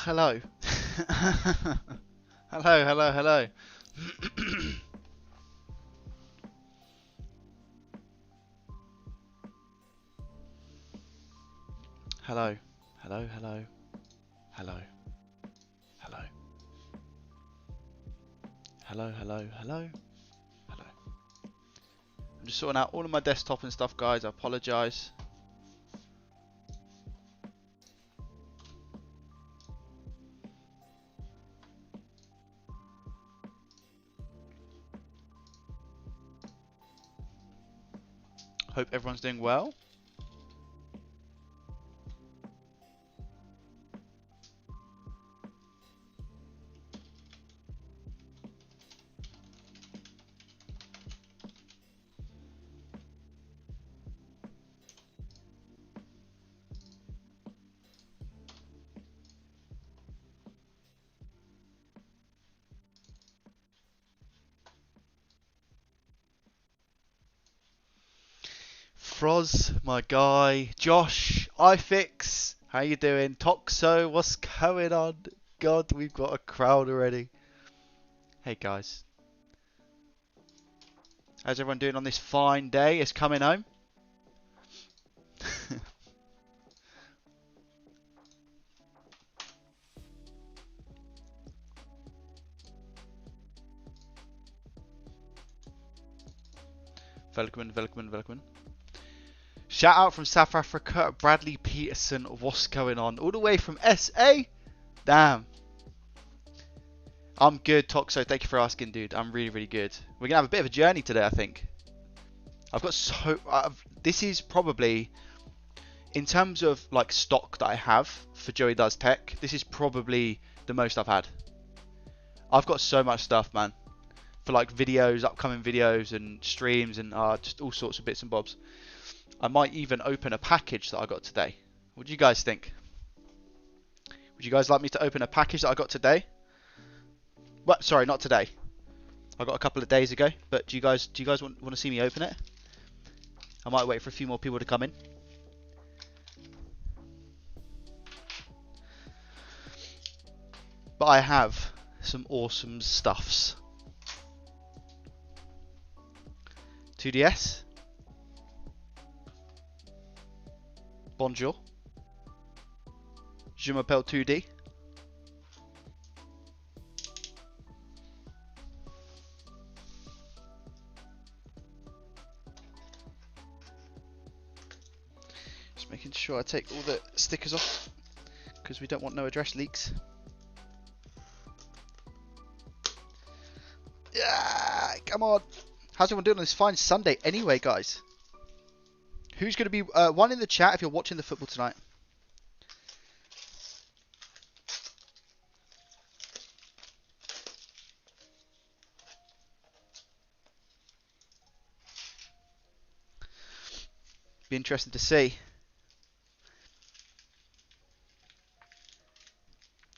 Hello. Hello, hello, hello. Hello. Hello, hello. Hello. Hello. Hello, hello, hello. Hello. I'm just sorting out all of my desktop and stuff, guys. I apologise. Hope everyone's doing well. Froz, my guy. Josh, iFix, how you doing? Toxo, what's going on? God, we've got a crowd already. Hey guys. How's everyone doing on this fine day? It's coming home. Welcome, welcome, welcome. Shout out from South Africa, Bradley Peterson. What's going on? All the way from SA? Damn. I'm good, Toxo. Thank you for asking, dude. I'm really, really good. We're going to have a bit of a journey today, I think. I've got so... this is probably... In terms of like stock that I have for Joey Does Tech, this is probably the most I've had. I've got so much stuff, man. For like videos, upcoming videos and streams and just all sorts of bits and bobs. I might even open a package that I got today. What do you guys think? Would you guys like me to open a package that I got today? Well, sorry, not today. I got a couple of days ago. But do you guys want to see me open it? I might wait for a few more people to come in. But I have some awesome stuffs. 2DS. Bonjour. Je m'appelle 2D. Just making sure I take all the stickers off because we don't want no address leaks. Yeah, come on. How's everyone doing on this fine Sunday anyway, guys? Who's going to be one in the chat if you're watching the football tonight? Be interesting to see.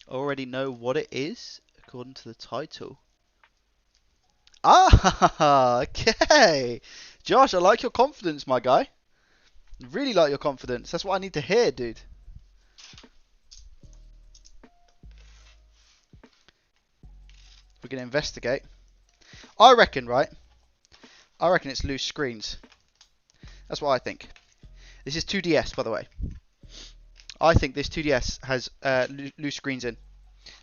Already know what it is according to the title. Ah, okay. Josh, I like your confidence, my guy. Really like your confidence. That's what I need to hear, dude. We're going to investigate. I reckon, right? I reckon it's loose screens. That's what I think. This is 2DS, by the way. I think this 2DS has loose screens in.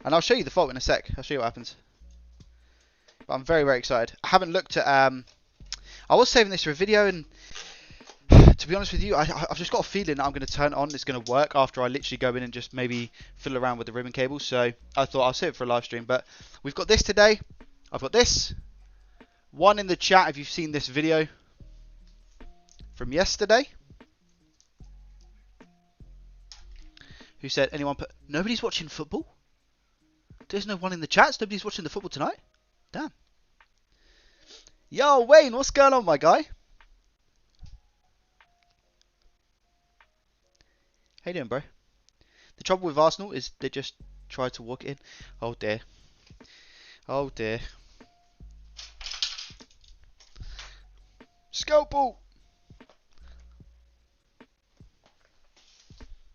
And I'll show you the fault in a sec. I'll show you what happens. But I'm very, very excited. I haven't looked at... I was saving this for a video, and to be honest with you, I've just got a feeling that I'm going to turn it on. It's going to work after I literally go in and just maybe fiddle around with the ribbon cable. So I thought I'll save it for a live stream. But we've got this today. I've got this. One in the chat if you've seen this video from yesterday. Who said, anyone put... Nobody's watching football? There's no one in the chats? Nobody's watching the football tonight? Damn. Yo, Wayne, what's going on, my guy? How you doing, bro? The trouble with Arsenal is they just try to walk in. Oh, dear. Oh, dear. Scalpel!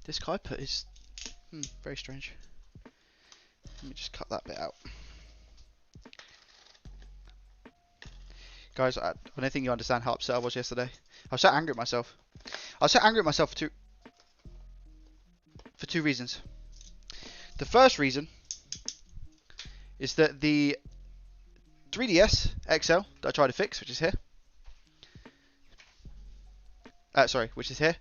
This guy put his... very strange. Let me just cut that bit out. Guys, I don't think you understand how upset I was yesterday. I was so angry at myself. I was so angry at myself for two reasons. The first reason is that the 3DS XL that I tried to fix, which is here. Sorry, which is here.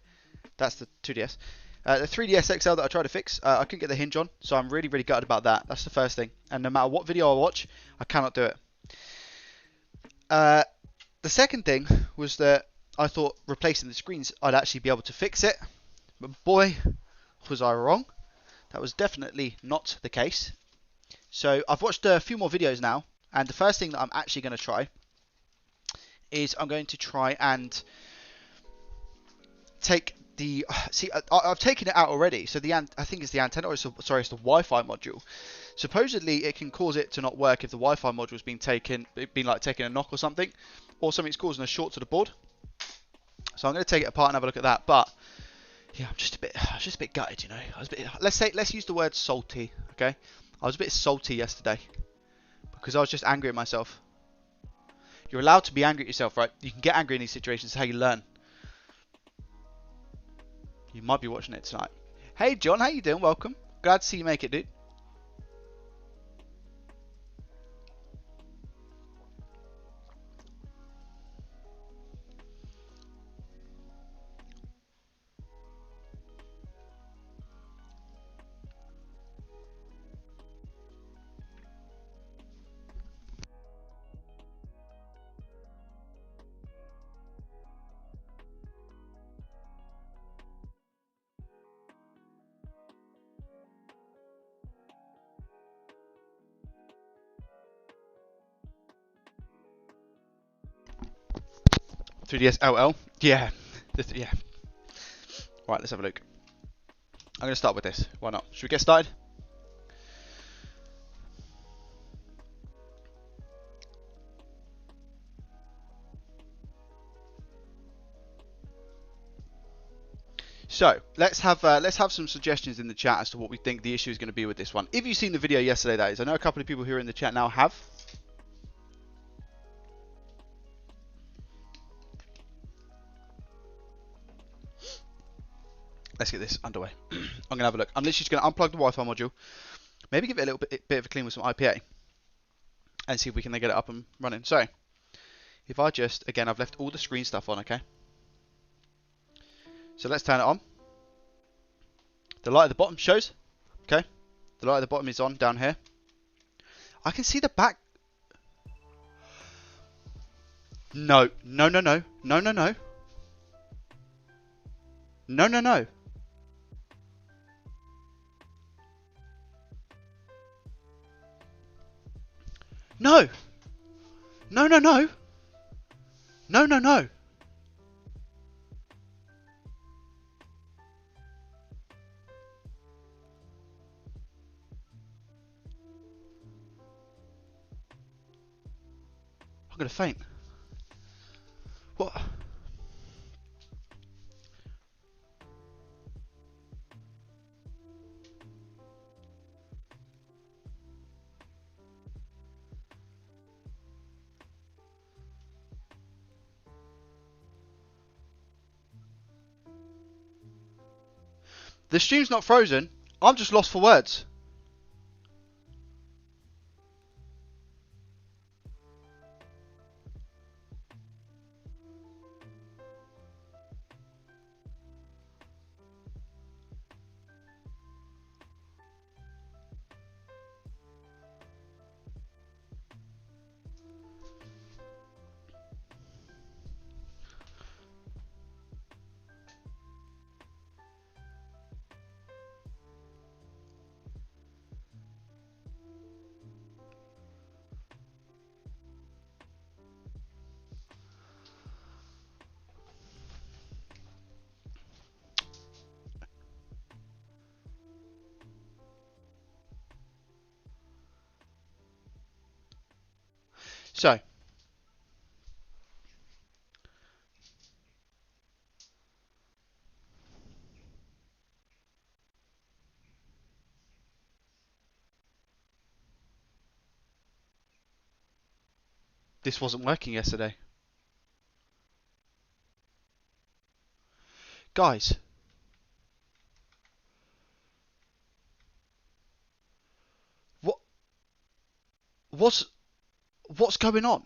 That's the 2DS. The 3DS XL that I tried to fix, I couldn't get the hinge on, so I'm really, really gutted about that. That's the first thing. And no matter what video I watch, I cannot do it. The second thing was that I thought replacing the screens, I'd actually be able to fix it. But boy, was I wrong. That was definitely not the case. So I've watched a few more videos now, and the first thing that I'm actually going to try is I'm going to try and take the... See, I've taken it out already. So I think it's the antenna, or sorry, it's the Wi-Fi module. Supposedly it can cause it to not work if the Wi-Fi module's been like taking a knock or something, or something's causing a short to the board. So I'm going to take it apart and have a look at that. But yeah, I was just a bit gutted, you know. Let's use the word salty, okay? I was a bit salty yesterday because I was just angry at myself. You're allowed to be angry at yourself, right? You can get angry in these situations. It's how you learn. You might be watching it tonight. Hey John, how you doing? Welcome. Glad to see you make it, dude. $3DS LL. Yeah. Yeah. Right, let's have a look. I'm going to start with this. Why not? Should we get started? So let's have some suggestions in the chat as to what we think the issue is going to be with this one. If you've seen the video yesterday, that is. I know a couple of people who are in the chat now have. Let's get this underway. I'm going to have a look. I'm literally just going to unplug the Wi-Fi module, maybe give it a little bit of a clean with some IPA, and see if we can then get it up and running. So if I just, again, I've left all the screen stuff on, okay? So let's turn it on. The light at the bottom shows, okay? The light at the bottom is on down here. I can see the back. No, no, no, no, no, no, no. No, no, no. No. No, no, no. No, no, no. I'm going to faint. What? The stream's not frozen. I'm just lost for words. So, This wasn't working yesterday. Guys. What's going on?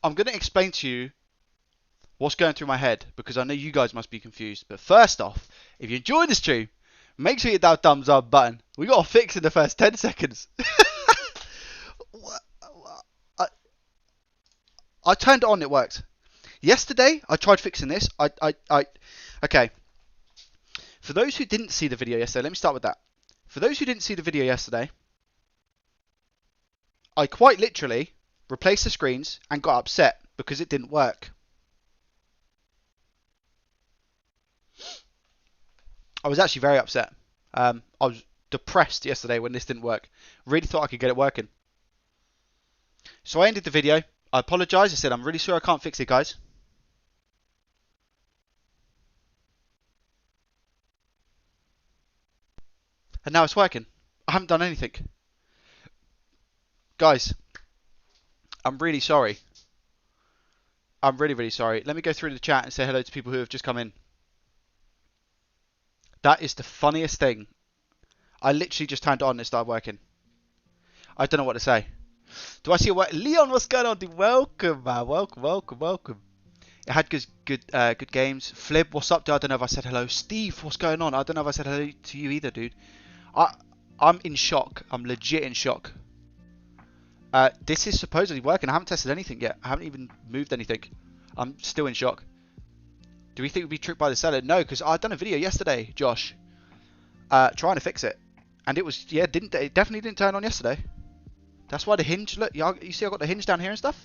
I'm going to explain to you what's going through my head, because I know you guys must be confused. But first off, if you enjoyed the stream, make sure you hit that thumbs up button. We got a fix in the first 10 seconds. I turned it on, it worked. Yesterday, I tried fixing this. Okay. For those who didn't see the video yesterday, let me start with that. For those who didn't see the video yesterday, I quite literally replaced the screens and got upset because it didn't work. I was actually very upset. I was depressed yesterday when this didn't work. Really thought I could get it working. So I ended the video. I apologise. I said, I'm really sorry I can't fix it, guys. And now it's working. I haven't done anything. Guys, I'm really sorry. I'm really, really sorry. Let me go through the chat and say hello to people who have just come in. That is the funniest thing. I literally just turned it on and it started working. I don't know what to say. Do I see a work? Leon, what's going on, dude? Welcome, man. Welcome. It had good games. Flib, what's up, dude? I don't know if I said hello. Steve, what's going on? I don't know if I said hello to you either, dude. I'm in shock. I'm legit in shock. This is supposedly working. I haven't tested anything yet. I haven't even moved anything. I'm still in shock. Do we think we'd be tricked by the seller? No, because I'd done a video yesterday, Josh, trying to fix it, and it was it definitely didn't turn on yesterday. That's why the hinge. Look, you see, I got the hinge down here and stuff.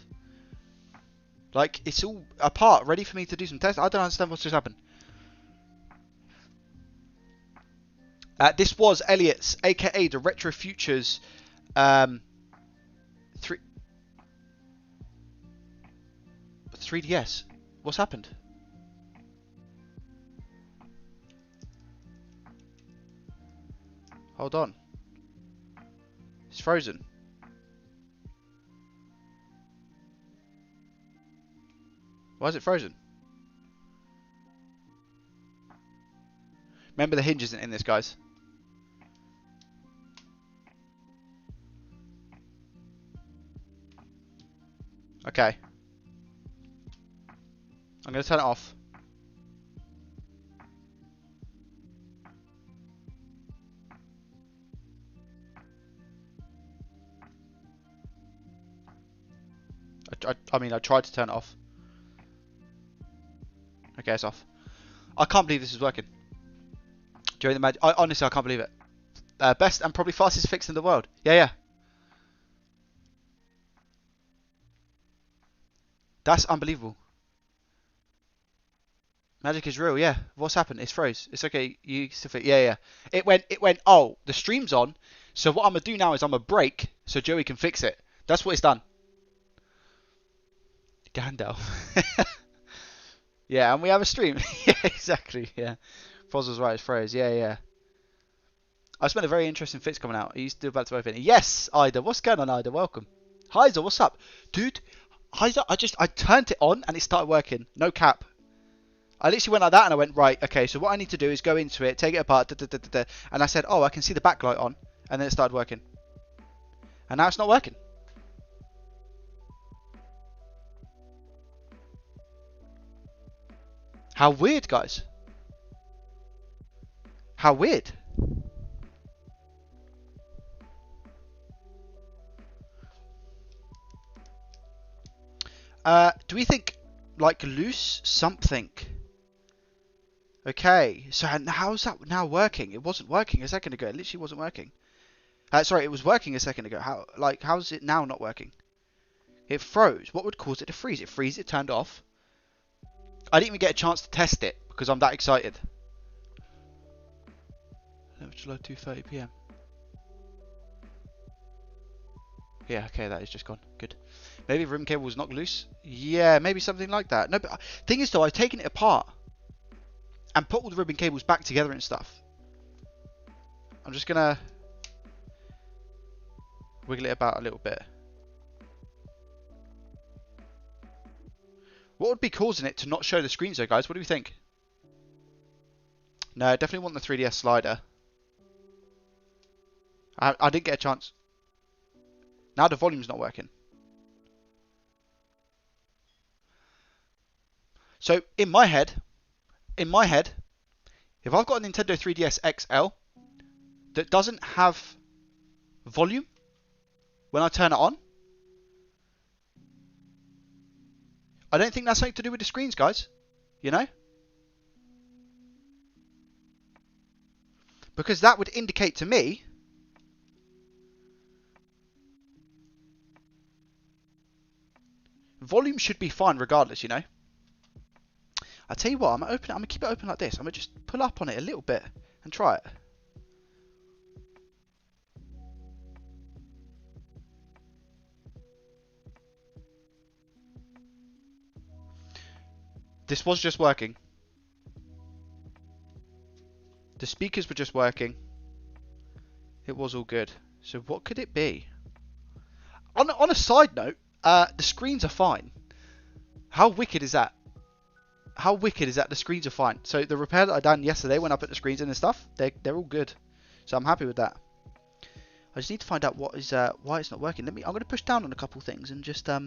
Like, it's all apart, ready for me to do some tests. I don't understand what's just happened. This was Elliot's, aka the Retro Futures 3DS. What's happened? Hold on. It's frozen. Why is it frozen? Remember, the hinge isn't in this, guys. Okay. I'm going to turn it off. I mean, I tried to turn it off. Okay, it's off. I can't believe this is working. During the magic, honestly, I can't believe it. Best and probably fastest fix in the world. Yeah. That's unbelievable. Magic is real, yeah. What's happened? It's froze. It's okay. You still fit. Yeah. It went, oh, the stream's on. So what I'm going to do now is I'm going to break so Joey can fix it. That's what it's done. Gandalf. Yeah, and we have a stream. Yeah, exactly. Yeah. Foz was right, it's froze. Yeah. I spent a very interesting fix coming out. Are you still about to open it? Yes, Ida. What's going on, Ida? Welcome. Heiser, what's up? Dude, Heiser, I turned it on and it started working. No cap. I literally went like that and I went, right, okay, so what I need to do is go into it, take it apart, and I said, oh, I can see the backlight on. And then it started working. And now it's not working. How weird, guys. How weird. Do we think, like, loose something? Okay, so how's that now working? It wasn't working a second ago. It literally wasn't working. Sorry, it was working a second ago. How's it now not working? It froze. What would cause it to freeze? It freeze, it turned off. I didn't even get a chance to test it because I'm that excited. 11th July, 2:30 PM. Yeah, okay, that is just gone. Good. Maybe room cable was knocked loose. Yeah, maybe something like that. No, but thing is though, I've taken it apart, and put all the ribbon cables back together and stuff. I'm just gonna wiggle it about a little bit. What would be causing it to not show the screens though, guys? What do you think? No, I definitely want the 3DS slider. I didn't get a chance. Now the volume's not working. So in my head, if I've got a Nintendo 3DS XL that doesn't have volume when I turn it on, I don't think that's something to do with the screens, guys. You know? Because that would indicate to me volume should be fine regardless, you know? I'll tell you what, I'm gonna keep it open like this. I'm gonna just pull up on it a little bit and try it. This was just working. The speakers were just working. It was all good. So what could it be? On a side note, the screens are fine. How wicked is that? How wicked is that? The screens are fine. So the repair that I done yesterday when I put the screens in and stuff, they're all good. So I'm happy with that. I just need to find out what is why it's not working. I'm going to push down on a couple things and just I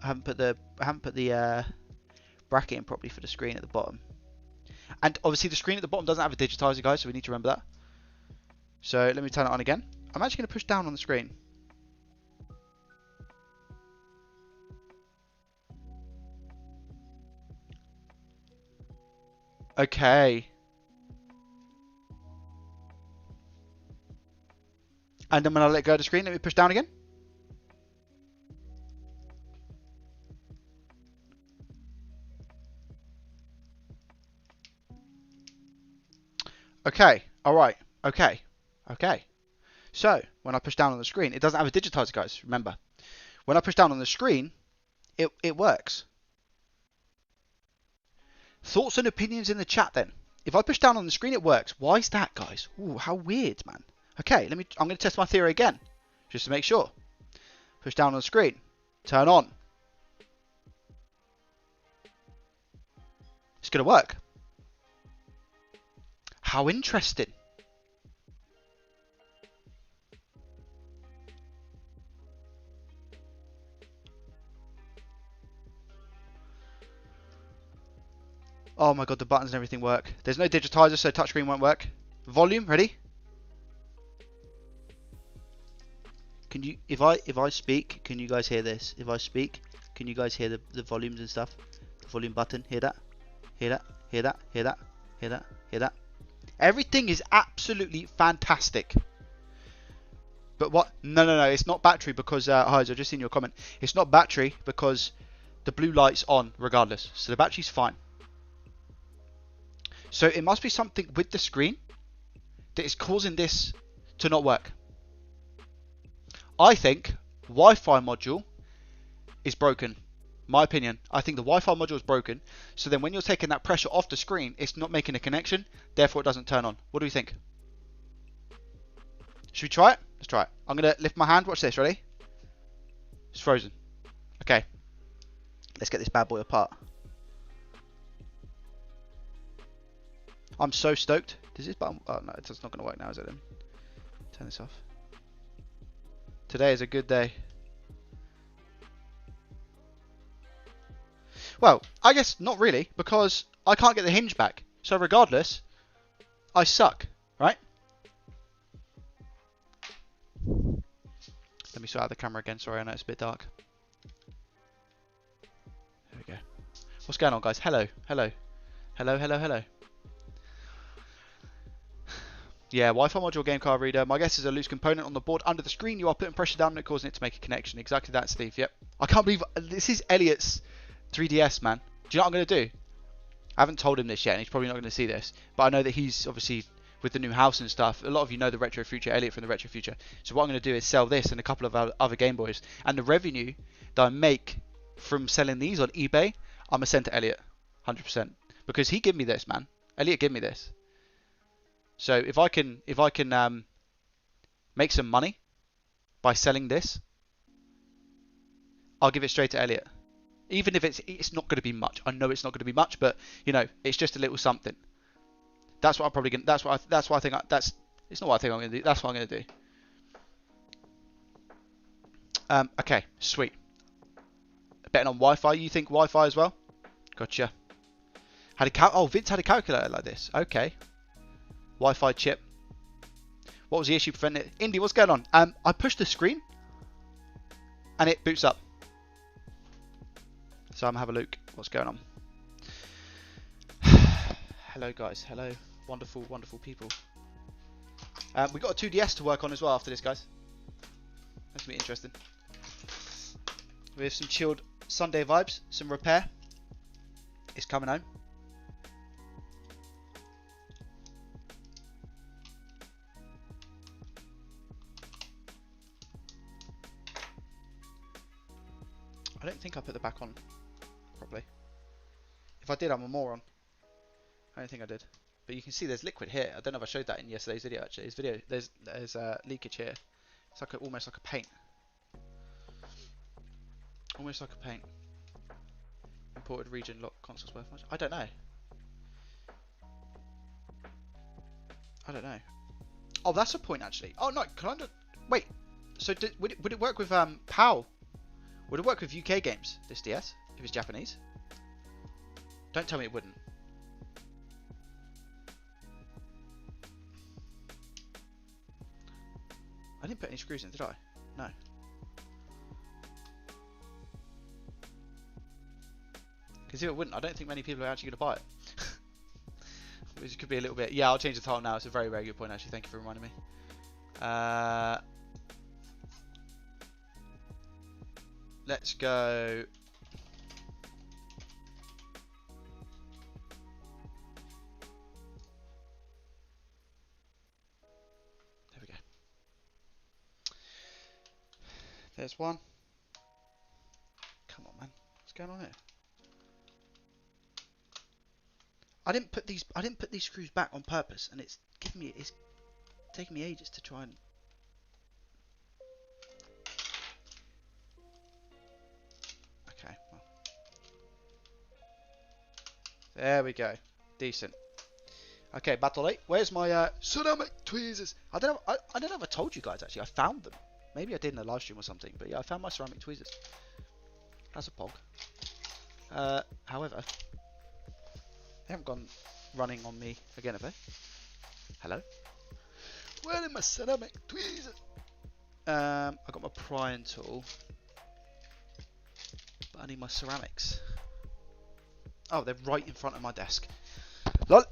haven't put the bracket in properly for the screen at the bottom. And obviously the screen at the bottom doesn't have a digitizer, guys, so we need to remember that. So let me turn it on again. I'm actually going to push down on the screen. Okay. And then when I let go of the screen, let me push down again. Okay, alright, okay. So, when I push down on the screen, it doesn't have a digitizer, guys, remember. When I push down on the screen, it works. Thoughts and opinions in the chat then. If I push down on the screen, it works. Why is that, guys? Ooh, how weird, man. Okay, I'm going to test my theory again, just to make sure. Push down on the screen. Turn on. It's going to work. How interesting. Oh my god, the buttons and everything work. There's no digitizer, so touchscreen won't work. Volume, ready? Can you, if I speak, can you guys hear this? If I speak, can you guys hear the volumes and stuff? The volume button, hear that? Hear that? Hear that? Hear that? Hear that? Hear that? Everything is absolutely fantastic. But what? No, it's not battery because, I've just seen your comment. It's not battery because the blue light's on regardless. So the battery's fine. So it must be something with the screen that is causing this to not work. I think Wi-Fi module is broken. My opinion. I think the Wi-Fi module is broken. So then when you're taking that pressure off the screen, it's not making a connection. Therefore, it doesn't turn on. What do you think? Should we try it? Let's try it. I'm going to lift my hand. Watch this. Ready? It's frozen. Okay. Let's get this bad boy apart. I'm so stoked. Does this button... Oh, no. It's not going to work now, is it then? Turn this off. Today is a good day. Well, I guess not really, because I can't get the hinge back. So regardless, I suck, right? Let me sort out the camera again. Sorry, I know it's a bit dark. There we go. What's going on, guys? Hello. Yeah, Wi-Fi module game card reader. My guess is a loose component on the board under the screen. You are putting pressure down and it causing it to make a connection. Exactly that, Steve. Yep. I can't believe this is Elliot's 3DS, man. Do you know what I'm going to do? I haven't told him this yet, and he's probably not going to see this. But I know that he's obviously with the new house and stuff. A lot of you know the Retro Future, Elliot from the Retro Future. So what I'm going to do is sell this and a couple of other Game Boys. And the revenue that I make from selling these on eBay, I'm going to send to Elliot. 100%. because he gave me this, man. Elliot gave me this. So if I can make some money by selling this, I'll give it straight to Elliot. Even if it's not going to be much. I know it's not going to be much, but you know, it's just a little something. That's what I'm probably going. That's what I think. It's not what I think I'm going to do. That's what I'm going to do. Okay, sweet. Betting on Wi-Fi. You think Wi-Fi as well? Gotcha. Vince had a calculator like this. Okay. Wi-Fi chip. What was the issue preventing it? Indy, what's going on? I pushed the screen and it boots up. So I'm gonna have a look. What's going on? Hello guys. Hello. Wonderful, wonderful people. We got a 2DS to work on as well after this, guys. That's gonna be interesting. We have some chilled Sunday vibes, some repair. It's coming home. I don't think I put the back on properly. If I did, I'm a moron. I don't think I did. But you can see there's liquid here. I don't know if I showed that in yesterday's video actually. There's leakage here. It's like almost like a paint. Almost like a paint. Imported region lock consoles worth much. I don't know. I don't know. Oh, that's a point actually. Oh no, wait. So would it work with PAL? Would it work with UK games, this DS, if it's Japanese? Don't tell me it wouldn't. I didn't put any screws in, did I? No. Because if it wouldn't, I don't think many people are actually going to buy it. Which could be a little bit... Yeah, I'll change the title now. It's a very, very good point, actually. Thank you for reminding me. Let's go... There we go. There's one. Come on, man. What's going on here? I didn't put these screws back on purpose, and it's taking me ages to try and... Okay, well. There we go. Decent. Okay, Battle 8. Where's my ceramic tweezers? I don't know if I told you guys actually. I found them. Maybe I did in a live stream or something, but yeah, I found my ceramic tweezers. That's a pog. However, they haven't gone running on me again, have they? Hello? Where are my ceramic tweezers? I got my prying tool, but I need my ceramics. Oh, they're right in front of my desk. Lol.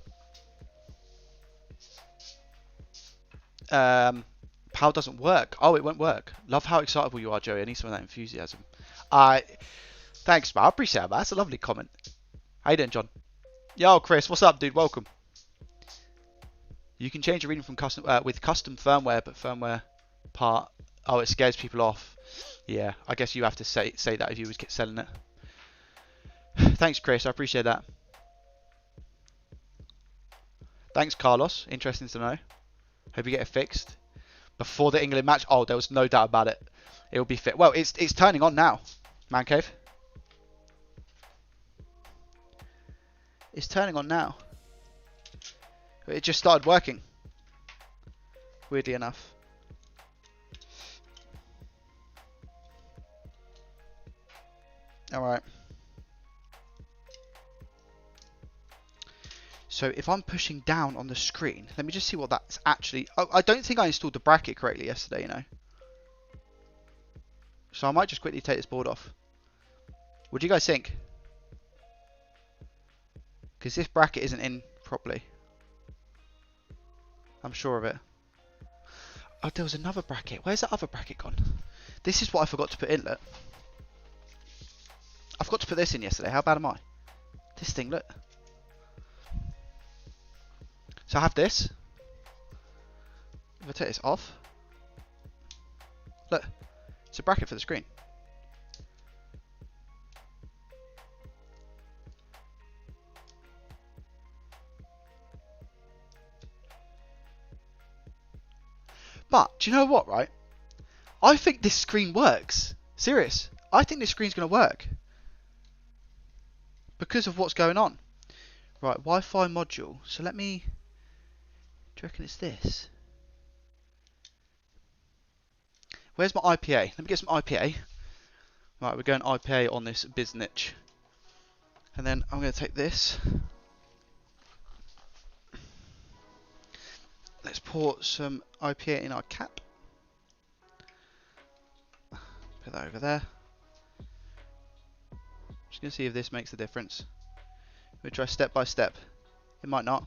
PAL doesn't work. Oh, it won't work. Love how excitable you are, Joey. I need some of that enthusiasm. Thanks, man. I appreciate that. That's a lovely comment. How you doing, John? Yo, Chris. What's up, dude? Welcome. You can change your reading from custom with custom firmware, but firmware part. Oh, it scares people off. Yeah, I guess you have to say that if you was selling it. Thanks, Chris. I appreciate that. Thanks, Carlos. Interesting to know. Hope you get it fixed before the England match. Oh, there was no doubt about it. It will be fit. Well, it's turning on now, Man Cave. It's turning on now. It just started working. Weirdly enough. Alright. So if I'm pushing down on the screen, let me just see what that's actually... Oh, I don't think I installed the bracket correctly yesterday, you know. So I might just quickly take this board off. What do you guys think? Because this bracket isn't in properly. I'm sure of it. Oh, there was another bracket. Where's that other bracket gone? This is what I forgot to put in, look. I forgot to put this in yesterday. How bad am I? This thing, look. So I have this. If I take this off. Look. It's a bracket for the screen. But do you know what, right? I think this screen works. Serious. I think this screen's going to work. Because of what's going on. Right, Wi-Fi module. So let me... Do you reckon it's this? Where's my IPA? Let me get some IPA. Right, we're going IPA on this biznitch. And then I'm going to take this. Let's pour some IPA in our cap. Put that over there. Just going to see if this makes a difference. We'll try step by step. It might not.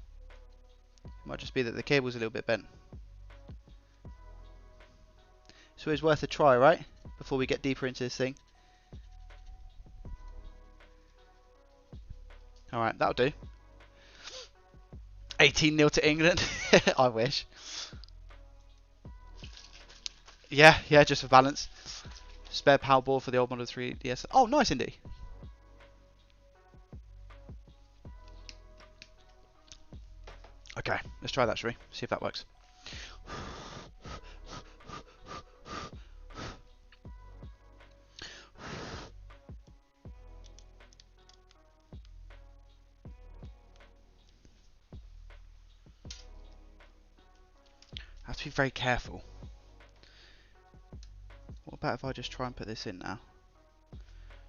It might just be that the cable's a little bit bent. So it's worth a try, right? Before we get deeper into this thing. Alright, that'll do. 18-0 to England. I wish. Yeah, just for balance. Spare power board for the old Model 3 DS. Oh, nice, Indy. Okay, let's try that, shall we? See if that works. I have to be very careful. What about if I just try and put this in now?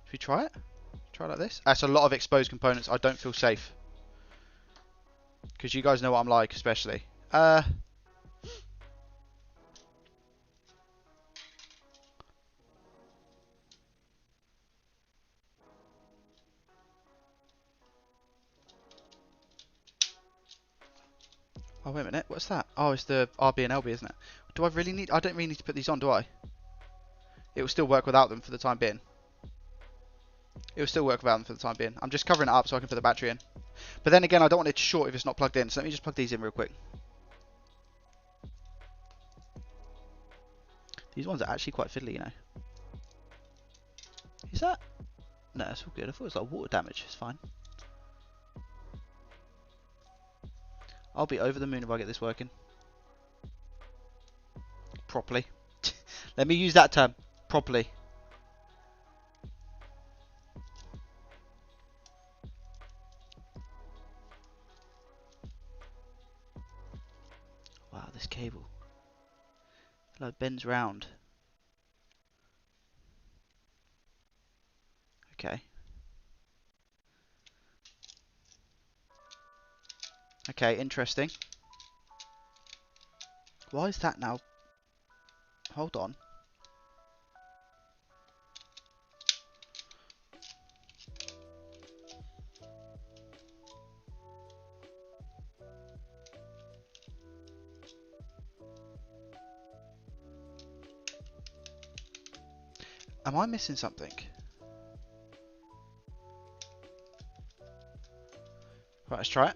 Should we try it? Try it like this? That's a lot of exposed components. I don't feel safe. Because you guys know what I'm like, especially. Oh, wait a minute. What's that? Oh, it's the RB and LB, isn't it? Do I really need... I don't really need to put these on, do I? It will still work without them for the time being. It will still work without them for the time being. I'm just covering it up so I can put the battery in. But then again, I don't want it to short if it's not plugged in. So let me just plug these in real quick. These ones are actually quite fiddly, you know. Is that? No, it's all good. I thought it was like water damage. It's fine. I'll be over the moon if I get this working. Properly. Let me use that term. Properly. Wow, this cable. It like bends round. Okay. Okay, interesting. Why is that now? Hold on. Am I missing something? Right, let's try it.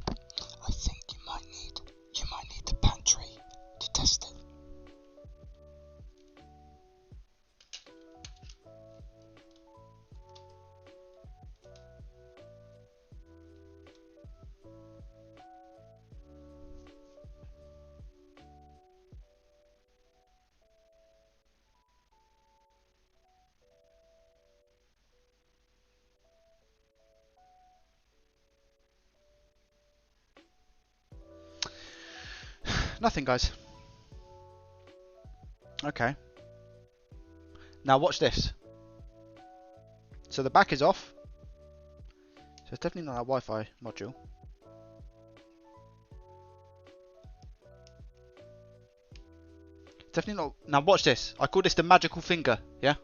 I think you might need the pantry to test it. Nothing, guys. Okay. Now watch this. So the back is off. So it's definitely not a Wi-Fi module. Definitely not. Now watch this. I call this the magical finger. Yeah.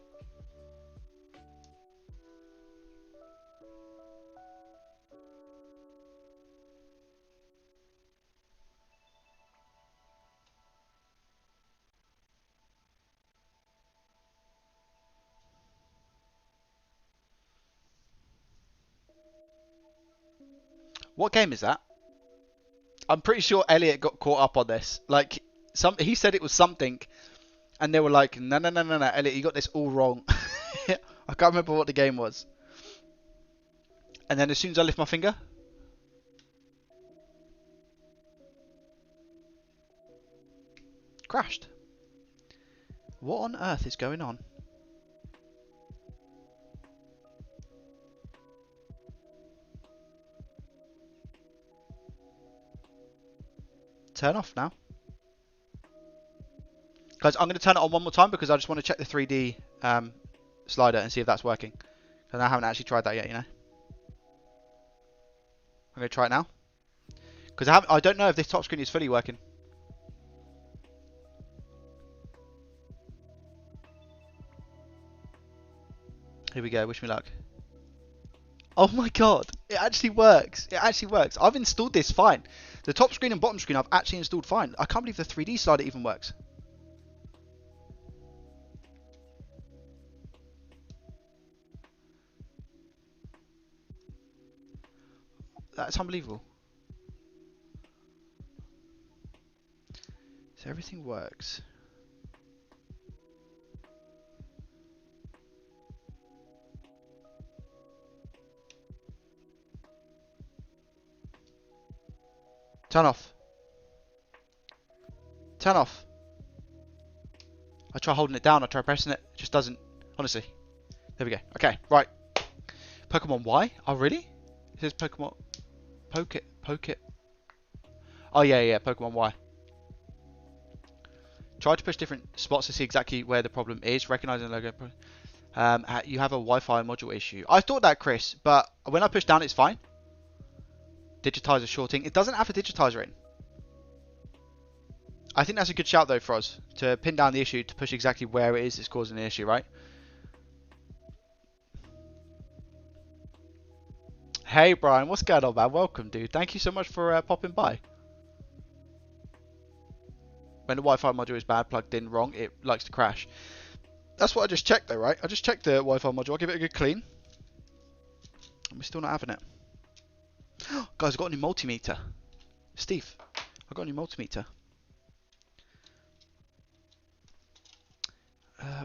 What game is that? I'm pretty sure Elliot got caught up on this. Like, he said it was something, and they were like, no, Elliot, you got this all wrong. I can't remember what the game was. And then as soon as I lift my finger, crashed. What on earth is going on? Turn off now. Guys, I'm going to turn it on one more time because I just want to check the 3D slider and see if that's working. Because I haven't actually tried that yet, you know. I'm going to try it now. Because I don't know if this top screen is fully working. Here we go, wish me luck. Oh my god, it actually works. It actually works. I've installed this fine. The top screen and bottom screen I've actually installed fine. I can't believe the 3D slider even works. That's unbelievable. So everything works. Turn off. Turn off. I try holding it down, I try pressing it. It just doesn't. Honestly. There we go. Okay, right. Pokemon Y? Oh, really? It says Pokemon... Poke it. Oh, yeah, Pokemon Y. Try to push different spots to see exactly where the problem is. Recognizing the logo. You have a Wi-Fi module issue. I thought that, Chris, but when I push down, it's fine. Digitizer shorting. It doesn't have a digitizer in. I think that's a good shout, though, for us. To pin down the issue, to push exactly where it is that's causing the issue, right? Hey, Brian. What's going on, man? Welcome, dude. Thank you so much for popping by. When the Wi-Fi module is bad, plugged in wrong, it likes to crash. That's what I just checked, though, right? I just checked the Wi-Fi module. I'll give it a good clean. And we're still not having it. Guys, I've got a new multimeter. Steve, I've got a new multimeter.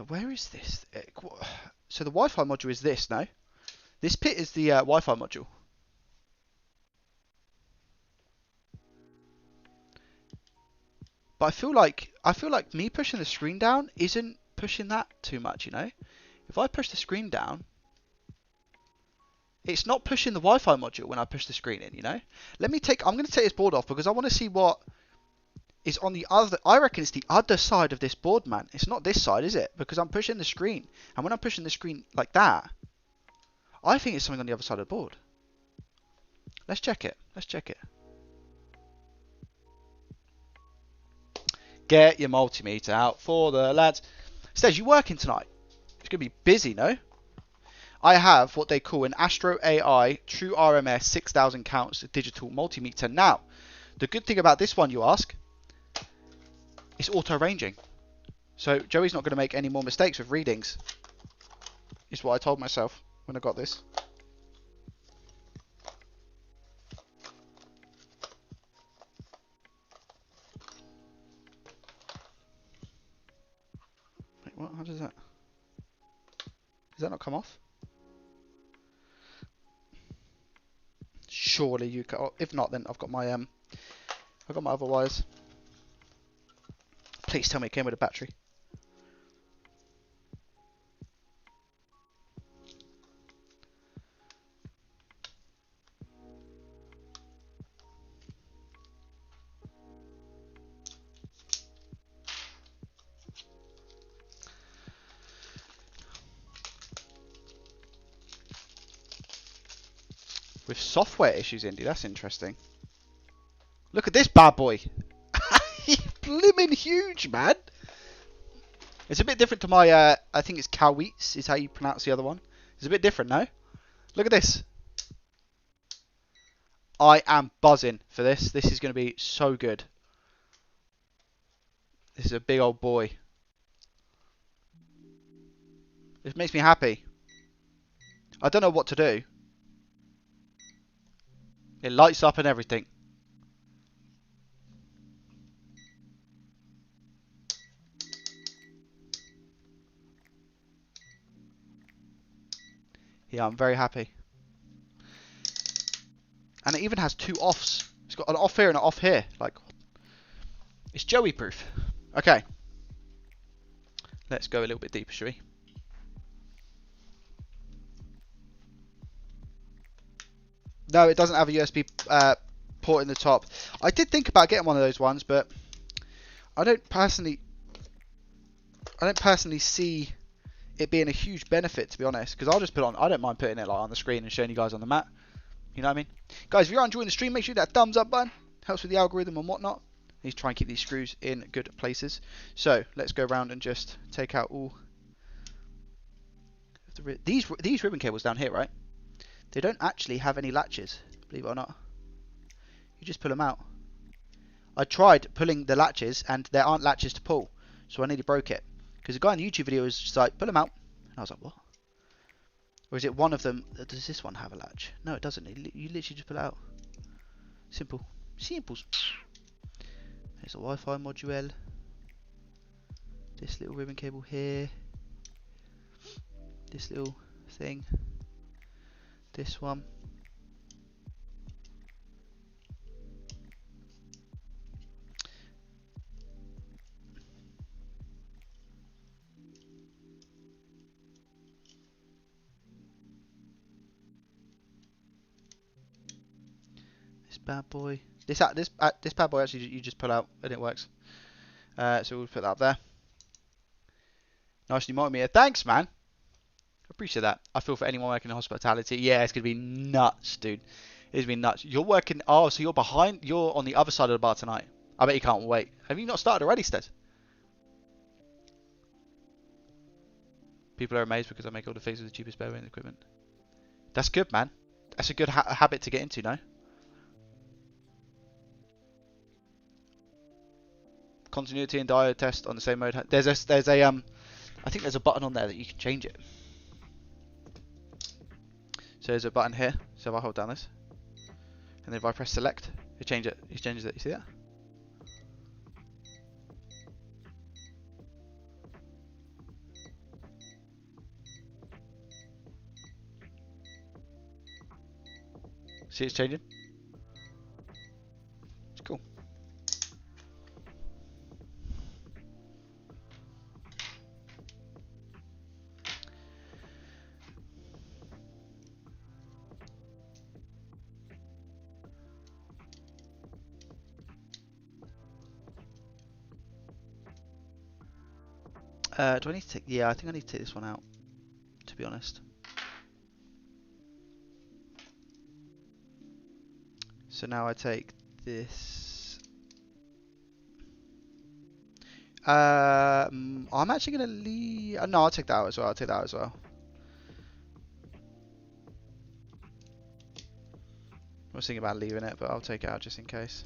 Where is this? So the Wi-Fi module is this, no? This pit is the Wi-Fi module. But I feel like me pushing the screen down isn't pushing that too much, you know? If I push the screen down, it's not pushing the Wi-Fi module when I push the screen in, you know? I'm going to take this board off because I want to see what is on the other. I reckon it's the other side of this board, man. It's not this side, is it? Because I'm pushing the screen. And when I'm pushing the screen like that, I think it's something on the other side of the board. Let's check it. Let's check it. Get your multimeter out for the lads. Staj, you working tonight? It's going to be busy, no? I have what they call an Astro AI True RMS 6000 counts digital multimeter. Now, the good thing about this one, you ask, it's auto-ranging. So Joey's not going to make any more mistakes with readings. Is what I told myself when I got this. Wait, what? How does that? Does that not come off? Surely you can. Oh, if not, then I've got my other wires. Please tell me it came with a battery. With software issues, Indy, that's interesting. Look at this bad boy. He's blimmin' huge, man. It's a bit different to my, I think it's Coweets is how you pronounce the other one. It's a bit different, no? Look at this. I am buzzing for this. This is going to be so good. This is a big old boy. This makes me happy. I don't know what to do. It lights up and everything. Yeah, I'm very happy. And it even has 2 offs. It's got an off here and an off here. Like, it's Joey proof. Okay. Let's go a little bit deeper, shall we? No, it doesn't have a USB port in the top. I did think about getting one of those ones, but I don't personally see it being a huge benefit, to be honest, because I'll just put on. I don't mind putting it like on the screen and showing you guys on the mat. You know what I mean? Guys, if you're enjoying the stream, make sure that thumbs up button helps with the algorithm and whatnot. Need to try and keep these screws in good places. So let's go around and just take out all these ribbon cables down here, right? They don't actually have any latches, believe it or not. You just pull them out. I tried pulling the latches and there aren't latches to pull, so I nearly broke it. Because the guy in the YouTube video was just like, pull them out. And I was like, what? Or is it one of them? Does this one have a latch? No, it doesn't. You literally just pull it out. Simple. Simples. There's a Wi-Fi module. This little ribbon cable here. This little thing. This one. This bad boy. This bad boy actually you just pull out and it works. So we'll put that up there. Nicely molded me here. Thanks, man. Appreciate that. I feel for anyone working in hospitality. Yeah, it's gonna be nuts, dude. It's gonna be nuts. You're working. Oh, so you're behind. You're on the other side of the bar tonight. I bet you can't wait. Have you not started already, Sted? People are amazed because I make all the things with the cheapest bare equipment. That's good, man. That's a good habit to get into, no? Continuity and diode test on the same mode. There's a I think there's a button on there that you can change it. So there's a button here. So if I hold down this, and then if I press select, it changes it. It changes it. You see that? See it's changing? It's cool. Do I need to take... Yeah, I think I need to take this one out, to be honest. So now I take this. I'm actually going to leave... no, I'll take that out as well. I'll take that out as well. I was thinking about leaving it, but I'll take it out just in case.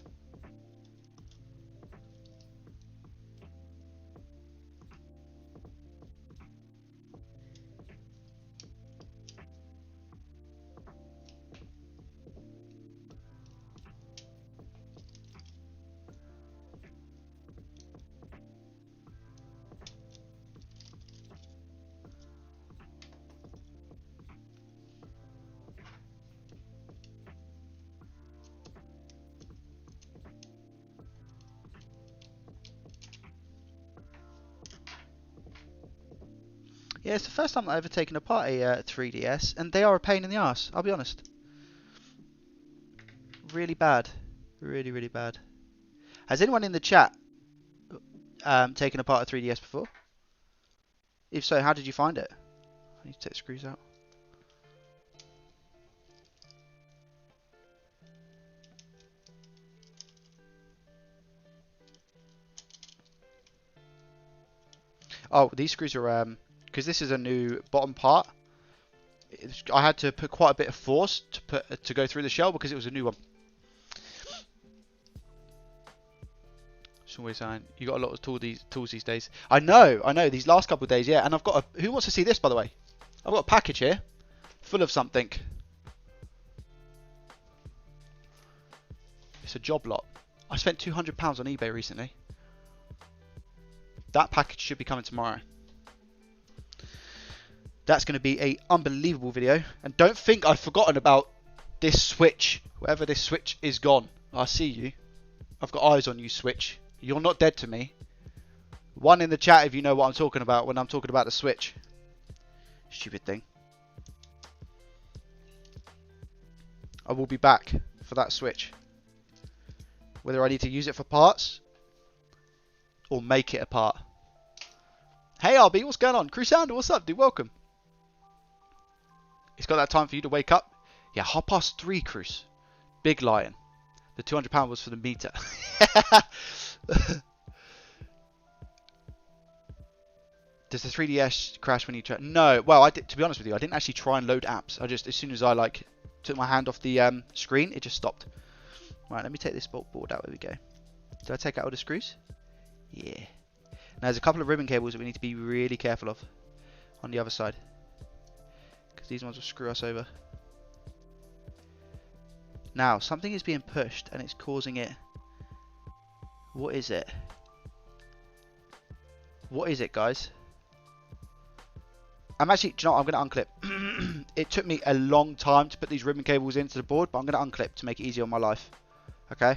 Yeah, it's the first time I've ever taken apart a 3DS, and they are a pain in the ass, I'll be honest. Really bad. Really, really bad. Has anyone in the chat taken apart a 3DS before? If so, how did you find it? I need to take the screws out. Oh, these screws are... because this is a new bottom part, I had to put quite a bit of force to go through the shell because it was a new one. It's always saying you got a lot of tools these days. I know. These last couple of days, yeah. And I've got a. Who wants to see this, by the way? I've got a package here, full of something. It's a job lot. I spent £200 on eBay recently. That package should be coming tomorrow. That's going to be a unbelievable video. And don't think I've forgotten about this switch. Wherever this switch is gone, I see you. I've got eyes on you, switch. You're not dead to me. One in the chat if you know what I'm talking about when I'm talking about the switch. Stupid thing. I will be back for that switch. Whether I need to use it for parts or make it a part. Hey RB, what's going on? Crusander, what's up, dude? Welcome. It's got that time for you to wake up. Yeah, 3:30, Cruz. Big lion. The £200 was for the meter. Does the 3DS crash when you try? No. Well, I did, to be honest with you, I didn't actually try and load apps. I just, as soon as I like took my hand off the screen, it just stopped. Right, let me take this board out. There we go. Did I take out all the screws? Yeah. Now there's a couple of ribbon cables that we need to be really careful of on the other side, because these ones will screw us over. Now something is being pushed and it's causing it. What is it? What is it, guys? I'm actually, do you know what? I'm going to unclip. It took me a long time to put these ribbon cables into the board, but I'm going to unclip to make it easier on my life. Okay?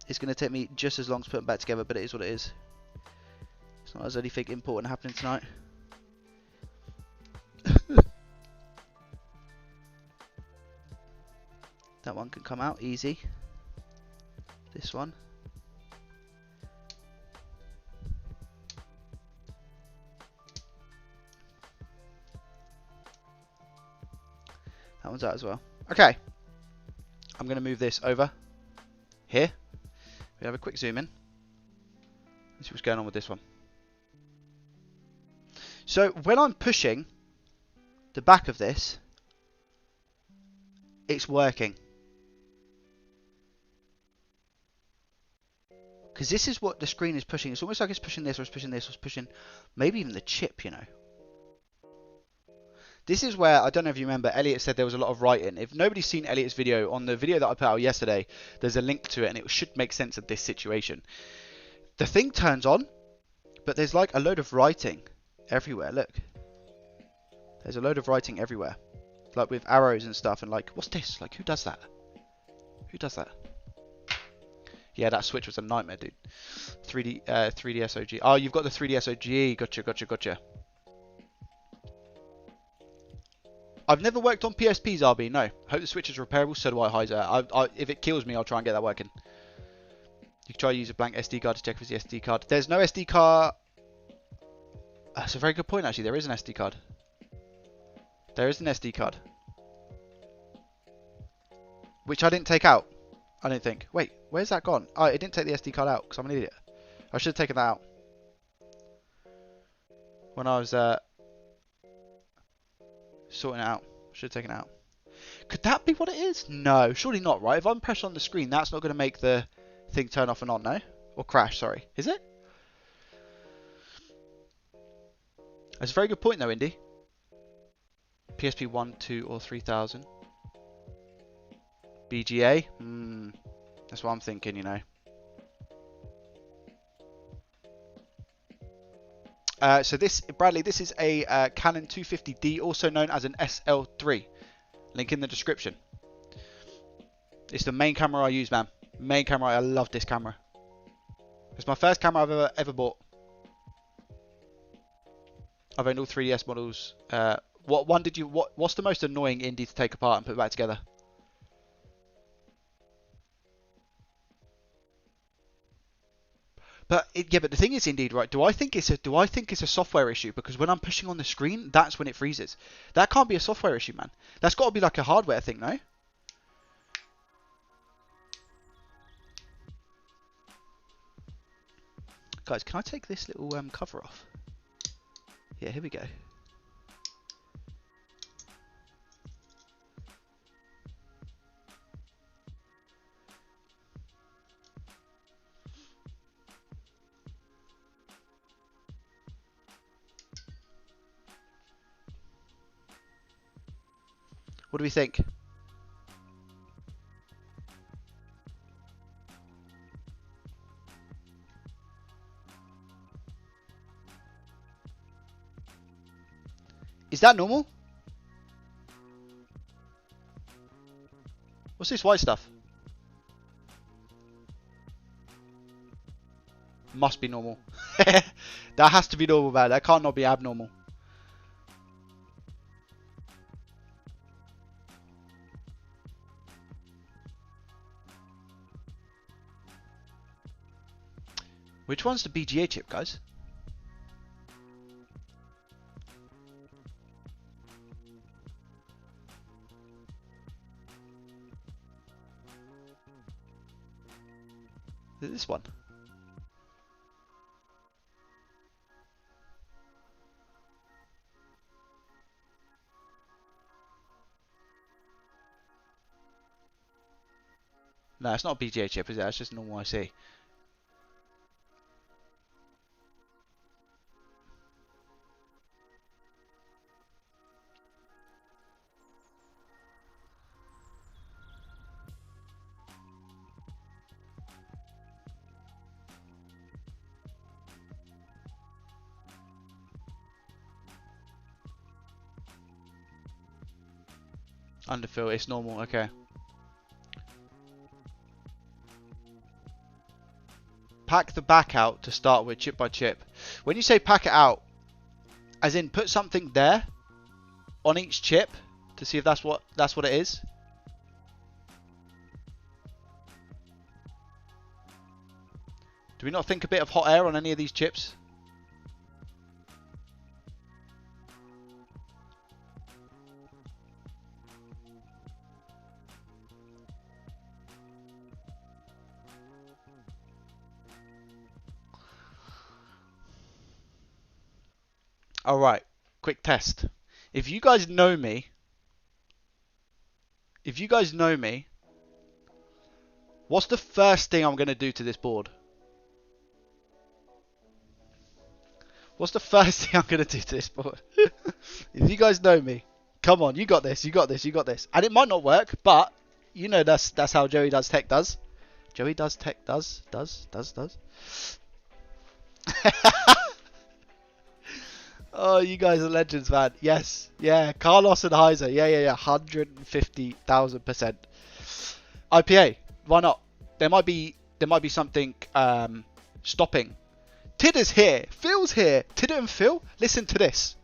It's going to take me just as long to put them back together, but it is what it is. It's not as anything important happening tonight. That one can come out easy. This one. That one's out as well. Okay. I'm going to move this over here. We have a quick zoom in. Let's see what's going on with this one. So when I'm pushing the back of this, it's working. Because this is what the screen is pushing. It's almost like it's pushing this, or it's pushing this, or it's pushing maybe even the chip, you know. This is where, I don't know if you remember, Elliot said there was a lot of writing. If nobody's seen Elliot's video, on the video that I put out yesterday, there's a link to it and it should make sense of this situation. The thing turns on, but there's like a load of writing everywhere, look. There's a load of writing everywhere. Like with arrows and stuff, and like, what's this? Like, who does that? Who does that? Yeah, that switch was a nightmare, dude. 3DS OG. Oh, you've got the 3DS OG. Gotcha. I've never worked on PSPs, RB. No. I hope the Switch is repairable. So do I, Heiser. If it kills me, I'll try and get that working. You can try to use a blank SD card to check if it's the SD card. There's no SD card. That's a very good point, actually. There is an SD card. There is an SD card. Which I didn't take out. I don't think. Wait, where's that gone? Oh, it didn't take the SD card out because I'm an idiot. I should have taken that out. When I was sorting it out. Should have taken it out. Could that be what it is? No, surely not, right? If I'm pressing on the screen, that's not going to make the thing turn off and on, no? Or crash, sorry. Is it? That's a very good point, though, Indy. PSP 1, 2, or 3000. BGA? That's what I'm thinking, you know. So this, Bradley, this is a Canon 250D, also known as an SL3. Link in the description. It's the main camera I use, man. Main camera, I love this camera. It's my first camera I've ever bought. I've owned all 3DS models. What's the most annoying indie to take apart and put back together? But but the thing is, indeed, right? Do I think it's a software issue? Because when I'm pushing on the screen, that's when it freezes. That can't be a software issue, man. That's got to be like a hardware thing, no? Guys, can I take this little cover off? Yeah, here we go. What do we think? Is that normal? What's this white stuff? Must be normal. That has to be normal, man. That can't not be abnormal. Which one's the BGA chip, guys? Is it this one? No, it's not a BGA chip, is it? It's just a normal IC. Underfill, it's normal, okay. Pack the back out to start with, chip by chip. When you say pack it out, as in put something there on each chip to see if that's what it is. Do we not think a bit of hot air on any of these chips? Alright, quick test. If you guys know me, what's the first thing I'm going to do to this board? What's the first thing I'm going to do to this board? If you guys know me, come on, you got this, you got this, you got this. And it might not work, but you know that's how Joey Does Tech does. Joey Does Tech does. Oh, you guys are legends, man. Yes. Yeah. Carlos and Heiser. Yeah. 150,000%. IPA. Why not? There might be something stopping. Tidder's here. Phil's here. Tidder and Phil. Listen to this.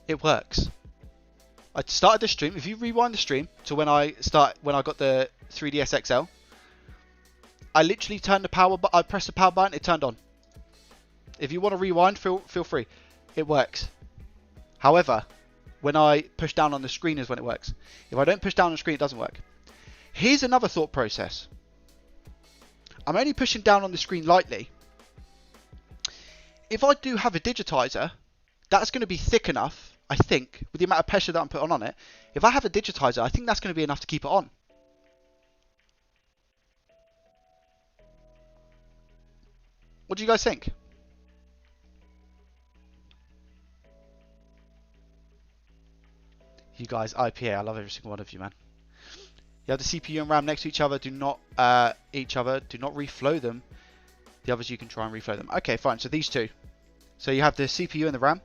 It works. I started the stream. If you rewind the stream to when I got the 3DS XL, I literally turned the power button. I pressed the power button. It turned on. If you want to rewind, feel free. It works. However, when I push down on the screen is when it works. If I don't push down on the screen, it doesn't work. Here's another thought process. I'm only pushing down on the screen lightly. If I do have a digitizer, that's going to be thick enough, I think, with the amount of pressure that I'm putting on it. If I have a digitizer, I think that's going to be enough to keep it on. What do you guys think? You guys, IPA, I love every single one of you, man. You have the CPU and RAM next to each other. Do not reflow them. The others you can try and reflow them. Okay, fine. So these two. So you have the CPU and the RAM.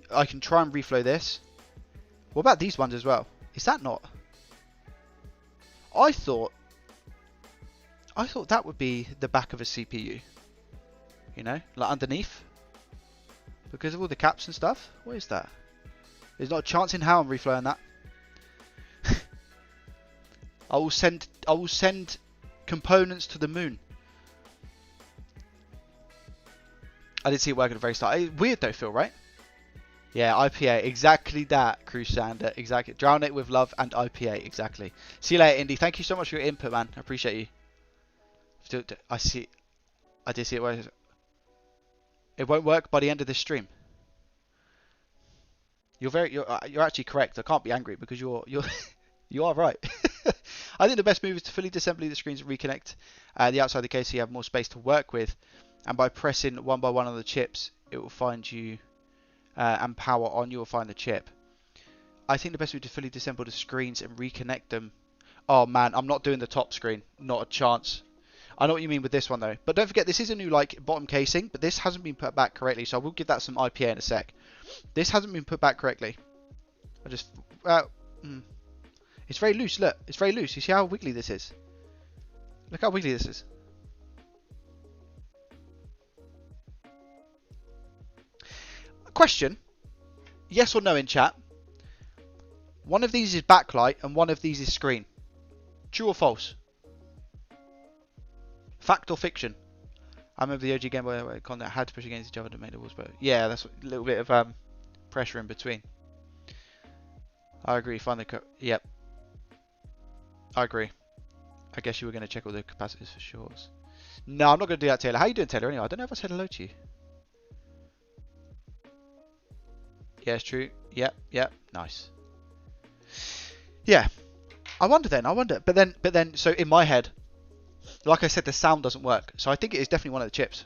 I can try and reflow this. What about these ones as well? Is that not? I thought that would be the back of a CPU. You know, like underneath. Because of all the caps and stuff. What is that? There's not a chance in hell I'm reflowing that. I will send components to the moon. I did see it work at the very start. It's weird though, Phil, right? Yeah, IPA. Exactly that, Crusander. Exactly. Drown it with love and IPA. Exactly. See you later, Indy. Thank you so much for your input, man. I appreciate you. I see. I did see it work. It won't work by the end of this stream. You're actually correct. I can't be angry because you are right. I think the best move is to fully disassemble the screens and reconnect the outside of the case so you have more space to work with. And by pressing one by one on the chips, it will find you and power on. You will find the chip. I think the best move is to fully disassemble the screens and reconnect them. Oh man, I'm not doing the top screen. Not a chance. I know what you mean with this one though. But don't forget, this is a new like bottom casing, but this hasn't been put back correctly, so I will give that some IPA in a sec. This hasn't been put back correctly. I just, it's very loose. Look, it's very loose. You see how wiggly this is? Look how wiggly this is. Question: yes or no in chat? One of these is backlight and one of these is screen. True or false? Fact or fiction? I remember the OG Game Boy where content had to push against each other to make the walls, but yeah, that's a little bit of pressure in between. I agree. Find the yep. I agree. I guess you were going to check all the capacitors for shorts. No, I'm not going to do that, Taylor. How you doing, Taylor? Anyway, I don't know if I said hello to you. Yeah, it's true. Yep, yep. Nice. Yeah. I wonder. But then, so in my head, like I said, the sound doesn't work. So I think it is definitely one of the chips.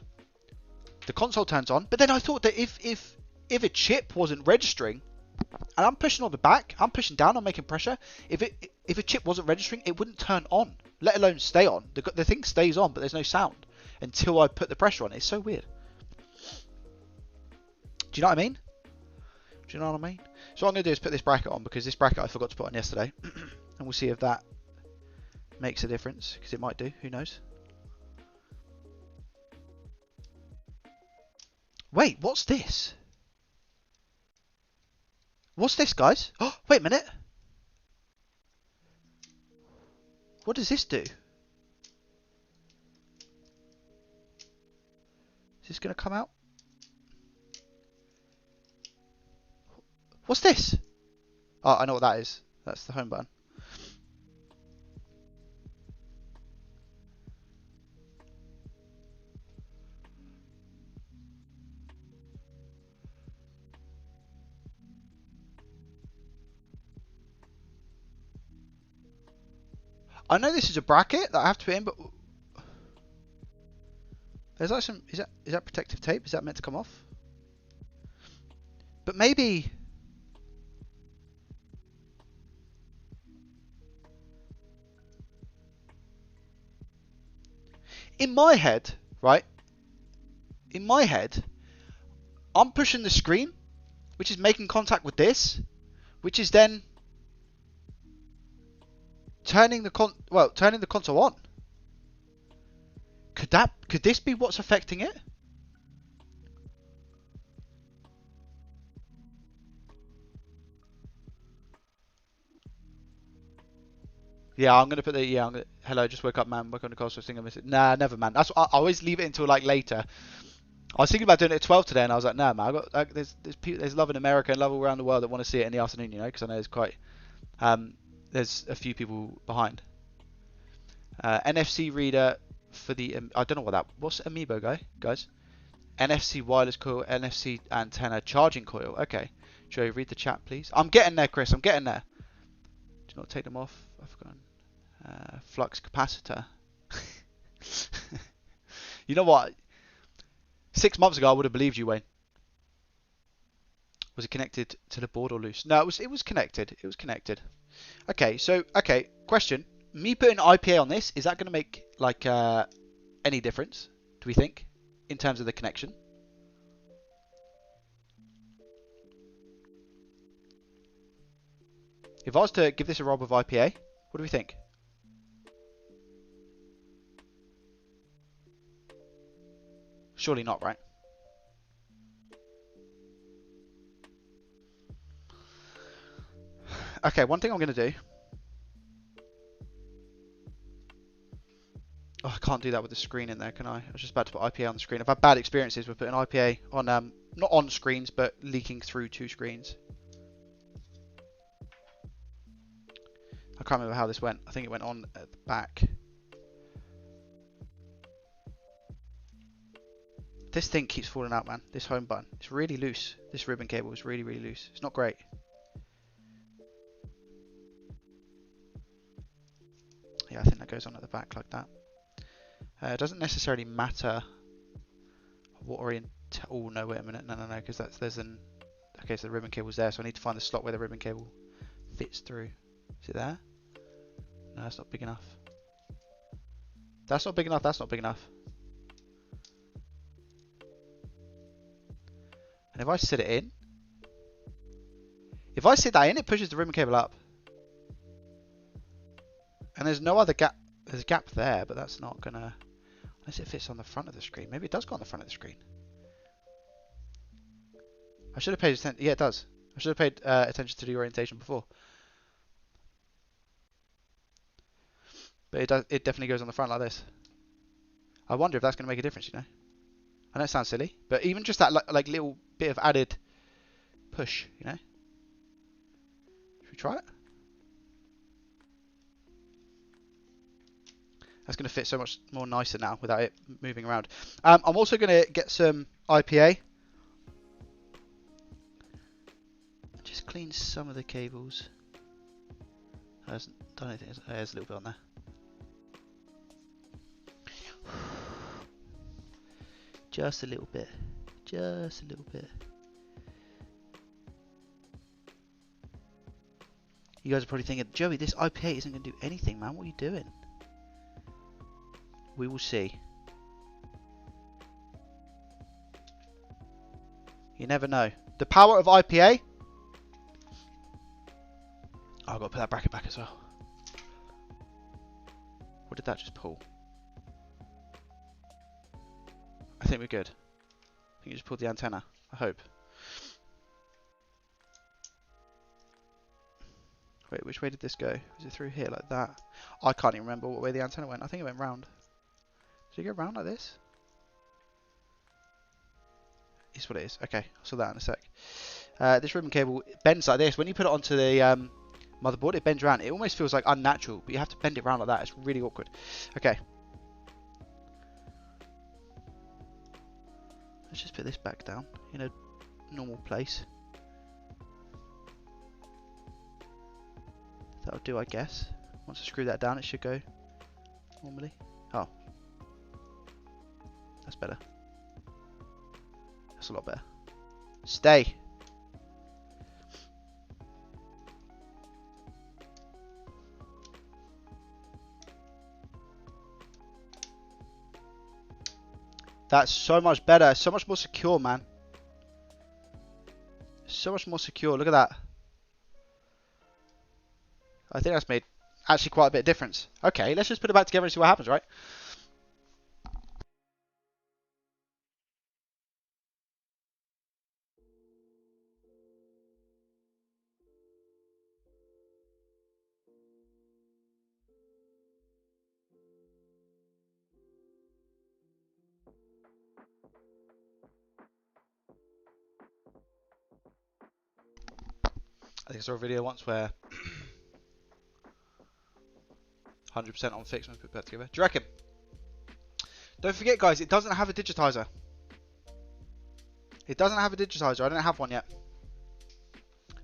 The console turns on, but then I thought that if a chip wasn't registering, and I'm pushing on the back, I'm pushing down, I'm making pressure. If a chip wasn't registering, it wouldn't turn on, let alone stay on. The thing stays on, but there's no sound until I put the pressure on. It's so weird. Do you know what I mean? Do you know what I mean? So what I'm going to do is put this bracket on, because this bracket I forgot to put on yesterday. And we'll see if that makes a difference, because it might do. Who knows? Wait, what's this? What's this, guys? Oh, wait a minute. What does this do? Is this going to come out? What's this? Oh, I know what that is. That's the home button. I know this is a bracket that I have to put in, but there's like some. Is that protective tape? Is that meant to come off? But maybe. In my head, right? In my head, I'm pushing the screen, which is making contact with this, which is then turning the console on. Could this be what's affecting it? Yeah, I'm gonna put the hello, just woke up, man. Work on the console thing. I miss it. Nah, never, man. That's I always leave it until like later. I was thinking about doing it at 12 today, and I was like, no, man. There's love in America and love all around the world that want to see it in the afternoon, you know, because I know there's a few people behind. NFC reader for the I don't know what's Amiibo guys. NFC wireless coil, NFC antenna charging coil. Okay, Joe, read the chat, please. I'm getting there, Chris. I'm getting there. Do not take them off. I've forgotten. Flux capacitor. You know what? 6 months ago, I would have believed you, Wayne. Was it connected to the board or loose? No, it was connected. It was connected. Okay, so question. Me putting IPA on this, is that going to make like any difference? Do we think in terms of the connection? If I was to give this a roll with IPA, what do we think? Surely not, right? Okay, one thing I'm going to do. Oh, I can't do that with the screen in there, can I? I was just about to put IPA on the screen. I've had bad experiences with putting IPA on, not on screens, but leaking through two screens. I can't remember how this went. I think it went on at the back. This thing keeps falling out, man. This home button. It's really loose. This ribbon cable is really, really loose. It's not great. Yeah, I think that goes on at the back like that. It doesn't necessarily matter what oh no, wait a minute. No, because there's an. Okay, so the ribbon cable's there, so I need to find the slot where the ribbon cable fits through. Is it there? No, it's not big enough. That's not big enough. That's not big enough. And if I sit it in, if I sit that in, it pushes the ribbon cable up. And there's no other gap. There's a gap there, but that's not gonna, unless it fits on the front of the screen. Maybe it does go on the front of the screen. I should have paid attention. Yeah, it does. I should have paid attention to the orientation before. But it does. It definitely goes on the front like this. I wonder if that's gonna make a difference. You know, I know it sounds silly, but even just that like little bit of added push. You know. Should we try it? That's going to fit so much more nicer now without it moving around. I'm also going to get some IPA. Just clean some of the cables. Hasn't done anything. There's a little bit on there. Just a little bit. Just a little bit. You guys are probably thinking, Joey, this IPA isn't going to do anything, man. What are you doing? We will see. You never know. The power of IPA. Oh, I've got to put that bracket back as well. What did that just pull? I think we're good. I think you just pulled the antenna. I hope. Wait, which way did this go? Was it through here like that? I can't even remember what way the antenna went. I think it went round. Did it go round like this? It's what it is. Okay, I'll sort that in a sec. This ribbon cable bends like this. When you put it onto the motherboard, it bends around. It almost feels like unnatural, but you have to bend it around like that. It's really awkward. Okay. Let's just put this back down in a normal place. That'll do, I guess. Once I screw that down, it should go normally. Oh. That's better. That's a lot better. Stay. That's so much better. So much more secure, man. So much more secure. Look at that. I think that's made actually quite a bit of difference. Okay, let's just put it back together and see what happens, right? I think I saw a video once where 100% on fixed when put back together. Do you reckon? Don't forget, guys, it doesn't have a digitizer. It doesn't have a digitizer. I don't have one yet.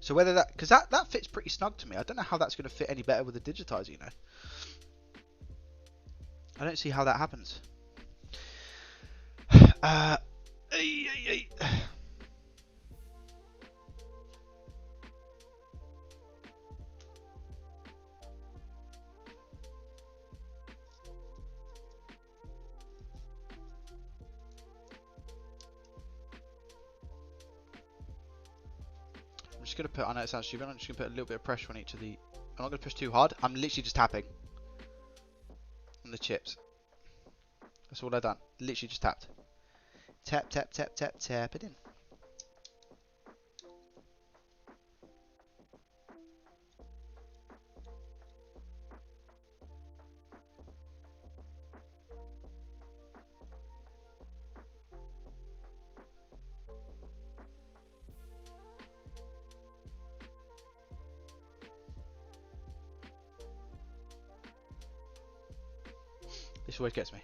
So whether that, because that fits pretty snug to me. I don't know how that's going to fit any better with a digitizer, you know. I don't see how that happens. I'm just going to put, I know it sounds stupid, I'm just going to put a little bit of pressure on each of the, I'm not going to push too hard, I'm literally just tapping on the chips. That's all I've done, literally just tapped. Tap, tap, tap, tap, tap it in. This always gets me.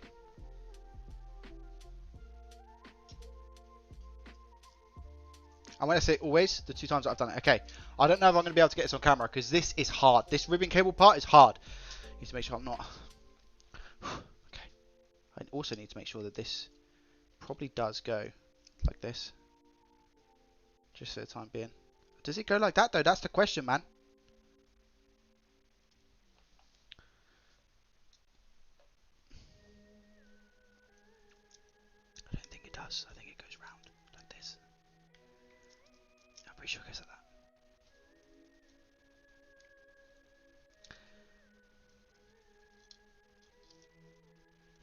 And when I say always, the 2 times that I've done it. Okay, I don't know if I'm going to be able to get this on camera because this is hard. This ribbon cable part is hard. I need to make sure I'm not. Okay. I also need to make sure that this probably does go like this. Just for the time being. Does it go like that though? That's the question, man. does. I think it goes round like this. I'm pretty sure it goes like that.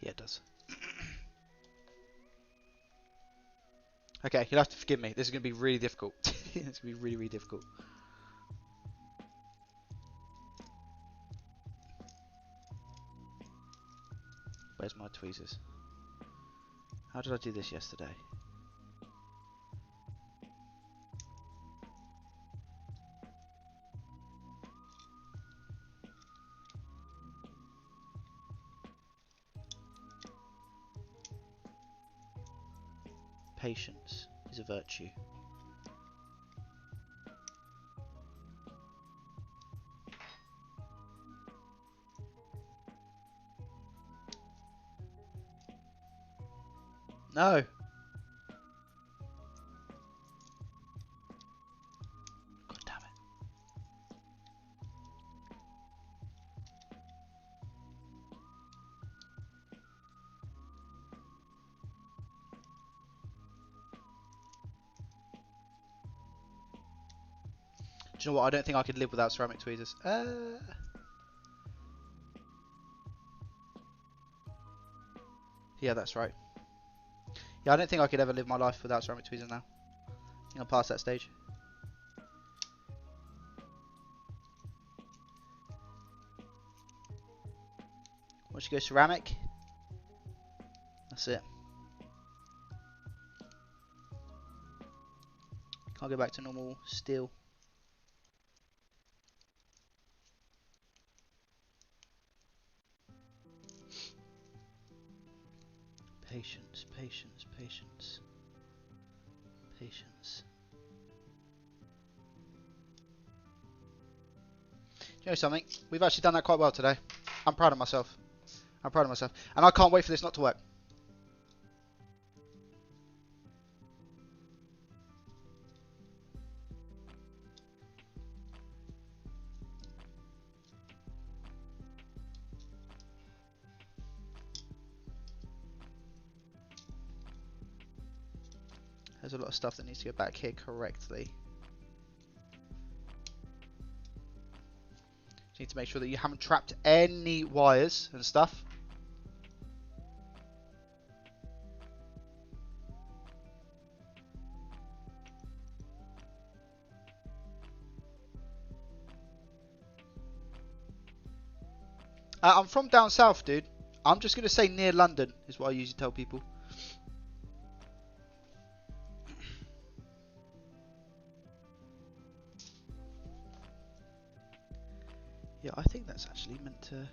Yeah, it does. Okay, you'll have to forgive me. This is going to be really difficult. It's going to be really, really difficult. Where's my tweezers? How did I do this yesterday? Patience is a virtue. No! God damn it. Do you know what? I don't think I could live without ceramic tweezers. Yeah, that's right. Yeah, I don't think I could ever live my life without ceramic tweezers now. I think I'm past that stage. Once you go ceramic, that's it. Can't go back to normal steel. Patience, patience, patience. Patience. You know something? We've actually done that quite well today. I'm proud of myself. I'm proud of myself. And I can't wait for this not to work. There's a lot of stuff that needs to go back here correctly. You need to make sure that you haven't trapped any wires and stuff. I'm from down south, dude. I'm just going to say near London is what I usually tell people. Yeah, I think that's actually meant to...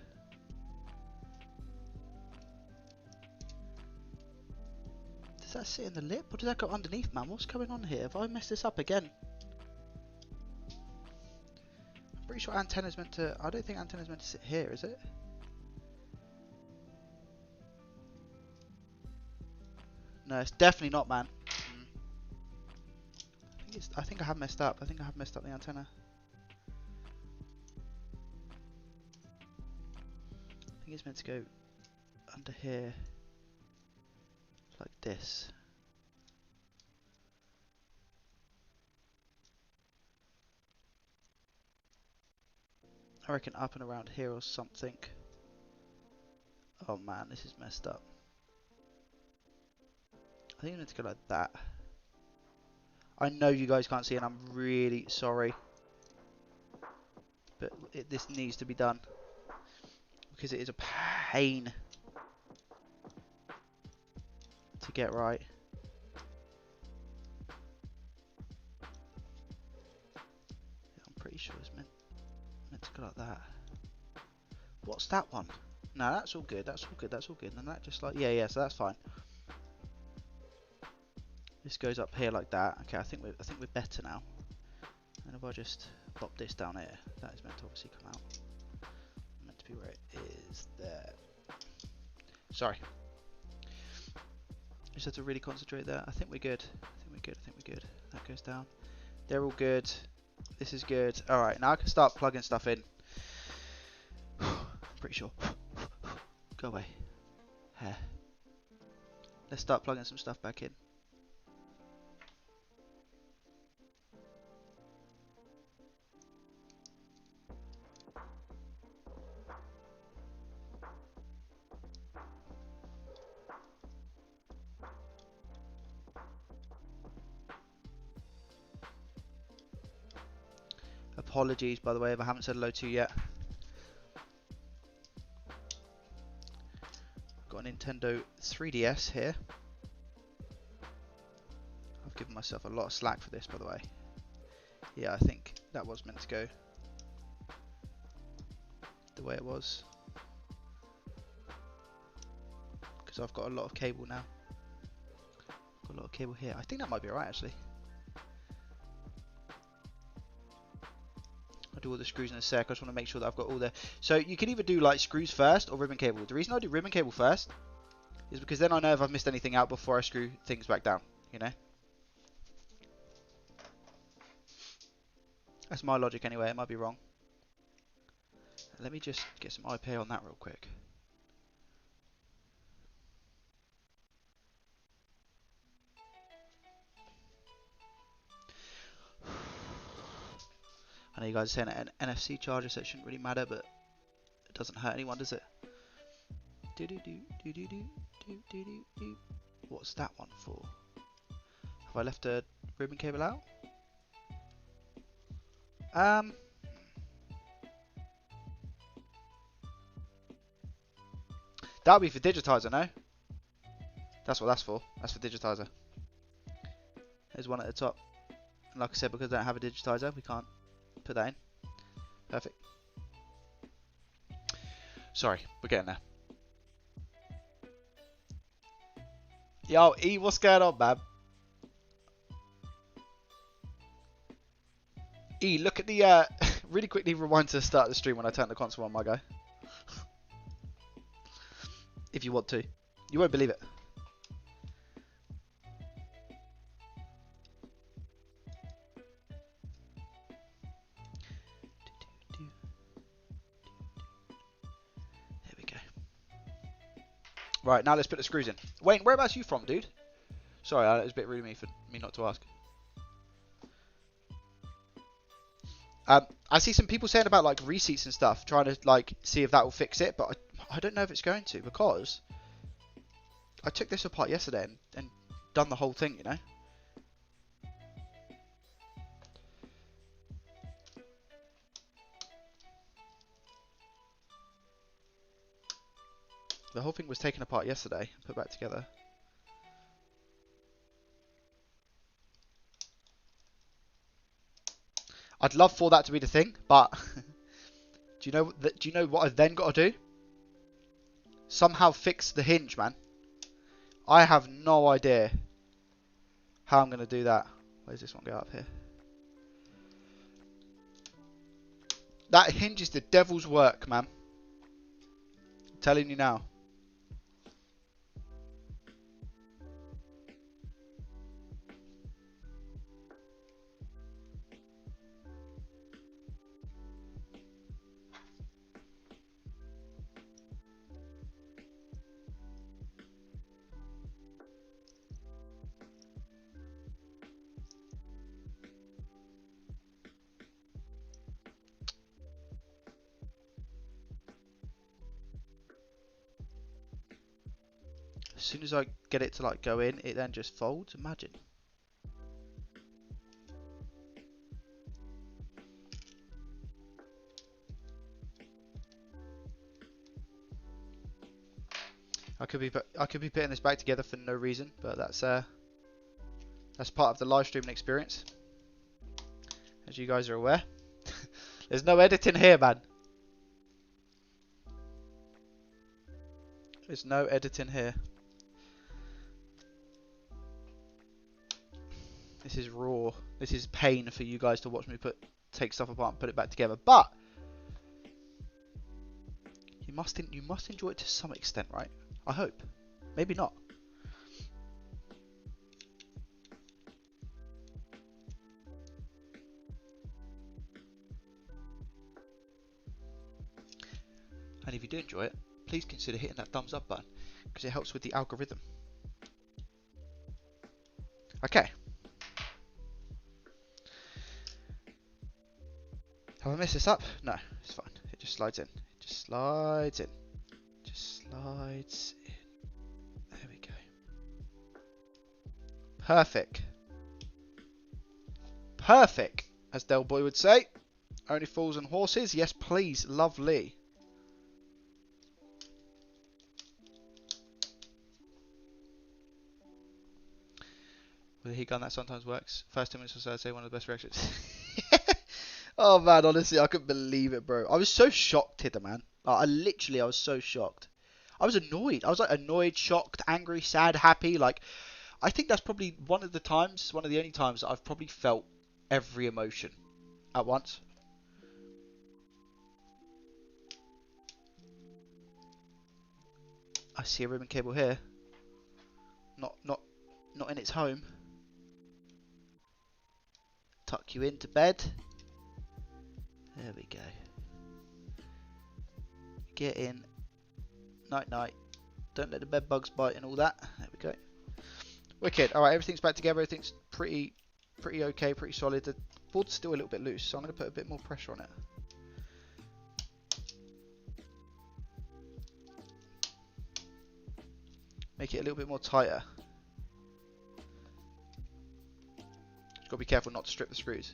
Does that sit in the lip or does that go underneath, man? What's going on here? Have I messed this up again? I'm pretty sure antenna's meant to... I don't think antenna's meant to sit here, is it? No, it's definitely not, man. I think I have messed up. I think I have messed up the antenna. I think it's meant to go under here, like this. I reckon up and around here or something. Oh man, this is messed up. I think I need to go like that. I know you guys can't see and I'm really sorry. But this needs to be done. Because it is a pain to get right. I'm pretty sure it's meant to go like that. What's that one? No, that's all good. That's all good. That's all good. And that just like yeah. So that's fine. This goes up here like that. Okay, I think we're better now. And if I just pop this down here, that is meant to obviously come out. Meant to be where it is there. Sorry. Just have to really concentrate there. I think we're good. I think we're good. That goes down. They're all good. This is good. Alright, now I can start plugging stuff in. Pretty sure. Go away. Hair. Let's start plugging some stuff back in. Apologies, by the way, if I haven't said hello to you yet. Got a Nintendo 3DS here. I've given myself a lot of slack for this, by the way. Yeah, I think that was meant to go the way it was. Because I've got a lot of cable now. I've got a lot of cable here. I think that might be alright, actually. I'll do all the screws in a sec. I just want to make sure that I've got all the... So you can either do like screws first or ribbon cable. The reason I do ribbon cable first is because then I know if I've missed anything out before I screw things back down, you know? That's my logic anyway, it might be wrong. Let me just get some IPA on that real quick. I know you guys are saying an NFC charger, so it shouldn't really matter, but it doesn't hurt anyone, does it? What's that one for? Have I left a ribbon cable out? That'll be for digitizer, no? That's what that's for. That's for digitizer. There's one at the top. And like I said, because I don't have a digitizer, we can't put that in. Perfect. Sorry, we're getting there. Yo, E, what's going on, man? E, look at the, really quickly rewind to the start of the stream when I turn the console on, my guy. If you want to. You won't believe it. There we go. Right, now let's put the screws in. Wayne, whereabouts are you from, dude? Sorry, it was a bit rude of me for me not to ask. I see some people saying about like receipts and stuff, trying to like see if that will fix it, but I don't know if it's going to, because I took this apart yesterday and done the whole thing, you know. The whole thing was taken apart yesterday and put back together. I'd love for that to be the thing, but do you know what I've then got to do? Somehow fix the hinge, man. I have no idea how I'm going to do that. Where's this one go up here? That hinge is the devil's work, man. I'm telling you now. As soon as I get it to like go in, it then just folds. Imagine. I could be putting this back together for no reason, but that's part of the live streaming experience, as you guys are aware. There's no editing here, man. There's no editing here. This is raw. This is pain for you guys to watch me take stuff apart and put it back together. But you must enjoy it to some extent, right? I hope. Maybe not. And if you do enjoy it, please consider hitting that thumbs up button, because it helps with the algorithm. Okay. Have I messed this up? No, it's fine. It just slides in. It just slides in. Just slides in. There we go. Perfect. Perfect, as Del Boy would say. Only fools and horses? Yes, please. Lovely. With a heat gun, that sometimes works. First 2 minutes or so, I'd say one of the best reactions. Oh man, honestly, I couldn't believe it, bro. I was so shocked, Hidder, man. I was so shocked. I was annoyed. I was like annoyed, shocked, angry, sad, happy. Like, I think that's probably one of the only times that I've probably felt every emotion at once. I see a ribbon cable here. Not in its home. Tuck you into bed. There we go. Get in. Night night. Don't let the bed bugs bite and all that. There we go. Wicked. Alright, everything's back together. Everything's pretty okay, pretty solid. The board's still a little bit loose, so I'm going to put a bit more pressure on it. Make it a little bit more tighter. Just got to be careful not to strip the screws,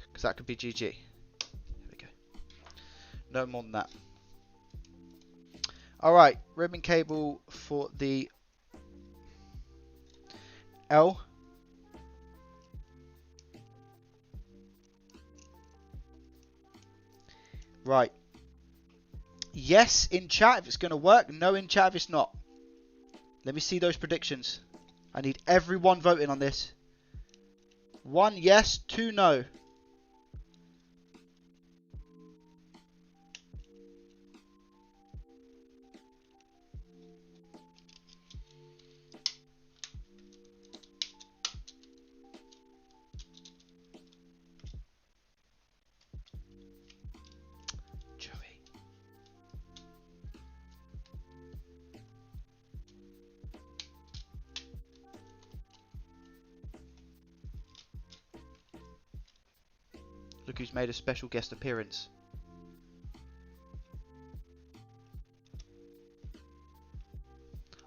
because that could be GG. There we go. No more than that. Alright, ribbon cable for the L. Right. Yes in chat if it's going to work. No in chat if it's not. Let me see those predictions. I need everyone voting on this. 1 yes, 2 no. Look who's made a special guest appearance.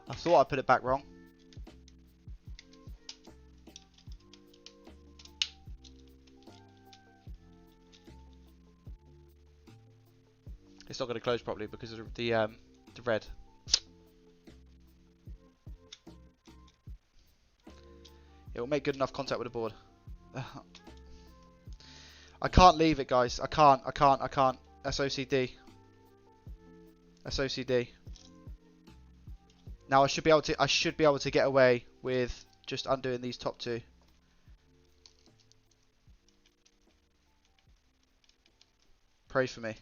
I thought I put it back wrong. It's not going to close properly because of the red. It will make good enough contact with the board. I can't leave it, guys. I can't. That's OCD. That's OCD. Now I should be able to get away with just undoing these top two. Pray for me.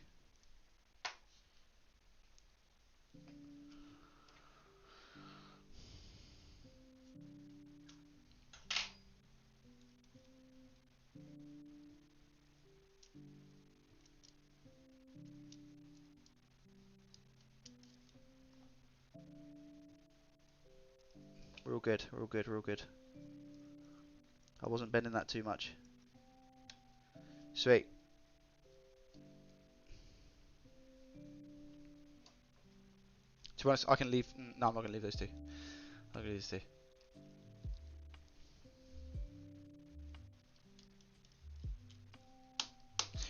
We're all good. We're all good. We're all good. I wasn't bending that too much. Sweet. To be honest, I can leave. No, I'm not going to leave those two. I'm going to leave these two.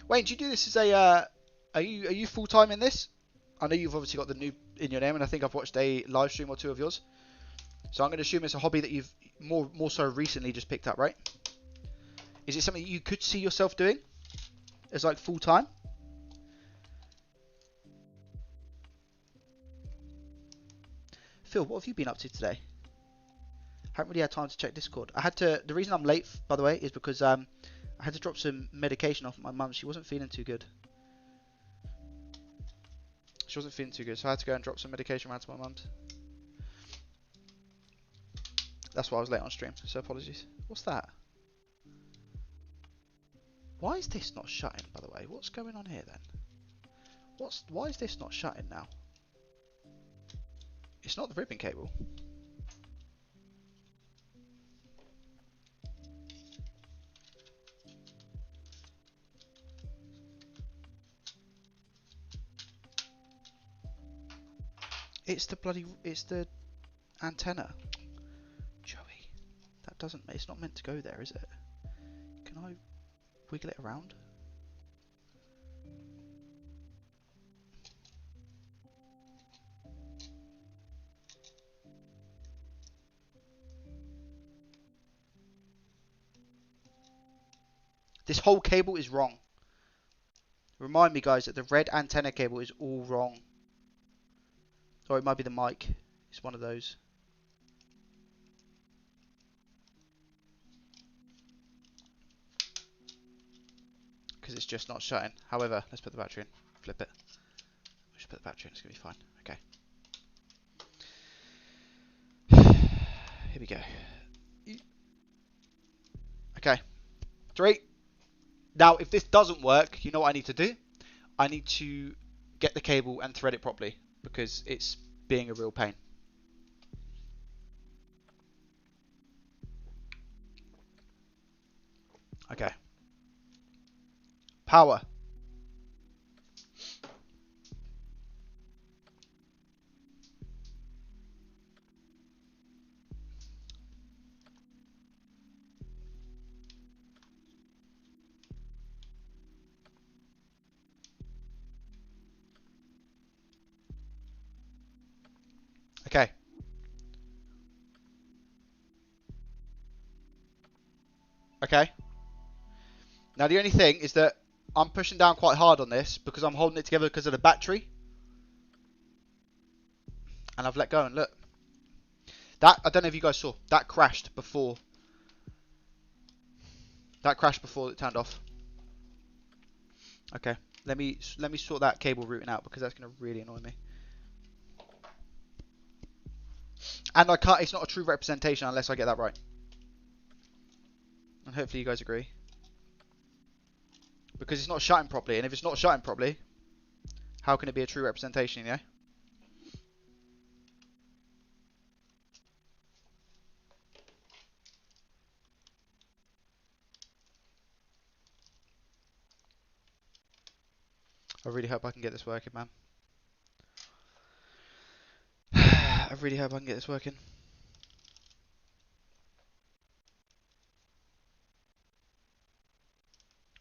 Wayne, do you do this as a? Are you full time in this? I know you've obviously got the NOOB in your name, and I think I've watched a live stream or two of yours. So I'm going to assume it's a hobby that you've more so recently just picked up, right? Is it something you could see yourself doing as like full time? Phil, what have you been up to today? Haven't really had time to check Discord. I had to. The reason I'm late, by the way, is because I had to drop some medication off my mum. She wasn't feeling too good. She wasn't feeling too good, so I had to go and drop some medication around to my mum's. That's why I was late on stream, so apologies. What's that? Why is this not shutting, by the way? What's going on here then? Why is this not shutting now? It's not the ribbon cable. It's the antenna. Joey, it's not meant to go there, is it? Can I wiggle it around? This whole cable is wrong. Remind me, guys, that the red antenna cable is all wrong. Or it might be the mic. It's one of those. Because it's just not shutting. However, let's put the battery in. Flip it. Just put the battery in. It's going to be fine. Okay. Here we go. Okay. 3. Now, if this doesn't work, you know what I need to do? I need to get the cable and thread it properly. Because it's being a real pain. Okay. Power. Okay. Okay. Now the only thing is that I'm pushing down quite hard on this because I'm holding it together because of the battery. And I've let go and look. That, I don't know if you guys saw, that crashed before. That crashed before it turned off. Okay. Let me sort that cable routing out because that's going to really annoy me. And I can't, it's not a true representation unless I get that right. And hopefully you guys agree. Because it's not shutting properly, and if it's not shutting properly, how can it be a true representation, you know? I really hope I can get this working, man. I really hope I can get this working.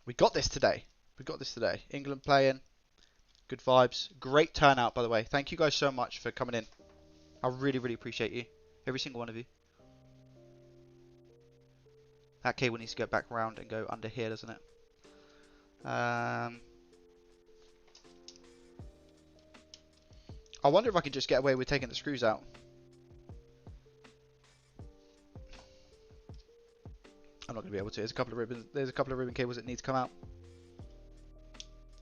We got this today. We got this today. England playing. Good vibes. Great turnout, by the way. Thank you guys so much for coming in. I really, really appreciate you. Every single one of you. That cable needs to go back around and go under here, doesn't it? I wonder if I can just get away with taking the screws out. I'm not going to be able to. There's a couple of ribbons. There's a couple of ribbon cables that need to come out.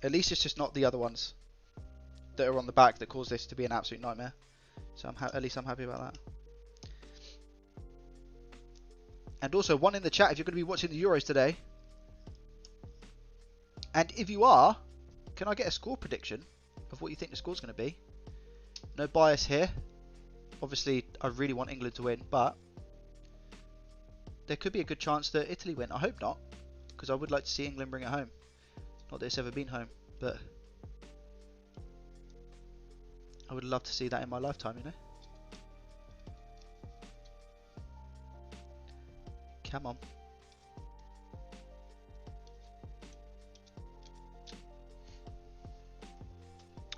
At least it's just not the other ones that are on the back that cause this to be an absolute nightmare. So at least I'm happy about that. And also, one in the chat if you're going to be watching the Euros today. And if you are, can I get a score prediction of what you think the score's going to be? No bias here. Obviously, I really want England to win, but there could be a good chance that Italy win. I hope not, because I would like to see England bring it home. Not that it's ever been home, but I would love to see that in my lifetime, you know? Come on.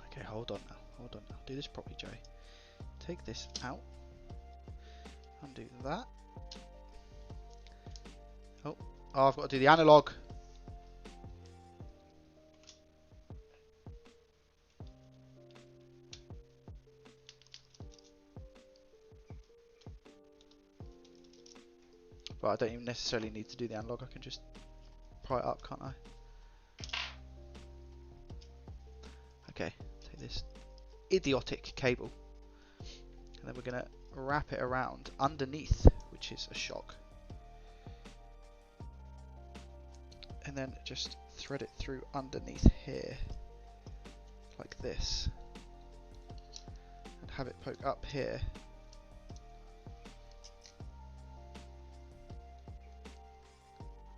Okay, hold on now. Hold on now. Do this properly, Joey. Take this out. Undo that. Oh, I've got to do the analog. But I don't even necessarily need to do the analog. I can just pry it up, can't I? Okay, take this idiotic cable. And then we're going to wrap it around underneath, which is a shock. And then just thread it through underneath here, like this. And have it poke up here.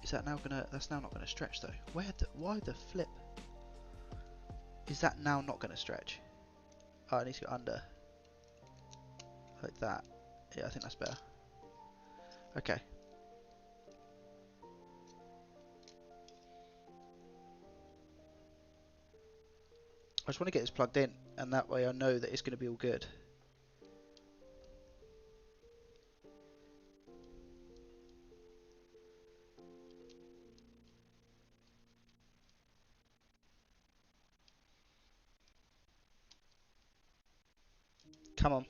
Is that now gonna, that's now not gonna stretch though. Why the flip? Is that now not gonna stretch? Oh, it needs to go under. Like that. Yeah, I think that's better. Okay. I just want to get this plugged in, and that way I know that it's going to be all good. Come on.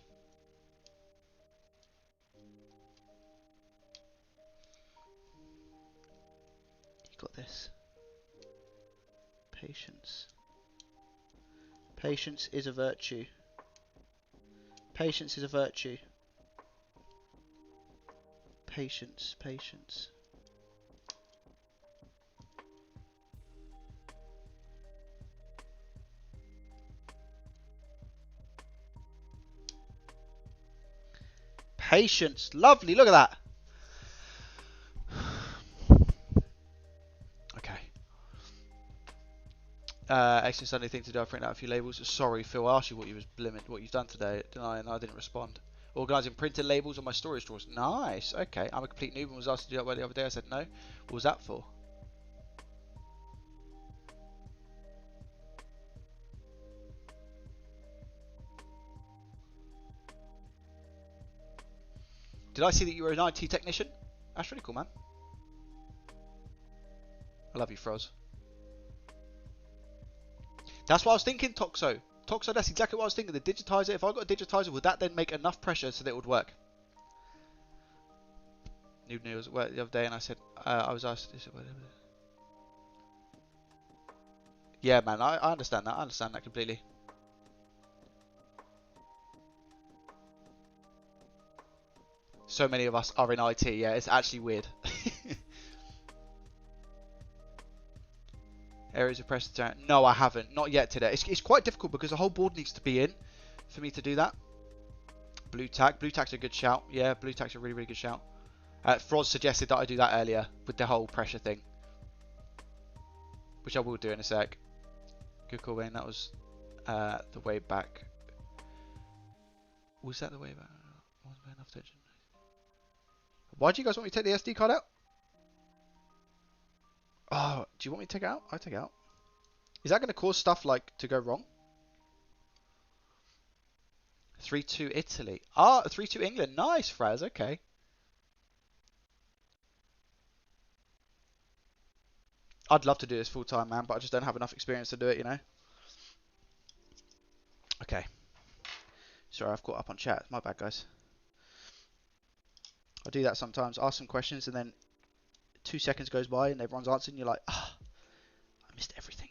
You got this. Patience. Patience is a virtue. Patience is a virtue. Patience, patience. Patience. Lovely. Look at that. Okay. Excellent Sunday thing to do. I printed out a few labels. Sorry, Phil. I asked you what you've done today, didn't I? And I didn't respond. Organising printed labels on my storage drawers. Nice. Okay. I'm a complete noob and was asked to do that the other day. I said no. What was that for? Did I see that you were an IT technician? That's really cool, man. I love you, Froz. That's what I was thinking, Toxo. Toxo, that's exactly what I was thinking. The digitizer, if I got a digitizer, would that then make enough pressure so that it would work? Noob was at work the other day and I said, I was asked, is it whatever? Yeah, man, I understand that. I understand that completely. So many of us are in IT, yeah, it's actually weird. Areas of pressure down. No, I haven't. Not yet today. It's quite difficult because the whole board needs to be in for me to do that. Blue tack. Blue tack's a good shout. Yeah, blue tack's a really, really good shout. Froz suggested that I do that earlier with the whole pressure thing, which I will do in a sec. Good call, Wayne. That was the way back. Was that the way back? Wasn't enough tension. Why do you guys want me to take the SD card out? Oh, do you want me to take it out? I'll take it out. Is that going to cause stuff like to go wrong? 3-2 Italy. Ah, 3-2 England. Nice, Fraz. Okay. I'd love to do this full time, man, but I just don't have enough experience to do it, you know? Okay. Sorry, I've caught up on chat. My bad, guys. I do that sometimes. Ask some questions and then 2 seconds goes by and everyone's answering. You're like, ah, I missed everything.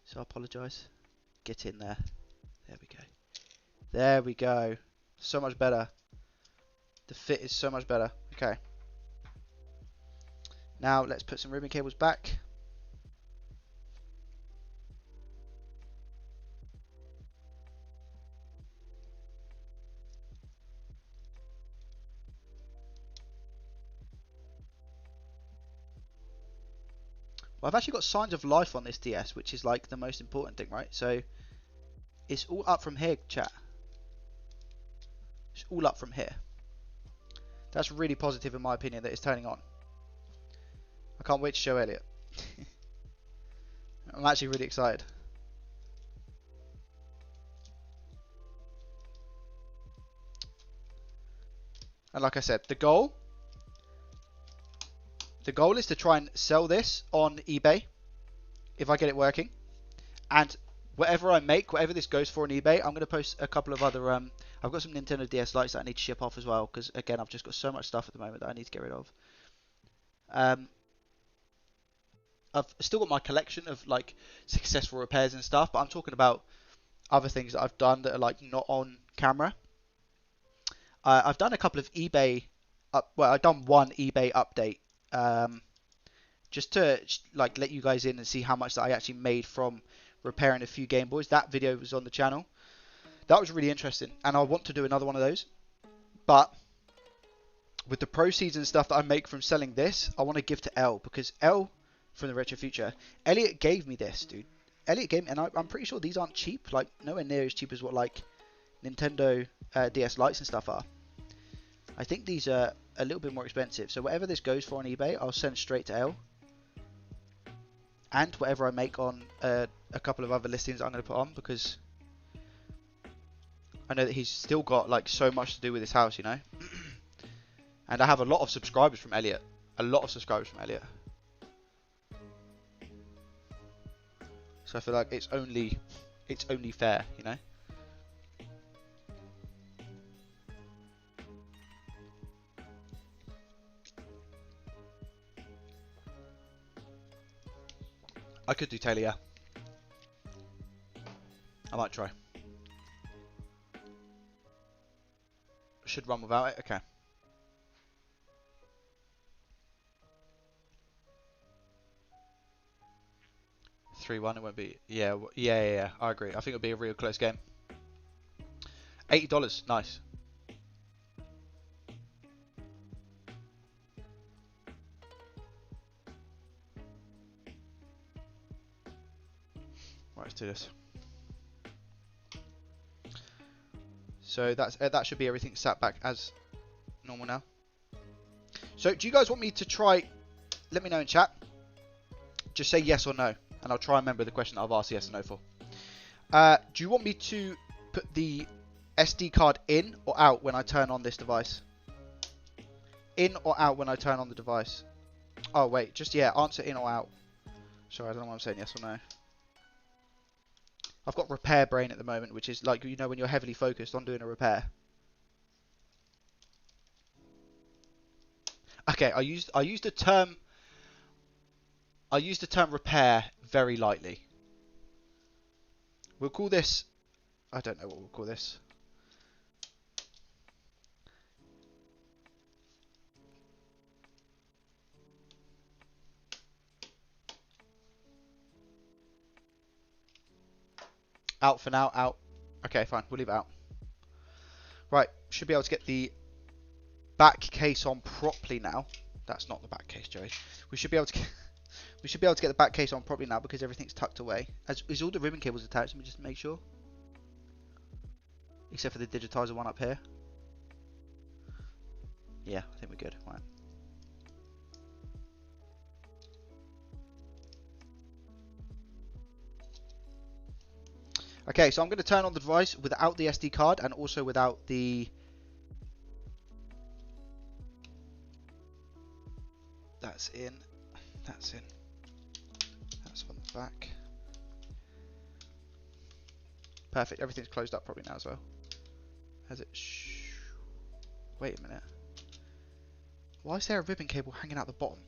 So I apologise. Get in there. There we go. There we go. So much better. The fit is so much better. Okay. Now let's put some ribbon cables back. Well, I've actually got signs of life on this DS, which is like the most important thing, right? So it's all up from here, chat. It's all up from here. That's really positive in my opinion that it's turning on. I can't wait to show Elliot. I'm actually really excited. And like I said, the goal is to try and sell this on eBay if I get it working. And whatever I make, whatever this goes for on eBay, I'm going to post a couple of other I've got some Nintendo DS lights that I need to ship off as well, because again, I've just got so much stuff at the moment that I need to get rid of. I've still got my collection of like successful repairs and stuff, but I'm talking about other things that I've done that are like not on camera. I've done a couple of eBay well, I've done one eBay update just to like let you guys in and see how much that I actually made from repairing a few Game Boys. That video was on the channel. That was really interesting, and I want to do another one of those. But with the proceeds and stuff that I make from selling this, I want to give to L, because L from the Retro Future, Elliot gave me this, dude. Elliot gave me, and I'm pretty sure these aren't cheap, like nowhere near as cheap as what like Nintendo DS lights and stuff are. I think these are a little bit more expensive. So whatever this goes for on eBay, I'll send straight to L. And whatever I make on a couple of other listings I'm going to put on, because I know that he's still got like so much to do with his house, you know. And I have a lot of subscribers from Elliot. A lot of subscribers from Elliot. So I feel like it's only fair, you know. I could do Taylor, yeah. I might try. Should run without it? Okay. $3-1, it won't be. Yeah. I agree. I think it'll be a real close game. $80, nice. Right, let's do this. So that should be everything sat back as normal now. So do you guys want me to try? Let me know in chat. Just say yes or no, and I'll try and remember the question that I've asked yes or no for. Do you want me to put the SD card in or out when I turn on this device? In or out when I turn on the device? Oh wait, just yeah, answer in or out. Sorry, I don't know why I'm saying yes or no. I've got repair brain at the moment, which is like, you know, when you're heavily focused on doing a repair. Okay, I used the term repair very lightly. We'll call this, I don't know what we'll call this. Out for now, out. Okay, fine, we'll leave it out. Right, should be able to get the back case on properly now. That's not the back case, Joey. We should be able to get the back case on properly now because everything's tucked away. Is all the ribbon cables attached? Let me just make sure. Except for the digitizer one up here. Yeah, I think we're good. Right. Okay, so I'm going to turn on the device without the SD card and also without the... That's in. That's in. That's on the back. Perfect. Everything's closed up probably now as well. Has it? Wait a minute. Why is there a ribbon cable hanging out the bottom?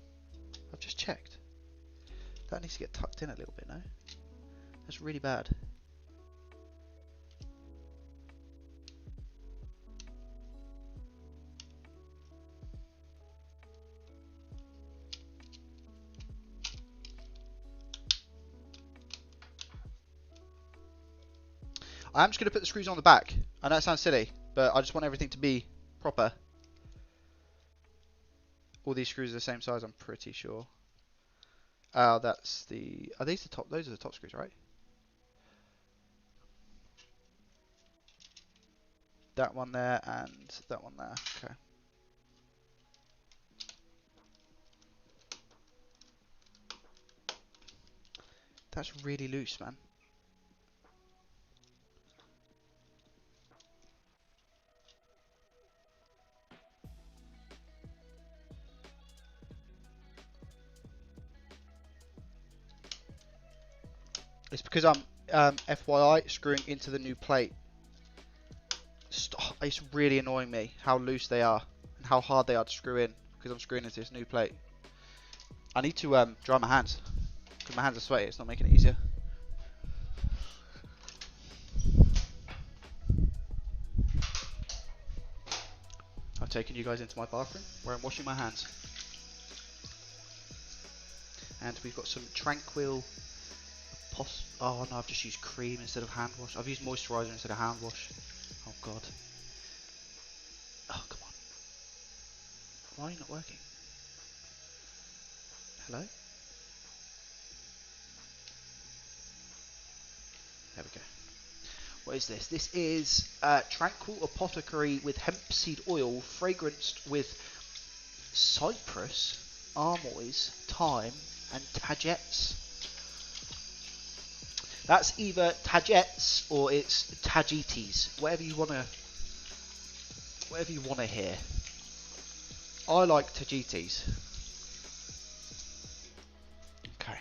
I've just checked. That needs to get tucked in a little bit, no? That's really bad. I'm just going to put the screws on the back. I know it sounds silly, but I just want everything to be proper. All these screws are the same size, I'm pretty sure. Oh, that's the... Are these the top? Those are the top screws, right? That one there and that one there. Okay. That's really loose, man. It's because I'm FYI screwing into the new plate. It's really annoying me how loose they are and how hard they are to screw in because I'm screwing into this new plate. I need to dry my hands because my hands are sweaty. It's not making it easier. I've taken you guys into my bathroom where I'm washing my hands. And we've got some Tranquil. Oh no, I've just used cream instead of hand wash. I've used moisturiser instead of hand wash. Oh god. Oh come on. Why are you not working? Hello? There we go. What is this? This is Tranquil Apothecary with hemp seed oil, fragranced with cypress, armoise, thyme, and tagettes. That's either tagettes or it's tagetes, whatever you wanna hear. I like tagetes. Okay.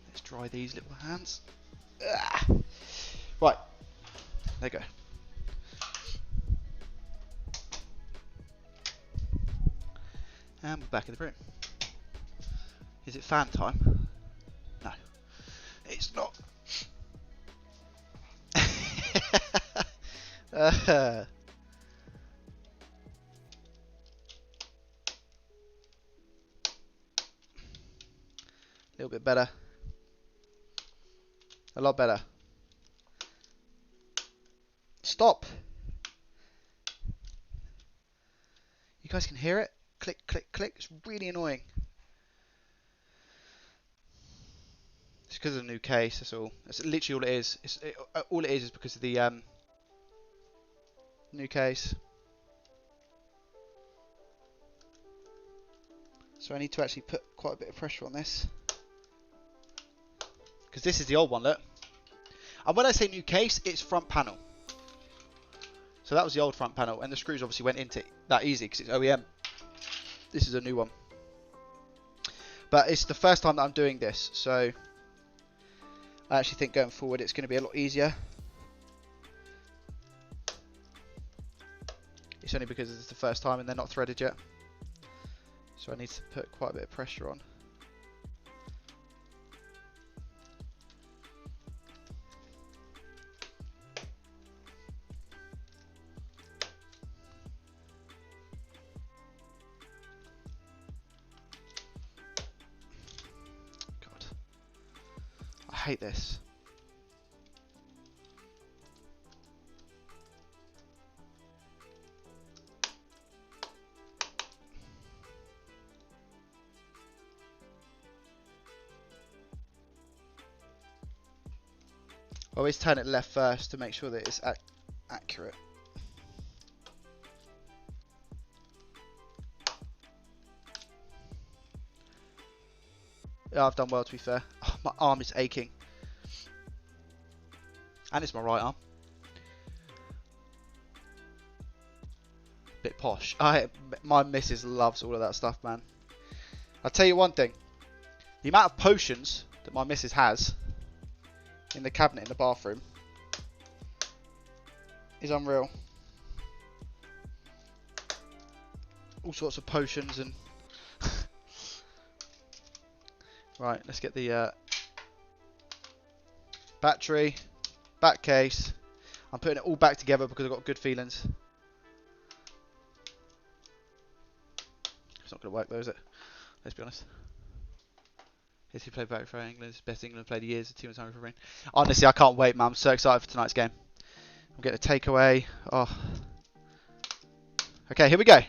Let's dry these little hands. Right. There you go. And we're back in the room. Is it fan time? No, it's not. A little bit better. A lot better. Stop. You guys can hear it? Click, click, click. It's really annoying. It's because of the new case, that's all. That's literally all it is. All it is because of the new case. So I need to actually put quite a bit of pressure on this. Because this is the old one, look. And when I say new case, it's front panel. So that was the old front panel, and the screws obviously went into it that easy because it's OEM. This is a new one. But it's the first time that I'm doing this, so I actually think going forward it's going to be a lot easier. It's only because it's the first time and they're not threaded yet. So I need to put quite a bit of pressure on. God, I hate this. Always turn it left first to make sure that it's accurate. Yeah, I've done well to be fair. Oh, my arm is aching. And it's my right arm. Bit posh. My missus loves all of that stuff, man. I'll tell you one thing. The amount of potions that my missus has in the cabinet in the bathroom is unreal. All sorts of potions and right, let's get the battery, back case. I'm putting it all back together because I've got good feelings. It's not going to work though, is it? Let's be honest. Yes, he played back for England. It's the best England played in years. The team was hungry for rain. Honestly, I can't wait, man. I'm so excited for tonight's game. I'm getting a takeaway. Oh. Okay, here we go.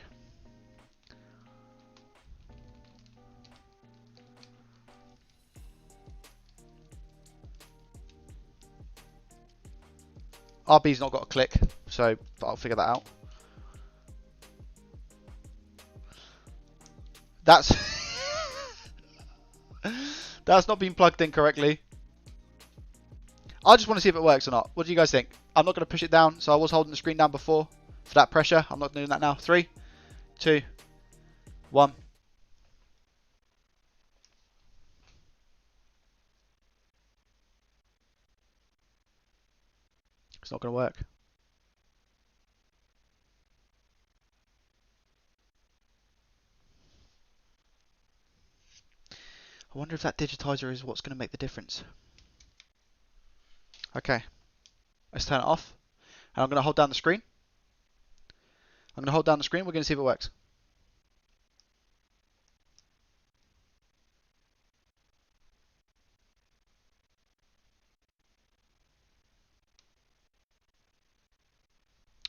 RB's not got a click, so I'll figure that out. That's that's not been plugged in correctly. I just want to see if it works or not. What do you guys think? I'm not going to push it down, so I was holding the screen down before for that pressure. I'm not doing that now. 3, 2, 1. It's not going to work. I wonder if that digitizer is what's going to make the difference. Okay, let's turn it off. And I'm going to hold down the screen. I'm going to hold down the screen. We're going to see if it works.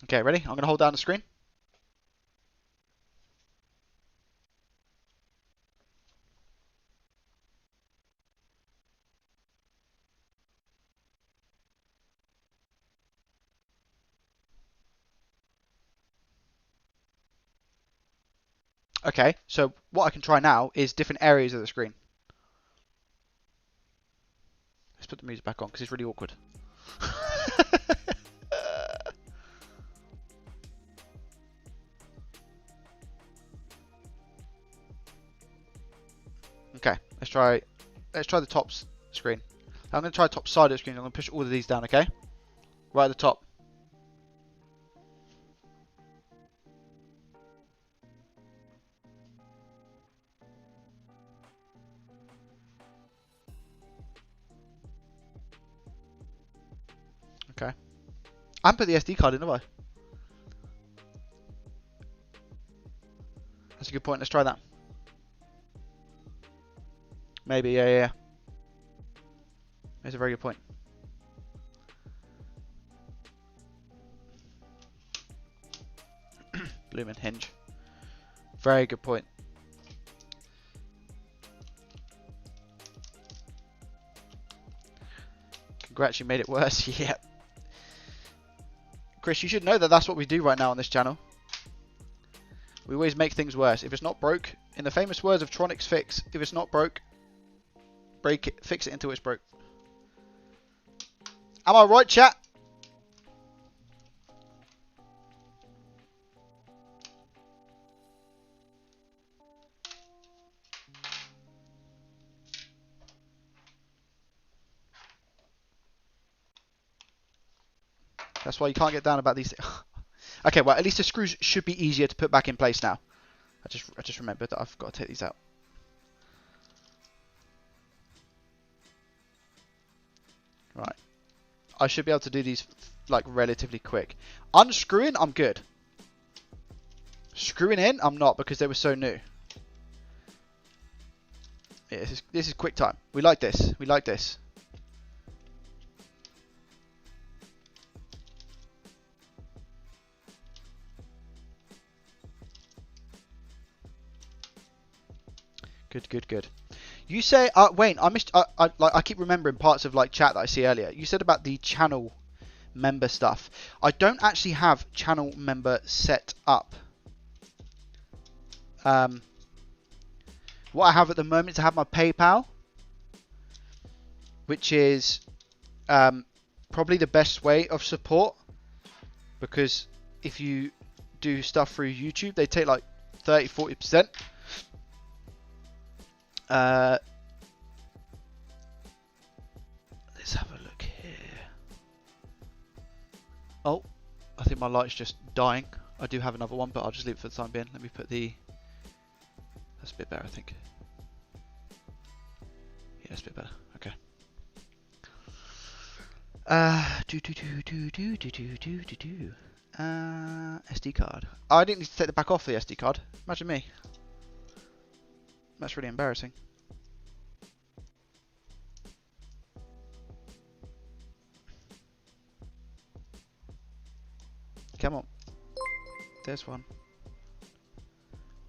Okay, ready? I'm going to hold down the screen. Okay, so what I can try now is different areas of the screen. Let's put the music back on because it's really awkward. Okay, let's try the top screen. I'm going to try the top side of the screen. I'm going to push all of these down, okay? Right at the top. I haven't put the SD card in, have I? That's a good point. Let's try that. Maybe, yeah. That's a very good point. Bloomin' hinge. Very good point. Congrats, you made it worse. Yeah. Chris, you should know that that's what we do right now on this channel. We always make things worse. If it's not broke, in the famous words of Tronic's Fix, if it's not broke, break it, fix it until it's broke. Am I right, chat? That's why you can't get down about these things. Okay, well, at least the screws should be easier to put back in place now. I just remembered that I've got to take these out. Right. I should be able to do these like relatively quick. Unscrewing, I'm good. Screwing in, I'm not because they were so new. Yeah, this is quick time. We like this. We like this. Good. You say, Wayne, I missed. I keep remembering parts of like chat that I see earlier. You said about the channel member stuff. I don't actually have channel member set up. What I have at the moment is I have my PayPal, which is probably the best way of support, because if you do stuff through YouTube, they take like 30-40%. Let's have a look here. Oh, I think my light's just dying. I do have another one, but I'll just leave it for the time being. Let me put the... That's a bit better, I think. Yeah, that's a bit better. Okay. SD card. Oh, I didn't need to take the back off the SD card. Imagine me. That's really embarrassing. Come on. There's one.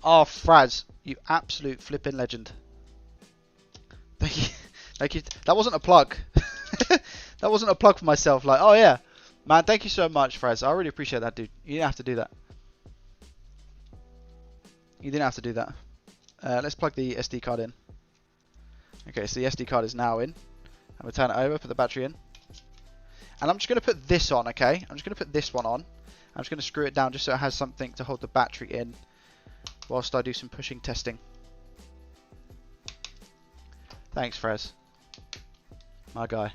Oh, Fraz, you absolute flipping legend. Thank you. Thank you. That wasn't a plug. That wasn't a plug for myself. Like, oh yeah. Man, thank you so much, Fraz. I really appreciate that, dude. You didn't have to do that. You didn't have to do that. Let's plug the SD card in. Okay, so the SD card is now in. I'm going to turn it over, put the battery in. And I'm just going to put this on, okay? I'm just going to put this one on. I'm just going to screw it down just so it has something to hold the battery in whilst I do some pushing testing. Thanks, Frez. My guy.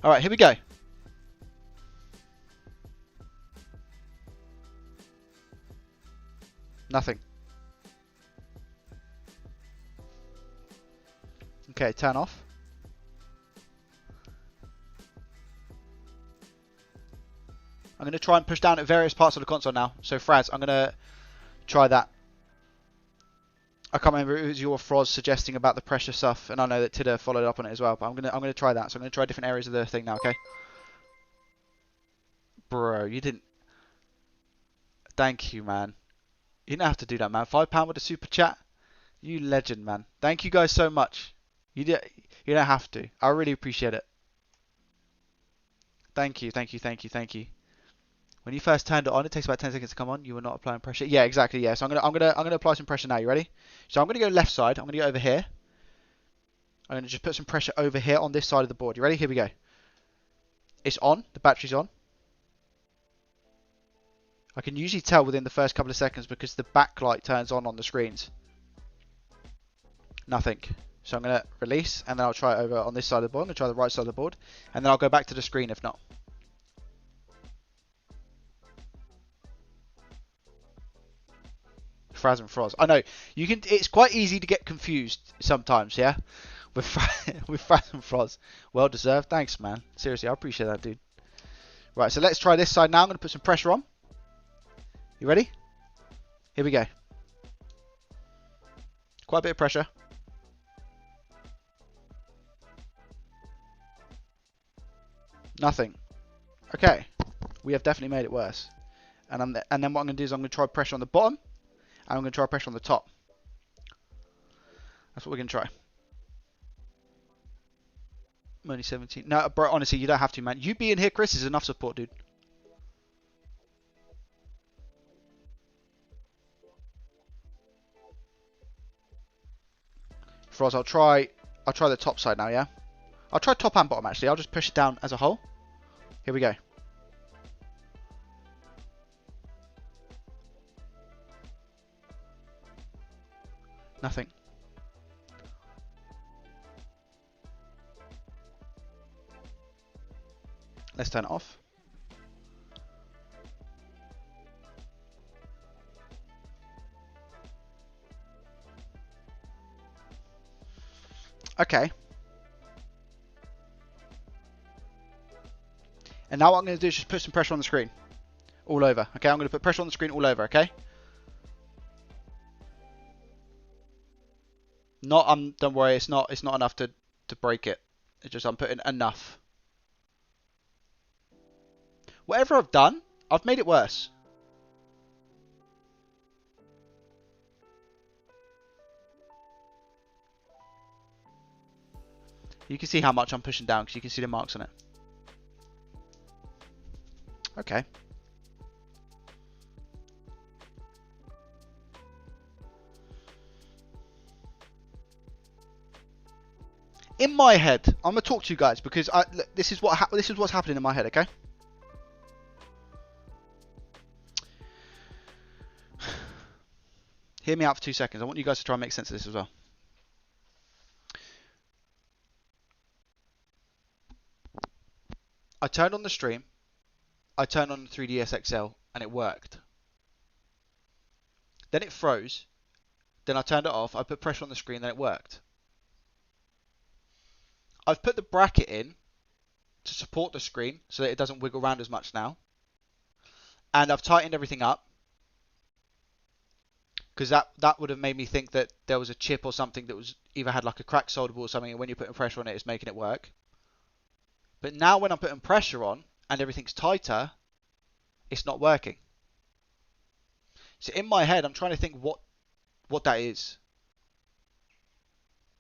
Alright, here we go. Nothing. Okay, turn off. I'm going to try and push down at various parts of the console now. So, Fraz, I'm going to try that. I can't remember if it was your Froz suggesting about the pressure stuff, and I know that Tidda followed up on it as well. But I'm gonna try that. So I'm gonna try different areas of the thing now. Okay. Bro, you didn't. Thank you, man. You didn't have to do that, man. £5 with a super chat. You legend, man. Thank you guys so much. You don't have to. I really appreciate it. Thank you. When you first turned it on, it takes about 10 seconds to come on. You were not applying pressure. Yeah, exactly. Yeah. So I'm gonna apply some pressure now. You ready? So I'm gonna go left side. I'm gonna go over here. I'm gonna just put some pressure over here on this side of the board. You ready? Here we go. It's on. The battery's on. I can usually tell within the first couple of seconds because the backlight turns on the screens. Nothing. So I'm gonna release, and then I'll try it over on this side of the board. I'm gonna try the right side of the board, and then I'll go back to the screen if not. Fraz and Froz. I know you can. It's quite easy to get confused sometimes, yeah, with with Fraz and Froz. Well deserved. Thanks, man. Seriously, I appreciate that, dude. Right, so let's try this side now. I'm going to put some pressure on. You ready? Here we go. Quite a bit of pressure. Nothing. Okay, we have definitely made it worse. And then what I'm going to do is I'm going to try pressure on the bottom, and I'm going to try pressure on the top. That's what we're going to try. I'm only 17. No, bro, honestly, you don't have to, man. You being here, Chris, is enough support, dude. Froz, I'll try the top side now, yeah? I'll try top and bottom, actually. I'll just push it down as a whole. Here we go. Nothing. Let's turn it off. Okay. And now what I'm going to do is just put some pressure on the screen. All over. Okay, I'm going to put pressure on the screen all over, okay? Don't worry, it's not enough to break it. It's just I'm putting enough. Whatever I've done, I've made it worse. You can see how much I'm pushing down because you can see the marks on it. Okay. In my head, I'm gonna talk to you guys because this is what's happening in my head. Okay. Hear me out for 2 seconds. I want you guys to try and make sense of this as well. I turned on the stream. I turned on the 3ds XL and it worked. Then it froze. Then I turned it off. I put pressure on the screen. Then it worked. I've put the bracket in to support the screen so that it doesn't wiggle around as much now. And I've tightened everything up because that would have made me think that there was a chip or something that was either had like a crack solderable or something, and when you're putting pressure on it, it's making it work. But now when I'm putting pressure on and everything's tighter, it's not working. So in my head, I'm trying to think what that is.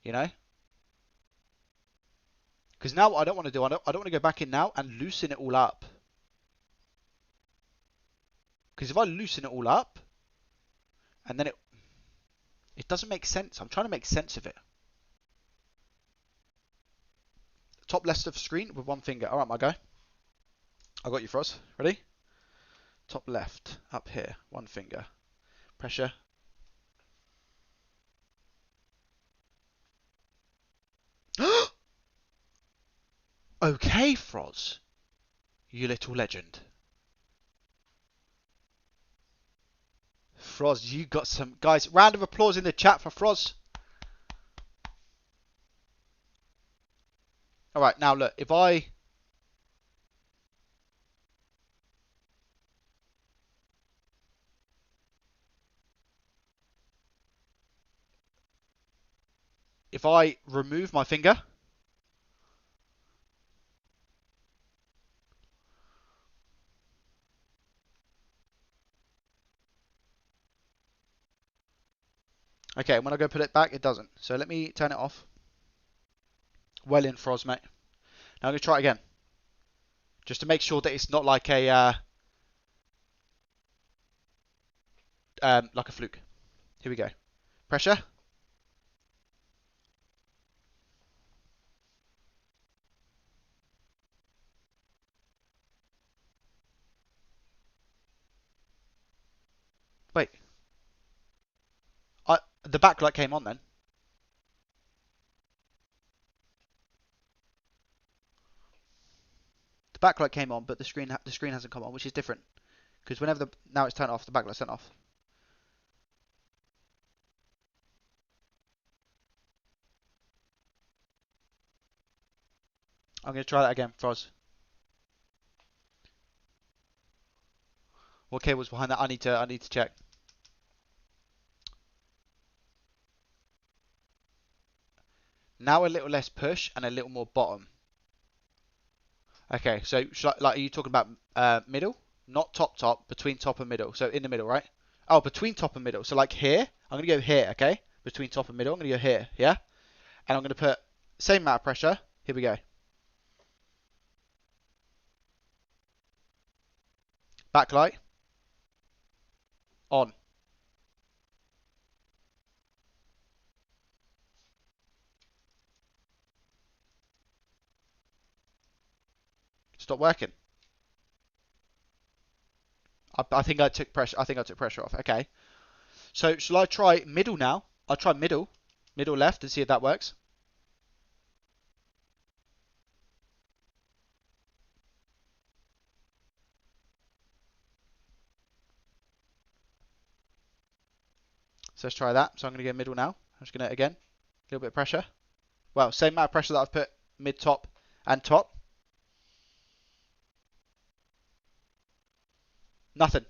You know? Because now what I don't want to do, I don't want to go back in now and loosen it all up. Because if I loosen it all up, and then it doesn't make sense. I'm trying to make sense of it. Top left of the screen with one finger. All right, my guy. I got you, Froz. Ready? Top left, up here, one finger. Pressure. Okay, Froz. You little legend. Froz, you got some... Guys, round of applause in the chat for Froz. Alright, now look, if I remove my finger... Okay, when I go put it back, it doesn't. So let me turn it off. Well in, Froz, mate. Now I'm going to try it again. Just to make sure that it's not like a fluke. Here we go. Pressure. Wait. The backlight came on then. The backlight came on, but the screen hasn't come on, which is different. Because whenever now it's turned off, the backlight's turned off. I'm going to try that again, Froz. What cable's behind that? I need to check. Now a little less push and a little more bottom. Okay, so are you talking about middle? Not top, between top and middle. So in the middle, right? Oh, between top and middle. So like here, I'm going to go here, okay? Between top and middle, I'm going to go here, yeah? And I'm going to put same amount of pressure. Here we go. Backlight. On. Stop working. I think I took pressure. I think I took pressure off. Okay. So shall I try middle now? I'll try middle left, and see if that works. So let's try that. So I'm going to go middle now. I'm just going to, again, a little bit of pressure. Well, same amount of pressure that I've put mid, top, and top. Nothing.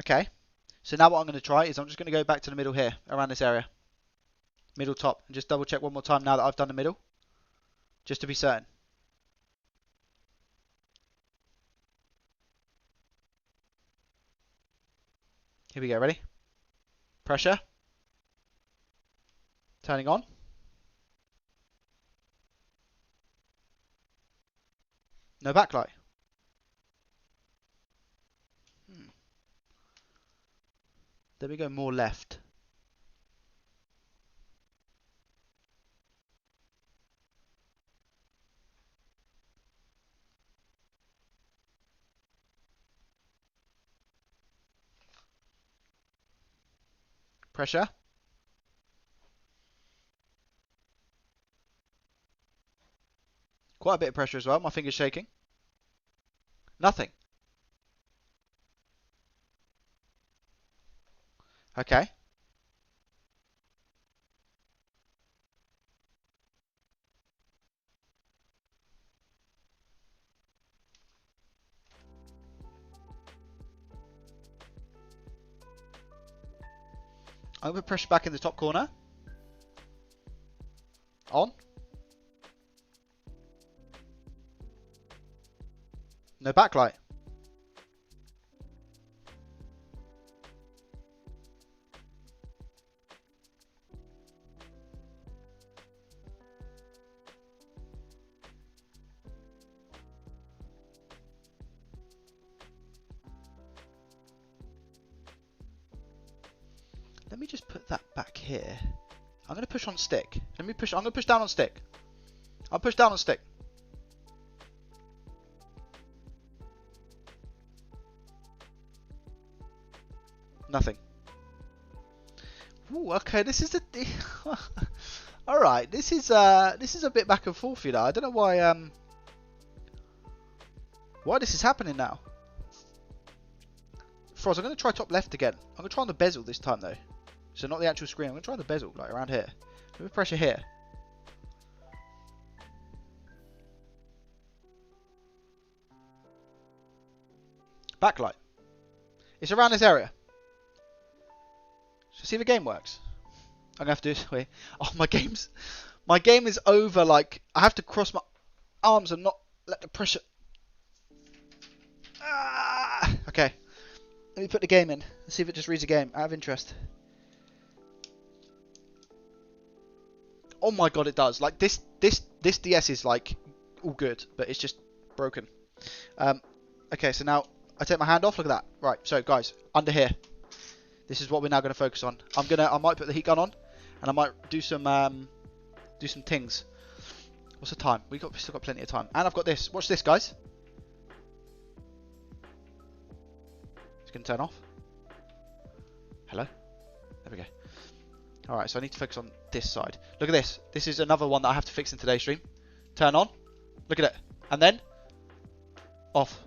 Okay. So now what I'm going to try is I'm just going to go back to the middle here, around this area. Middle, top. And just double check one more time now that I've done the middle. Just to be certain. Here we go. Ready? Pressure. Turning on. No backlight. Then we go more left. Pressure. Quite a bit of pressure as well. My finger's shaking. Nothing. Okay. I'm going to pressure back in the top corner. On. No backlight. Let me just put that back here. I'm going to push on stick. I'm going to push down on stick. I'll push down on stick. Nothing. Ooh, okay, this is the all right. This is a bit back and forth, you know. I don't know why this is happening now. Froz, I'm going to try top left again. I'm going to try on the bezel this time though. So not the actual screen. I'm going to try the bezel, like around here. With pressure here. Backlight. It's around this area. So see if the game works. I'm going to have to do this. Wait. Oh, my game is over. Like, I have to cross my arms and not let the pressure. Ah! Okay. Let me put the game in. See if it just reads a game. Out of interest. Oh my god, it does. Like this DS is like all good, but it's just broken. Okay, so now I take my hand off. Look at that. Right. So guys, under here, this is what we're now going to focus on. I might put the heat gun on, and I might do some things. What's the time? We've still got plenty of time, and I've got this. Watch this, guys. It's going to turn off. Hello. There we go. Alright, so I need to focus on this side. Look at this. This is another one that I have to fix in today's stream. Turn on. Look at it. And then off.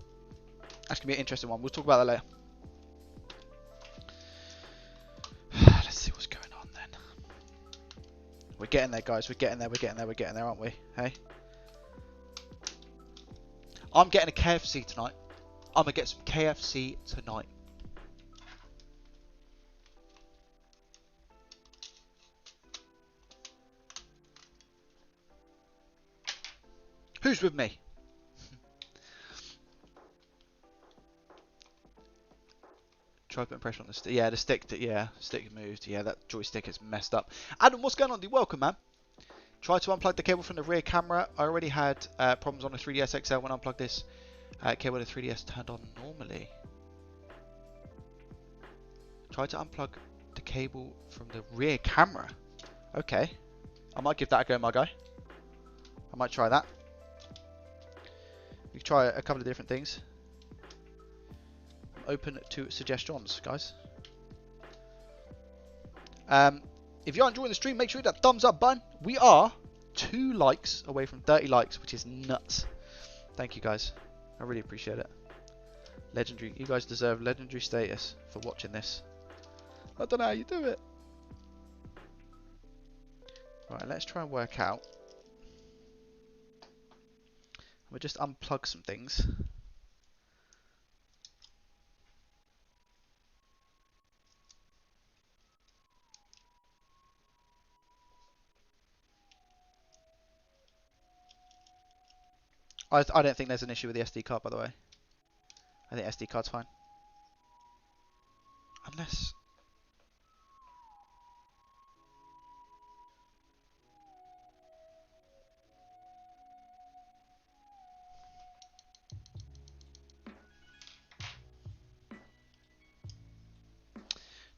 That's going to be an interesting one. We'll talk about that later. Let's see what's going on then. We're getting there, guys. We're getting there. We're getting there. We're getting there, aren't we? Hey. I'm getting a KFC tonight. I'm gonna get some KFC tonight. Who's with me? Try putting pressure on the stick. Yeah, the stick. Yeah, stick moved. Yeah, that joystick is messed up. Adam, what's going on? Welcome, man. Try to unplug the cable from the rear camera. I already had problems on the 3DS XL when I unplugged this cable. The 3DS turned on normally. Try to unplug the cable from the rear camera. Okay, I might give that a go, my guy. I might try that. We can try a couple of different things. I'm open to suggestions, guys. If you're enjoying the stream, make sure you hit that thumbs up button. We are 2 likes away from 30 likes, which is nuts. Thank you, guys. I really appreciate it. Legendary. You guys deserve legendary status for watching this. I don't know how you do it. Right, let's try and work out. We'll just unplug some things. I don't think there's an issue with the SD card, by the way. I think SD card's fine. Unless...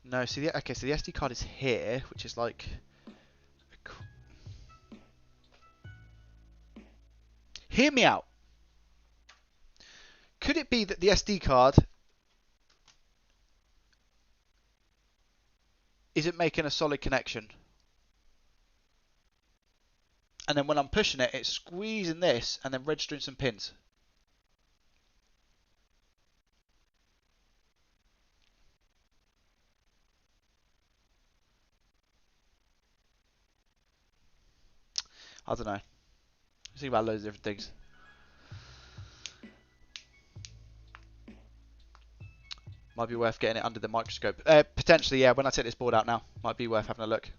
No, see, okay, so the SD card is here, which is like... Hear me out. Could it be that the SD card isn't making a solid connection? And then when I'm pushing it, it's squeezing this and then registering some pins. I don't know. Think about loads of different things. Might be worth getting it under the microscope. Potentially, yeah. When I take this board out now, might be worth having a look.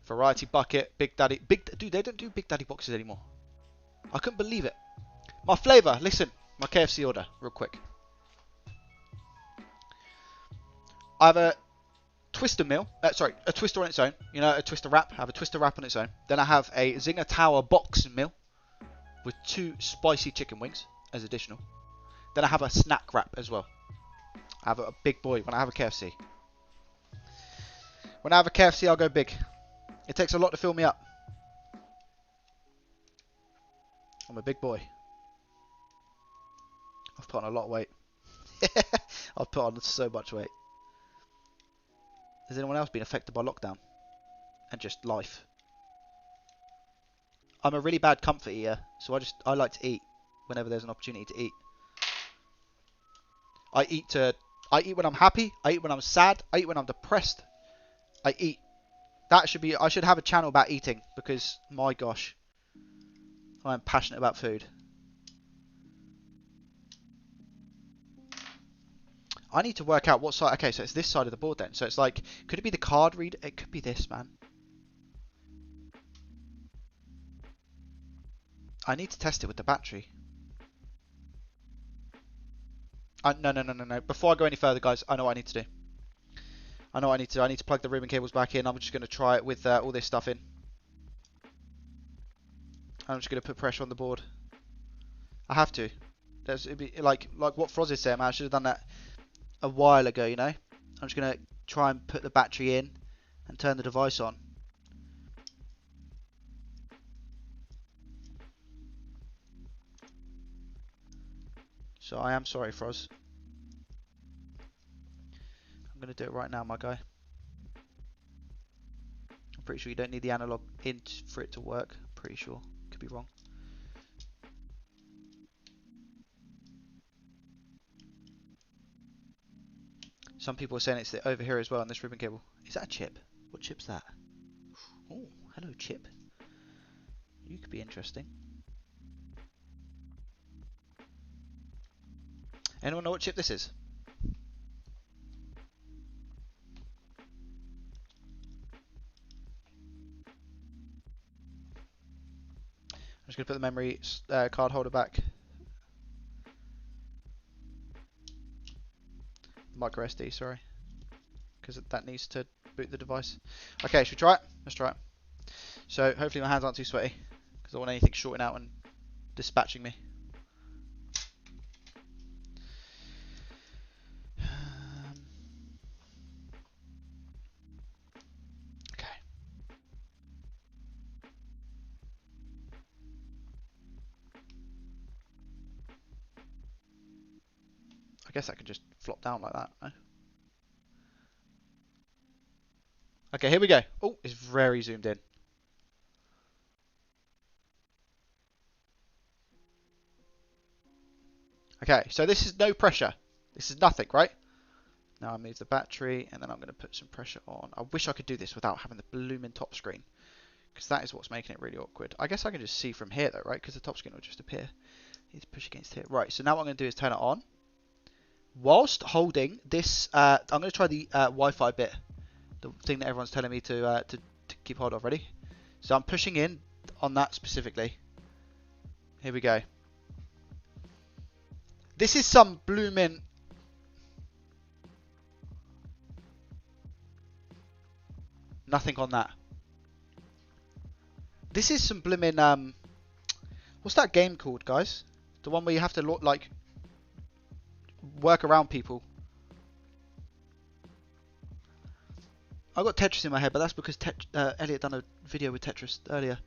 Variety bucket, Big Daddy. Dude, they don't do Big Daddy boxes anymore. I couldn't believe it. My flavour. Listen, my KFC order, real quick. I have a twister meal. Sorry, a twister on its own. You know, a twister wrap. I have a twister wrap on its own. Then I have a Zinger Tower box meal with 2 spicy chicken wings as additional. Then I have a snack wrap as well. I have a big boy when I have a KFC. When I have a KFC, I'll go big. It takes a lot to fill me up. I'm a big boy. I've put on a lot of weight. I've put on so much weight. Has anyone else been affected by lockdown? And just life? I'm a really bad comfort eater, so I like to eat whenever there's an opportunity to eat. I eat when I'm happy, I eat when I'm sad, I eat when I'm depressed. I eat. I should have a channel about eating because my gosh, I'm passionate about food. I need to work out what side. Okay, so it's this side of the board then. So it's like, could it be the card reader? It could be this, man. I need to test it with the battery. No. Before I go any further, guys, I know what I need to do. I know what I need to do. I need to plug the ribbon cables back in. I'm just going to try it with all this stuff in. I'm just going to put pressure on the board. I have to. It'd be like what Froz is saying, man. I should have done that a while ago, you know. I'm just going to try and put the battery in and turn the device on. So I am sorry, Froz. I'm going to do it right now, my guy. I'm pretty sure you don't need the analog in for it to work. Pretty sure. Could be wrong. Some people are saying it's over here as well on this ribbon cable. Is that a chip? What chip's that? Oh, hello, chip. You could be interesting. Anyone know what chip this is? I'm just going to put the memory card holder back. Micro SD, sorry. Because that needs to boot the device. Okay, should we try it? Let's try it. So hopefully my hands aren't too sweaty. Because I don't want anything shorting out and dispatching me. Okay. I guess that could just flop down like that. No? Okay, here we go. Oh, it's very zoomed in. Okay, so this is no pressure. This is nothing, right? Now I move the battery, and then I'm going to put some pressure on. I wish I could do this without having the blooming top screen, because that is what's making it really awkward. I guess I can just see from here, though, right? Because the top screen will just appear. Need to push against here. Right, so now what I'm going to do is turn it on. Whilst holding this, I'm going to try the Wi-Fi bit, the thing that everyone's telling me to keep hold of. Ready? So I'm pushing in on that specifically. Here we go. This is some blooming... Nothing on that. This is some blooming... What's that game called, guys? The one where you have to, like, work around people. I got Tetris in my head, but that's because Elliot done a video with Tetris earlier.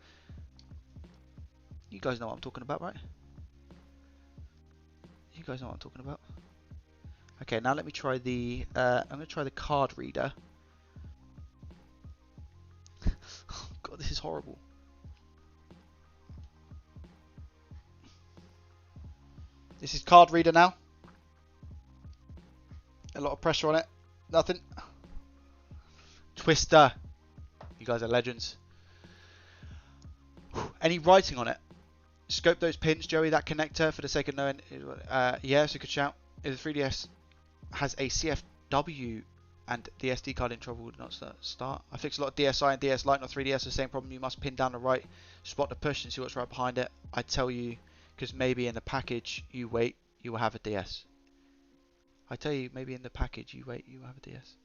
You guys know what I'm talking about, right? You guys know what I'm talking about. Okay, now let me try the... I'm going to try the card reader. Oh, God, this is horrible. This is card reader now. A lot of pressure on it. Nothing. Twister. You guys are legends. Any writing on it? Scope those pins, Joey, that connector, for the sake of knowing. Yeah, so good shout. If the 3DS has a CFW and the SD card in trouble would not start. I fixed a lot of DSi and DS Lite, not 3DS, the same problem. You must pin down the right spot to push and see what's right behind it. I tell you, because maybe in the package you wait, you will have a DS. I tell you, maybe in the package you wait, you will have a DS.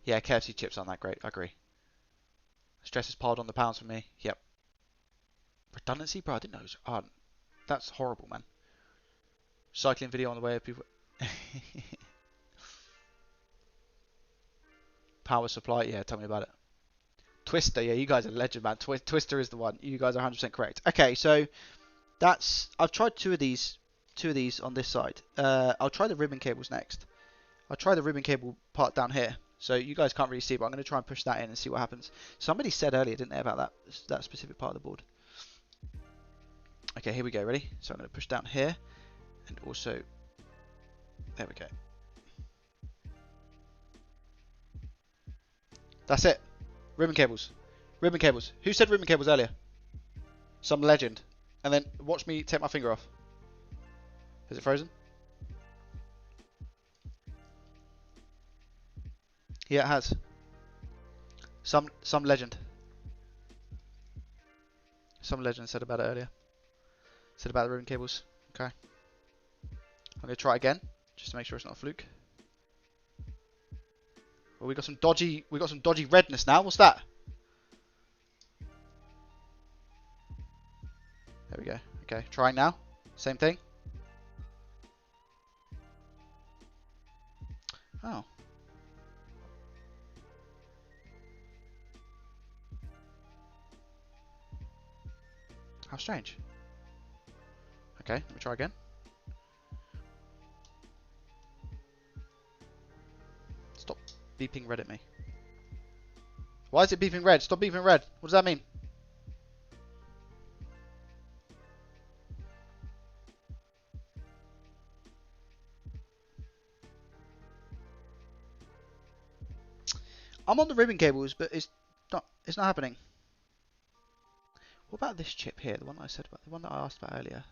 Yeah, KFC chips aren't that great, I agree. Stress is piled on the pounds for me. Yep. Redundancy? Bro, I didn't know it was... Oh, that's horrible, man. Cycling video on the way of people... Power supply? Yeah, tell me about it. Twister, yeah, you guys are legend, man. Twister is the one. You guys are 100% correct. Okay, so that's... I've tried two of these on this side. I'll try the ribbon cables next. I'll try the ribbon cable part down here. So you guys can't really see, but I'm going to try and push that in and see what happens. Somebody said earlier, didn't they, about that specific part of the board. Okay, here we go. Ready? So I'm going to push down here, and also, there we go. That's it. Ribbon cables. Ribbon cables. Who said ribbon cables earlier? Some legend. And then watch me take my finger off. Is it frozen? Yeah, it has. Some legend. Some legend said about it earlier. Said about the ribbon cables. Okay. I'm gonna try again, just to make sure it's not a fluke. Well, we got some dodgy redness now. What's that? There we go. Okay, trying now. Same thing. Oh. How strange. Okay, let me try again. Stop beeping red at me. Why is it beeping red? Stop beeping red. What does that mean? I'm on the ribbon cables, but it's not happening. What about this chip here? The one that I said about, the one that I asked about earlier.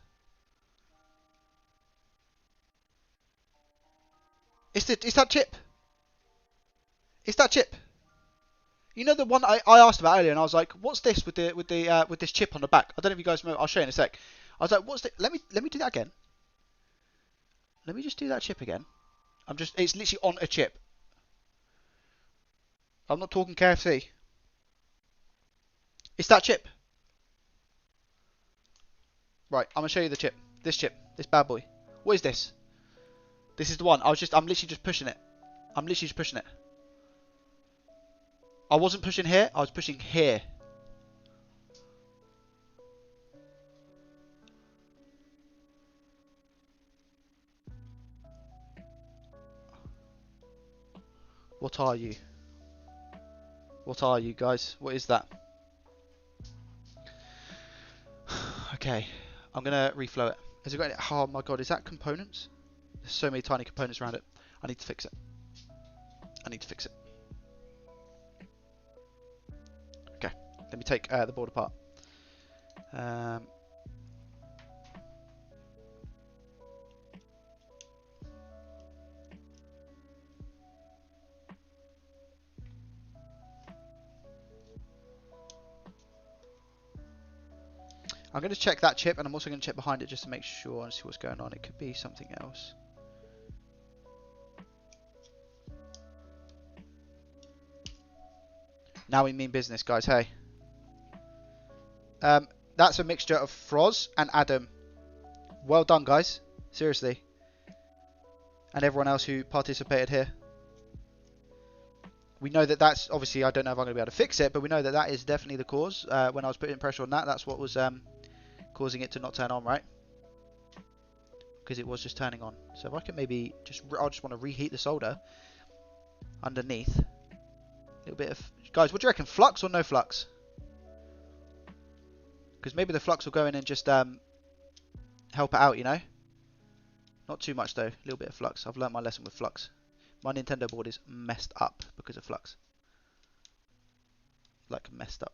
It's that chip. It's that chip. You know the one I asked about earlier, and I was like, "What's this with this chip on the back?" I don't know if you guys remember. I'll show you in a sec. I was like, "What's this?" Let me do that again. Let me just do that chip again. It's literally on a chip. I'm not talking KFC. It's that chip. Right, I'm gonna show you the chip. This chip, this bad boy. What is this? This is the one. I'm literally just pushing it. I'm literally just pushing it. I wasn't pushing here. I was pushing here. What are you? What are you guys? What is that? Okay, I'm gonna reflow it. Has it got any? Oh my god, is that components? There's so many tiny components around it. I need to fix it. I need to fix it. Okay, let me take the board apart. I'm going to check that chip, and I'm also going to check behind it just to make sure and see what's going on. It could be something else. Now we mean business, guys. Hey. That's a mixture of Froz and Adam. Well done, guys. Seriously. And everyone else who participated here. We know that that's, obviously, I don't know if I'm going to be able to fix it, but we know that that is definitely the cause. When I was putting pressure on that, that's what was causing it to not turn on, right? Because it was just turning on. So if I can maybe I'll just want to reheat the solder underneath. A little bit of, guys, what do you reckon? Flux or no flux? Because maybe the flux will go in and just help it out, you know? Not too much though, a little bit of flux. I've learnt my lesson with flux. My Nintendo board is messed up because of flux. Like, messed up.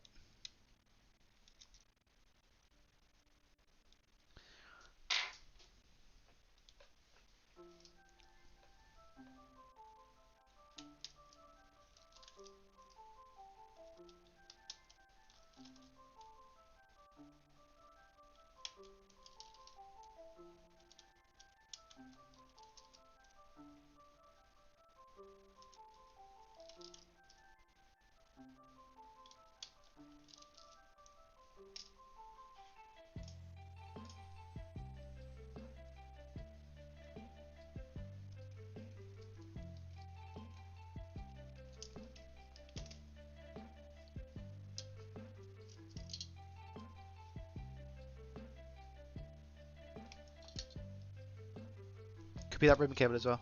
Could be that ribbon cable as well.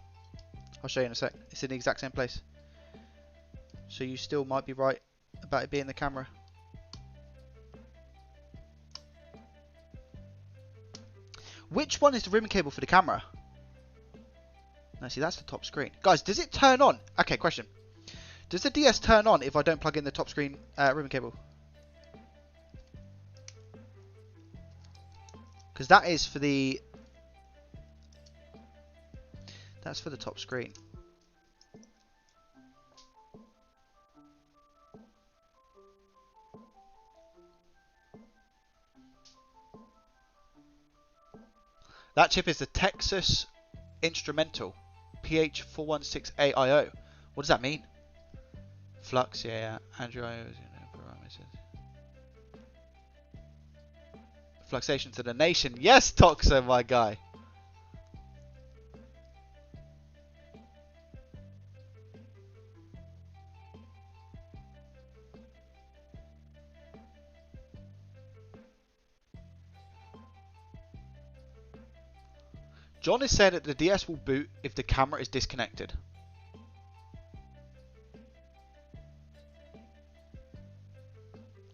I'll show you in a sec. It's in the exact same place. So you still might be right about it being the camera. Which one is the ribbon cable for the camera? No, see, that's the top screen. Guys, does it turn on? Okay, question. Does the DS turn on if I don't plug in the top screen ribbon cable? Because that is for the... That's for the top screen. That chip is the Texas Instrumental PH416AIO. What does that mean? Flux, yeah. Andrew IOs, parameters. Fluxation to the nation. Yes, Toxo, my guy. John is saying that the DS will boot if the camera is disconnected.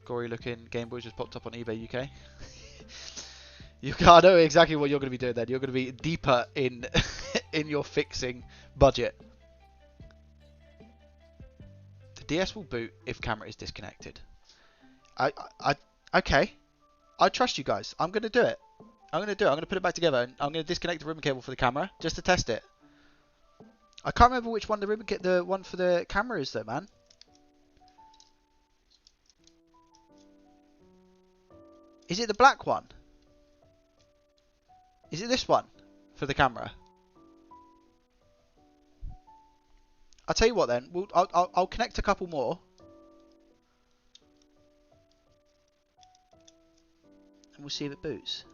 Gory looking Game Boy just popped up on eBay UK. I know exactly what you're going to be doing then. You're going to be deeper in in your fixing budget. The DS will boot if camera is disconnected. Okay. I trust you guys. I'm going to do it. I'm going to put it back together and I'm going to disconnect the ribbon cable for the camera just to test it. I can't remember which one the one for the camera is though, man. Is it the black one? Is it this one for the camera? I'll tell you what then. I'll connect a couple more. And we'll see if it boots.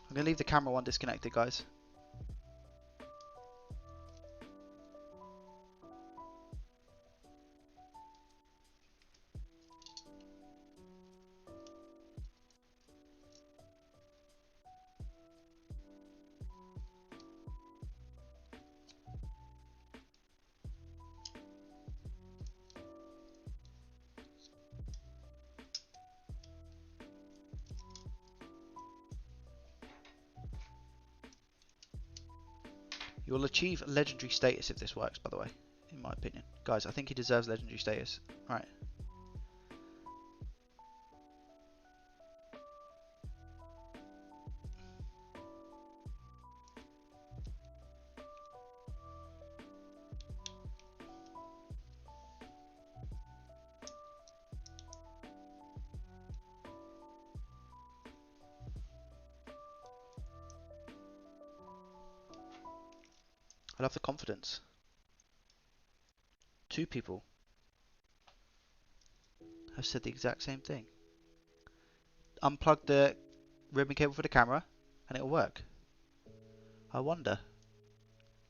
I'm going to leave the camera one disconnected, guys. You will achieve legendary status if this works, by the way, in my opinion. Guys, I think he deserves legendary status. Right. I love the confidence. 2 people have said the exact same thing. Unplug the ribbon cable for the camera and it'll work. I wonder.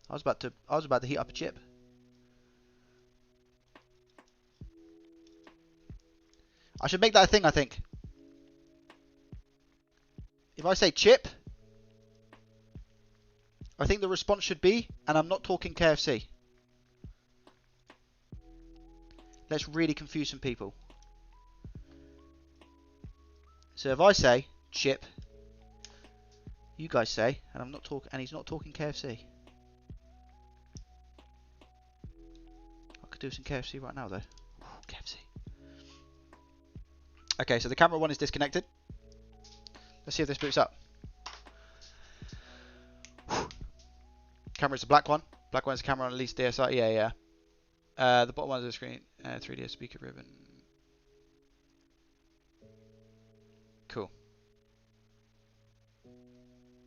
I was about to heat up a chip. I should make that a thing, I think. If I say chip, I think the response should be, and I'm not talking KFC. Let's really confuse some people. So if I say chip, you guys say, and I'm not talking, and he's not talking KFC. I could do some KFC right now though. Ooh, KFC. Okay, so the camera one is disconnected. Let's see if this boots up. Camera's the black one. Black one's the camera on at least DSI. Yeah. The bottom one's the screen. 3D speaker ribbon. Cool.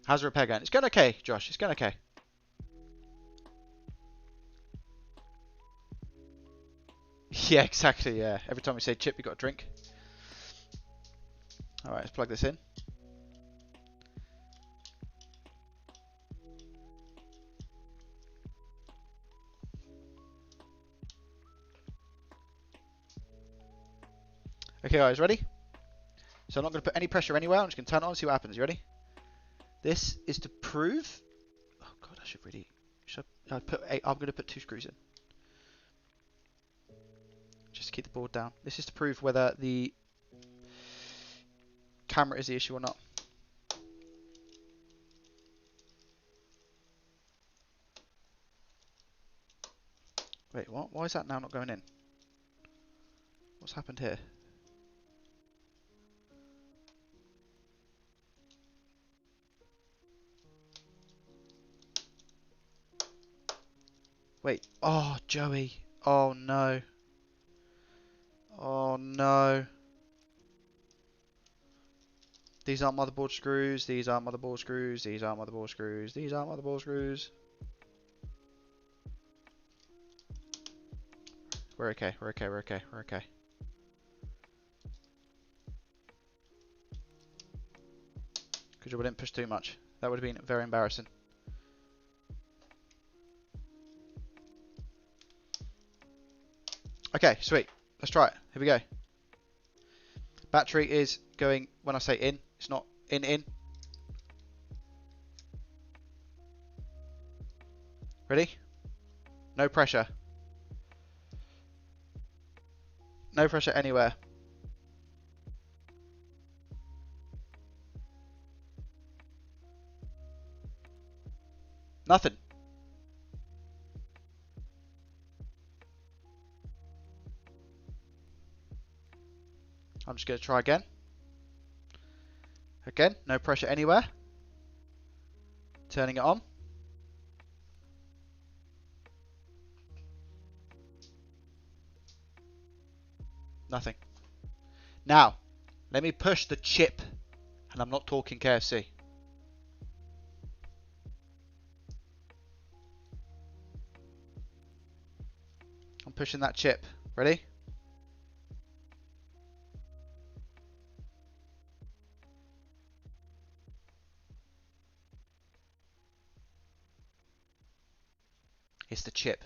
How's the repair going? It's going okay, Josh. It's going okay. Yeah, exactly. Yeah. Every time we say chip, you got a drink. All right, let's plug this in. Okay, guys, ready? So I'm not going to put any pressure anywhere. I'm just going to turn it on and see what happens. You ready? This is to prove. Oh God, I should really. I'm going to put 2 screws in. Just to keep the board down. This is to prove whether the camera is the issue or not. Wait, what? Why is that now not going in? What's happened here? Wait. Oh, Joey. Oh, no. Oh, no. These aren't motherboard screws. These aren't motherboard screws. These aren't motherboard screws. These aren't motherboard screws. We're okay. We're okay. We're okay. We're okay. Good job I didn't push too much. That would have been very embarrassing. Okay, sweet. Let's try it. Here we go. Battery is going, when I say in, it's not in. Ready? No pressure. No pressure anywhere. Nothing. I'm just going to try again. Again, no pressure anywhere. Turning it on. Nothing. Now, let me push the chip. And I'm not talking KFC. I'm pushing that chip. Ready? It's the chip.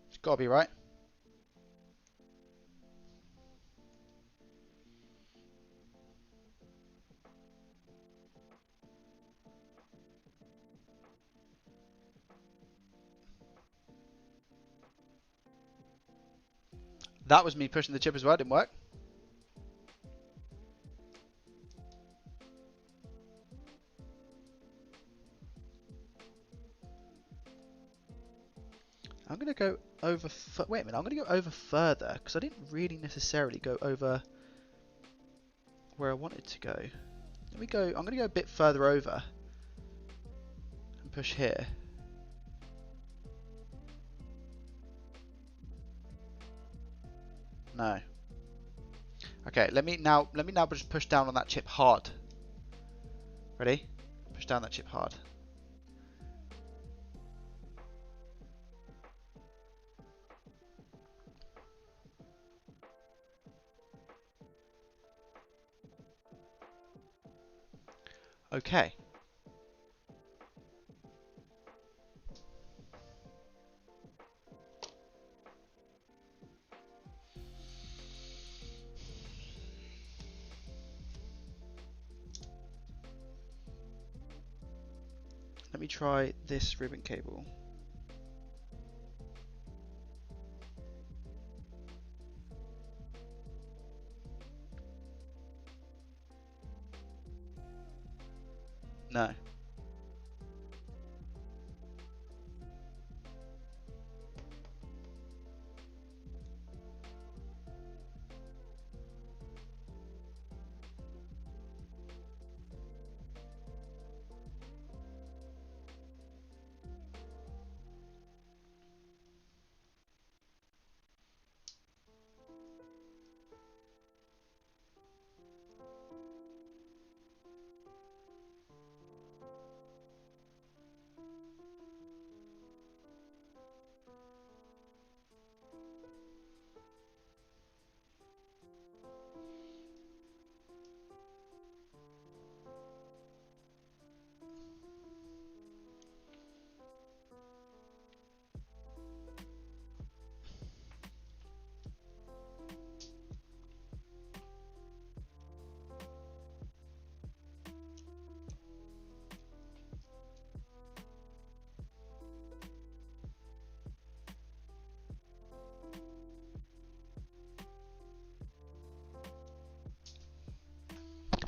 It's got to be right. That was me pushing the chip as well. It didn't work. I'm going to go over... Wait a minute. I'm going to go over further. Because I didn't really necessarily go over where I wanted to go. Let me go... I'm going to go a bit further over. And push here. No. Okay, let me now just push down on that chip hard. Ready? Push down that chip hard. Okay. Let me try this ribbon cable. No.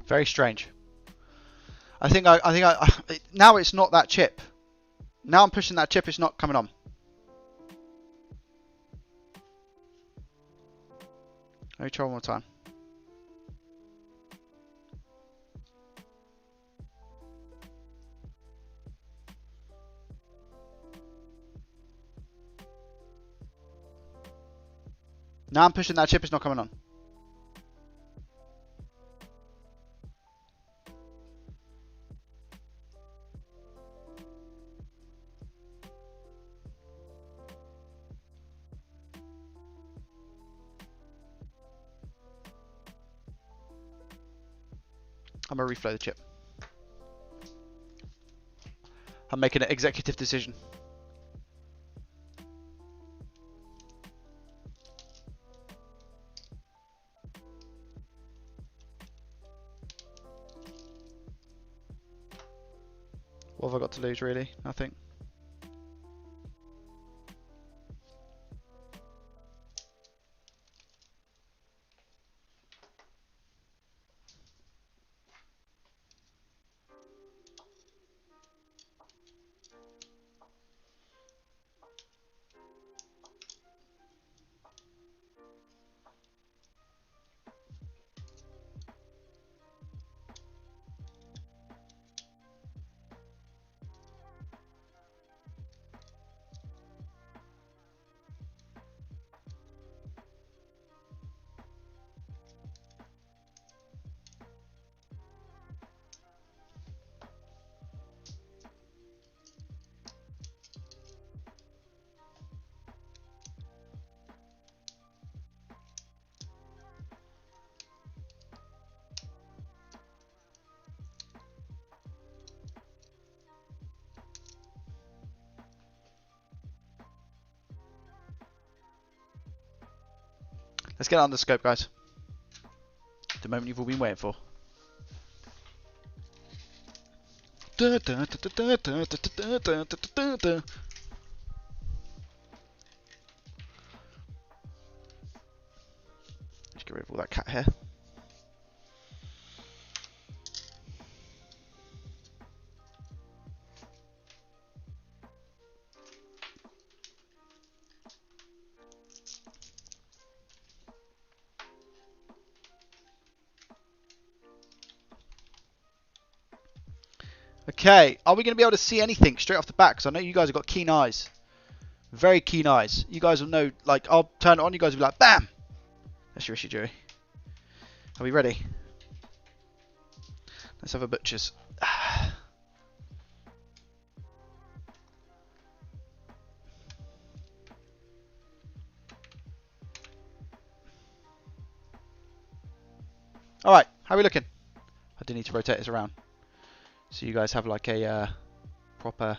Very strange. I think now it's not that chip. Now I'm pushing that chip, it's not coming on. Let me try one more time. Now I'm pushing that chip, it's not coming on. I'm going to reflow the chip. I'm making an executive decision. What have I got to lose, really? Nothing. Let's get on the scope, guys. The moment you've all been waiting for. Let's get rid of all that cat hair. Okay, are we going to be able to see anything straight off the bat? Because I know you guys have got keen eyes. Very keen eyes. You guys will know, like, I'll turn it on, you guys will be like, BAM! That's your issue, Joey. Are we ready? Let's have a butcher's. Alright, how are we looking? I do need to rotate this around. So you guys have like a proper...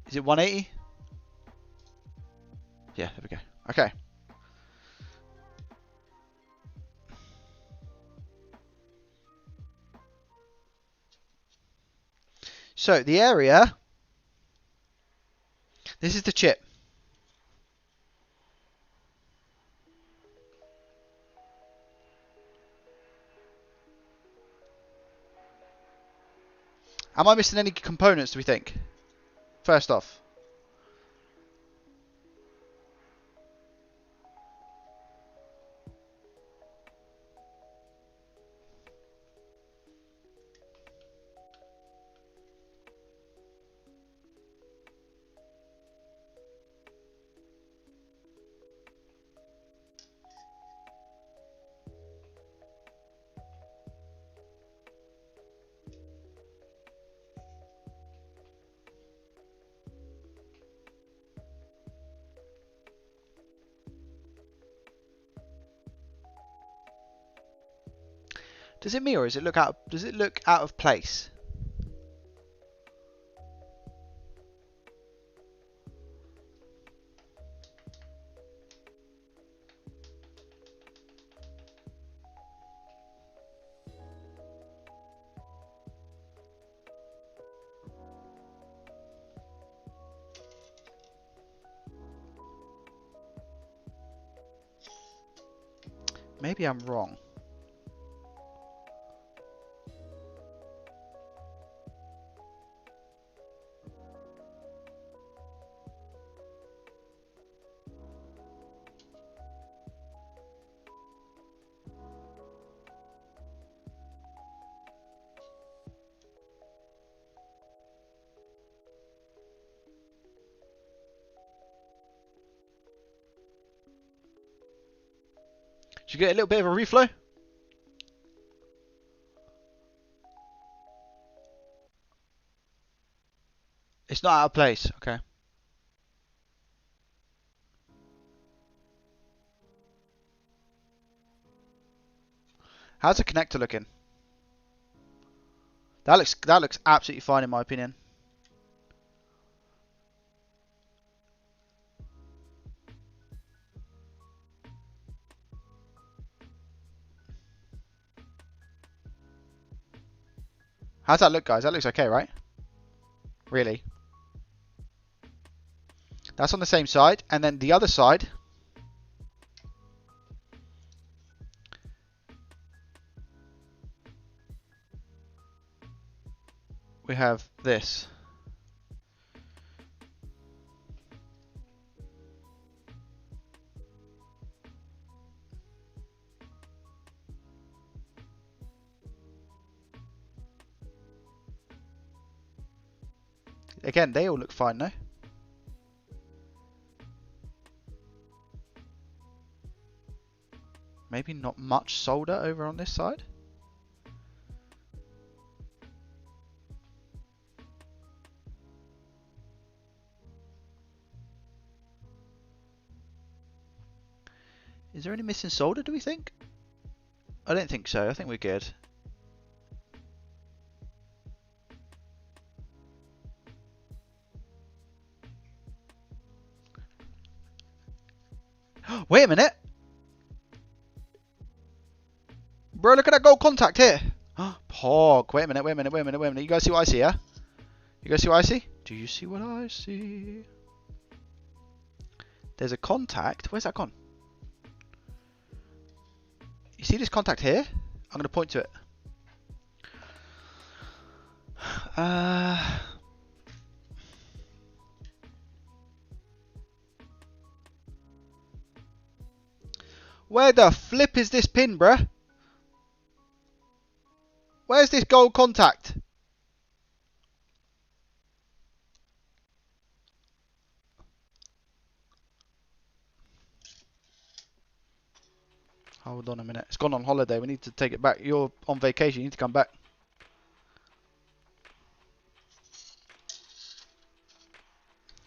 Is it 180? Yeah, there we go. Okay. So the area... This is the chip. Am I missing any components, do we think? First off. Does it me or does it look out of place? Maybe I'm wrong. Should you get a little bit of a reflow? It's not out of place, okay. How's the connector looking? That looks absolutely fine in my opinion. How's that look, guys? That looks okay, right? Really? That's on the same side, and then the other side. We have this. Again, they all look fine, no? Maybe not much solder over on this side. Is there any missing solder, do we think? I don't think so. I think we're good. Wait a minute! Bro, look at that gold contact here! Pog! Wait a minute, wait a minute, wait a minute, wait a minute. You guys see what I see, yeah? You guys see what I see? Do you see what I see? There's a contact. Where's that gone? You see this contact here? I'm going to point to it. Where the flip is this pin, bruh? Where's this gold contact? Hold on a minute. It's gone on holiday. We need to take it back. You're on vacation. You need to come back.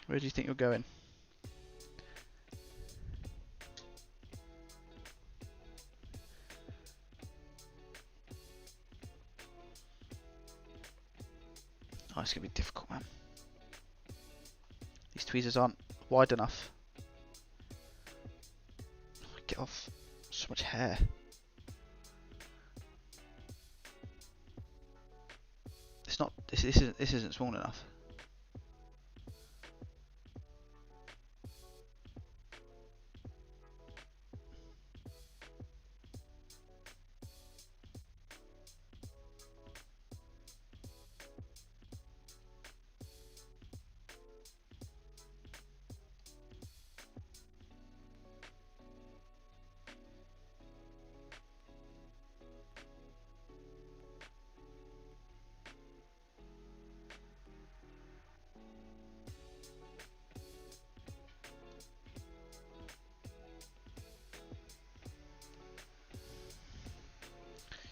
Where do you think you're going? Oh, it's going to be difficult, man. These tweezers aren't wide enough. Get off. So much hair. It's not. This isn't small enough.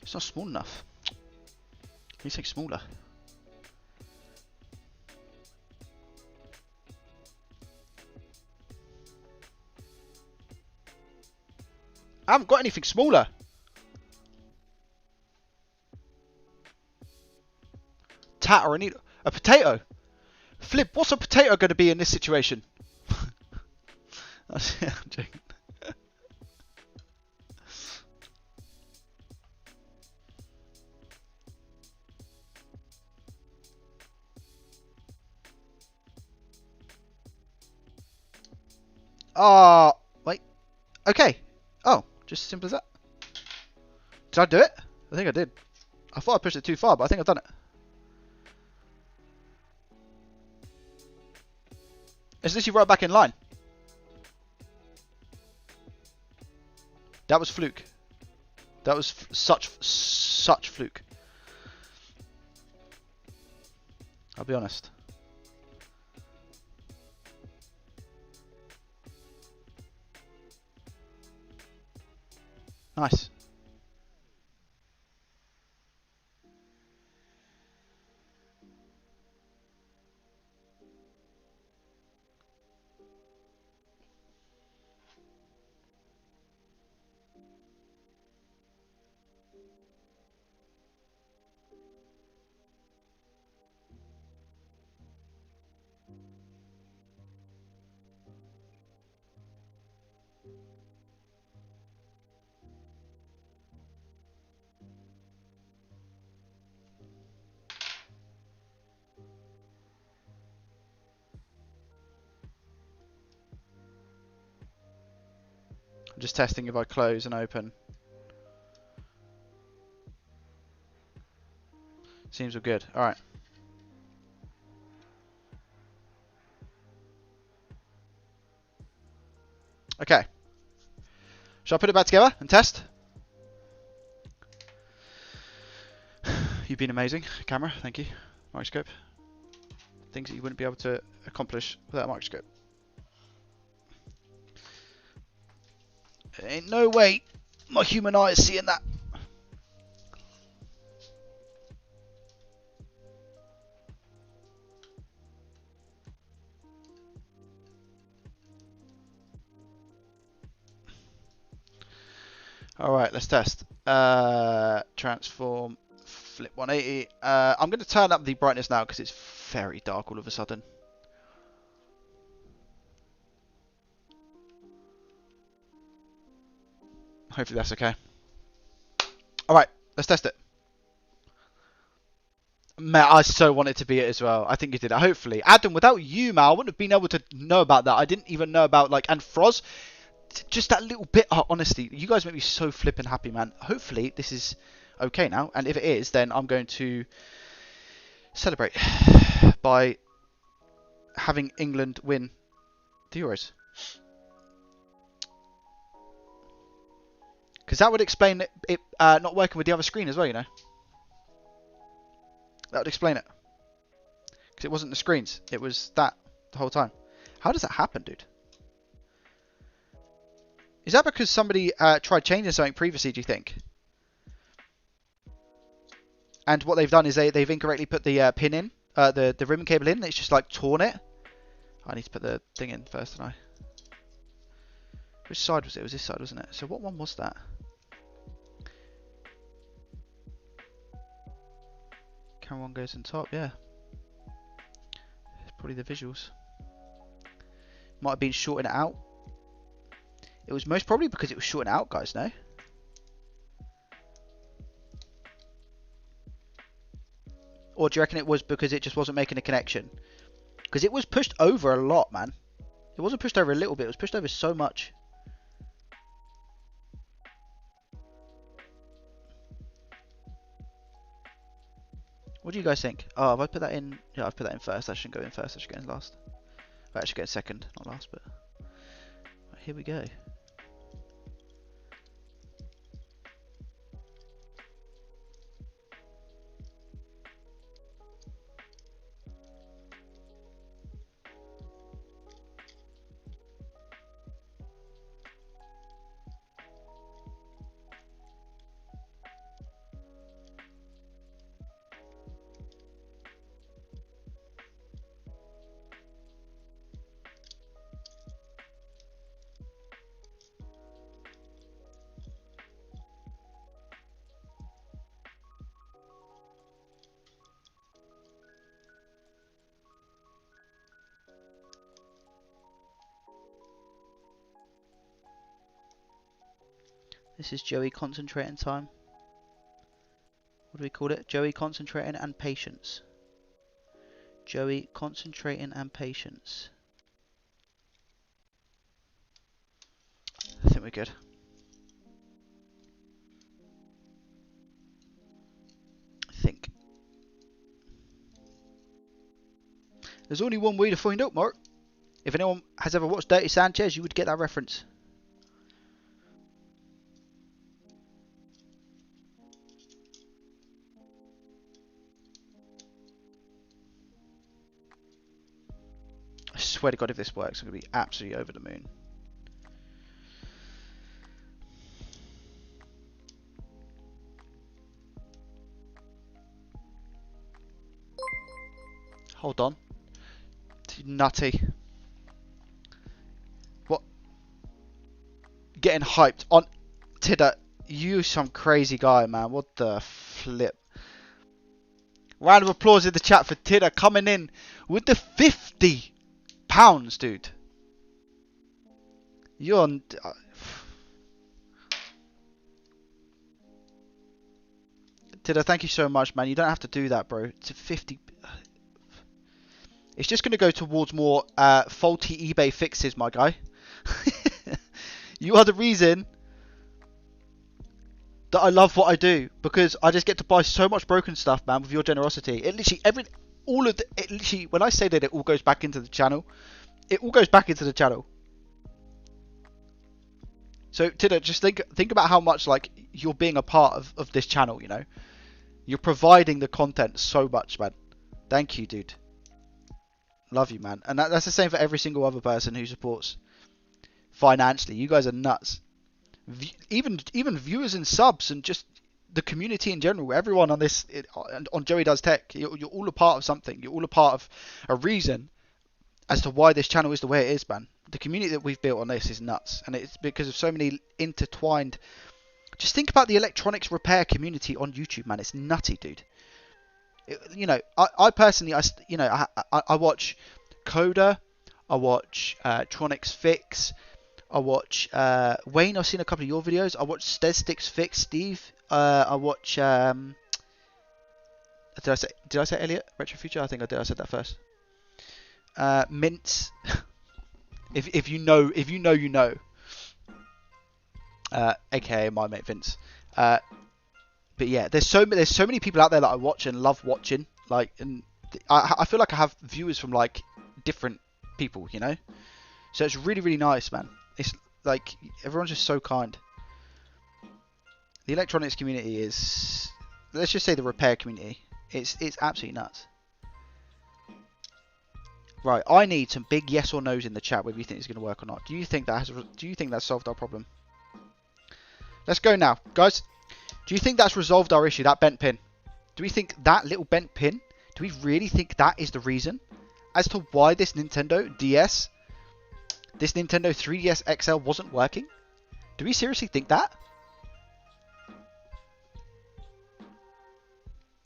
It's not small enough. It needs to make smaller. I haven't got anything smaller. Tat or a potato. Flip, what's a potato going to be in this situation? I'm joking. Wait. Okay. Oh, just as simple as that. Did I do it? I think I did. I thought I pushed it too far, but I think I've done it. It's literally right back in line. That was fluke. That was such fluke. I'll be honest. Nice. I'm just testing if I close and open. Seems all good. Alright. Okay. Shall I put it back together and test? You've been amazing. Camera, thank you. Microscope. Things that you wouldn't be able to accomplish without a microscope. There ain't no way my human eye is seeing that. Alright, let's test. Transform, flip 180. I'm going to turn up the brightness now because it's very dark all of a sudden. Hopefully that's okay. Alright, let's test it. Man, I so wanted to be it as well. I think you did it. Hopefully. Adam, without you, man, I wouldn't have been able to know about that. I didn't even know about, like, and Froz. Just that little bit, honestly, you guys make me so flippin' happy, man. Hopefully this is okay now, and if it is, then I'm going to celebrate by having England win the Euros. Because that would explain it not working with the other screen as well, you know. That would explain it. Because it wasn't the screens, it was that the whole time. How does that happen, dude? Is that because somebody tried changing something previously, do you think? And what they've done is they've incorrectly put the pin in, the ribbon cable in, it's just like torn it. I need to put the thing in first, don't I? Which side was it? It was this side, wasn't it? So what one was that? Camera one goes on top, yeah. It's probably the visuals. Might have been shorting it out. It was most probably because it was shorting out, guys, no? Or do you reckon it was because it just wasn't making a connection? Because it was pushed over a lot, man. It wasn't pushed over a little bit, it was pushed over so much. What do you guys think? Oh, have I put that in? Yeah, I've put that in first. I shouldn't go in first, I should go in last. I should go in second, not last, but... Right, here we go. This is Joey concentrating time. What do we call it? Joey concentrating and patience. Joey concentrating and patience. I think we're good. I think. There's only one way to find out, Mark. If anyone has ever watched Dirty Sanchez, you would get that reference. I swear to God, if this works, I'm going to be absolutely over the moon. Hold on. Nutty. What? Getting hyped on Tidder. You some crazy guy, man. What the flip? Round of applause in the chat for Tidder coming in with the £50, dude. You're on... Tidder, thank you so much, man. You don't have to do that, bro. It's a 50... It's just going to go towards more faulty eBay fixes, my guy. You are the reason that I love what I do, because I just get to buy so much broken stuff, man, with your generosity. It literally it literally, when I say that it all goes back into the channel, it all goes back into the channel. So Tina, just think about how much like you're being a part of this channel, you know. You're providing the content so much, man. Thank you, dude. Love you, man. And that's the same for every single other person who supports financially. You guys are nuts. Even viewers and subs and just the community in general, everyone on this, on Joey Does Tech, you're all a part of something. You're all a part of a reason as to why this channel is the way it is, man. The community that we've built on this is nuts, and it's because of so many intertwined. Just think about the electronics repair community on YouTube, man. It's nutty, dude. You know, I personally, I watch Coda, I watch Tronics Fix, I watch Wayne. I've seen a couple of your videos. I watch Stedsticks Fix, Steve. I watch. Did I say Elliot Retro Future? I think I did. I said that first. Mints. if you know, you know. AKA my mate Vince. But yeah, there's so many people out there that I watch and love watching. Like, and I feel like I have viewers from like different people, you know. So it's really, really nice, man. It's like everyone's just so kind. The electronics community is, let's just say the repair community. It's absolutely nuts. Right, I need some big yes or no's in the chat whether you think it's going to work or not. Do you think that's solved our problem? Let's go now, guys. Do you think that's resolved our issue, that bent pin? Do we think that little bent pin, do we really think that is the reason as to why this Nintendo DS, this Nintendo 3DS XL wasn't working? Do we seriously think that?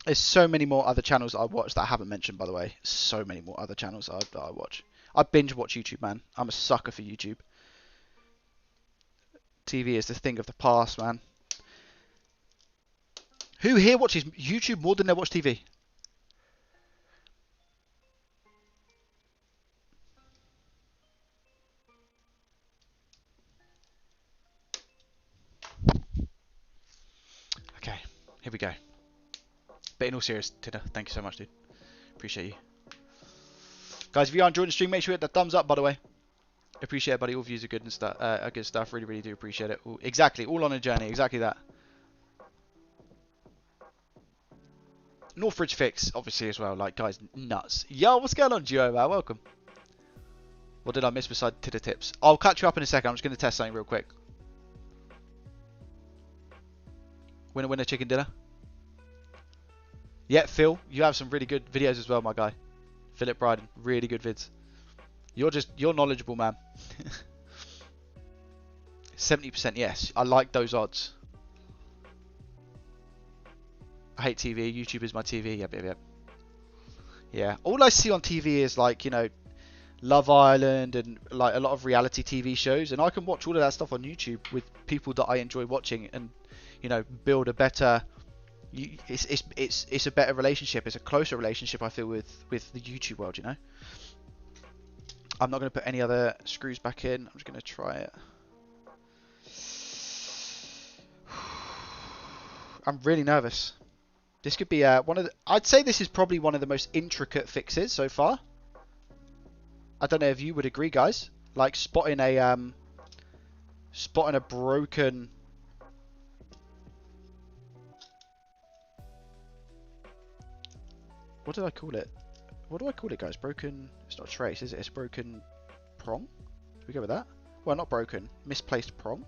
There's so many more other channels that I watch that I haven't mentioned, by the way. So many more other channels that I watch. I binge watch YouTube, man. I'm a sucker for YouTube. TV is the thing of the past, man. Who here watches YouTube more than they watch TV? Okay, here we go. But in all seriousness, Tina, thank you so much, dude. Appreciate you. Guys, if you are enjoying the stream, make sure you hit the thumbs up, by the way. Appreciate it, buddy. All views are good and stuff. Good stuff. Really, really do appreciate it. Exactly. All on a journey. Exactly that. Northridge Fix, obviously, as well. Like, guys, nuts. Yo, what's going on, Duo, man? Welcome. What did I miss beside Titter tips? I'll catch you up in a second. I'm just going to test something real quick. Winner, chicken dinner. Yeah, Phil, you have some really good videos as well, my guy. Philip Bryden, really good vids. You're knowledgeable, man. 70% yes. I like those odds. I hate TV. YouTube is my TV. Yep. Yeah. All I see on TV is like, you know, Love Island and like a lot of reality TV shows, and I can watch all of that stuff on YouTube with people that I enjoy watching, and you know, build a better. It's a better relationship. It's a closer relationship, I feel, with the YouTube world. You know. I'm not going to put any other screws back in. I'm just going to try it. I'm really nervous. This could be one of the, I'd say this is probably one of the most intricate fixes so far. I don't know if you would agree, guys. Like spotting a broken. What did I call it? What do I call it, guys? Broken. It's not trace, is it? It's broken prong. Should we go with that? Well, not broken. Misplaced prong.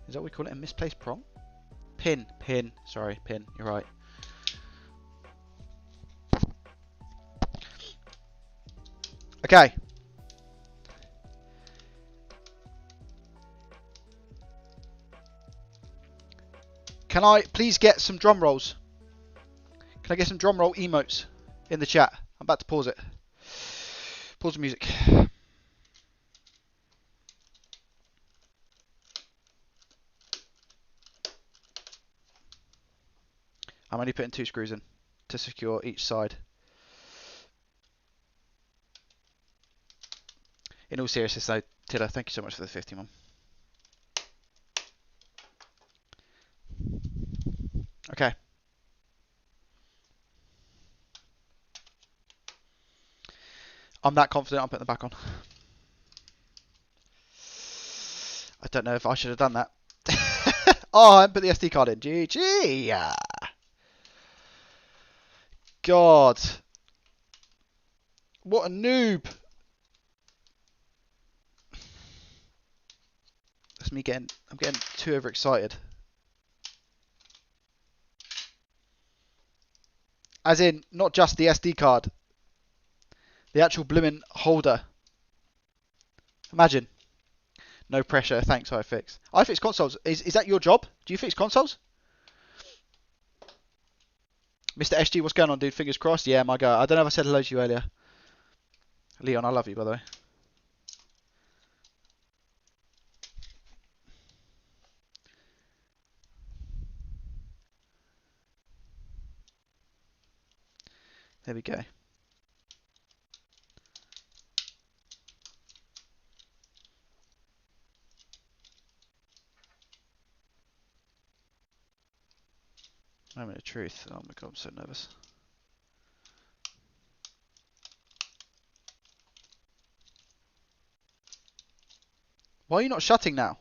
Is that what we call it? A misplaced prong? Pin. Sorry, pin. You're right. Okay. Can I please get some drum rolls? Can I get some drum roll emotes in the chat? I'm about to pause it. Pause the music. I'm only putting 2 screws in to secure each side. In all seriousness though, Tilla, thank you so much for the 50, Mum. I'm that confident I'm putting them back on. I don't know if I should have done that. Oh, I haven't put the SD card in. GG. God. What a noob. That's me getting, I'm getting too overexcited. As in, not just the SD card. The actual blooming holder. Imagine. No pressure. Thanks, iFix. iFix consoles. Is that your job? Do you fix consoles? Mr. SG, what's going on, dude? Fingers crossed. Yeah, my guy. I don't know if I said hello to you earlier. Leon, I love you, by the way. There we go. Moment of truth. Oh my god, I'm so nervous. Why are you not shutting now?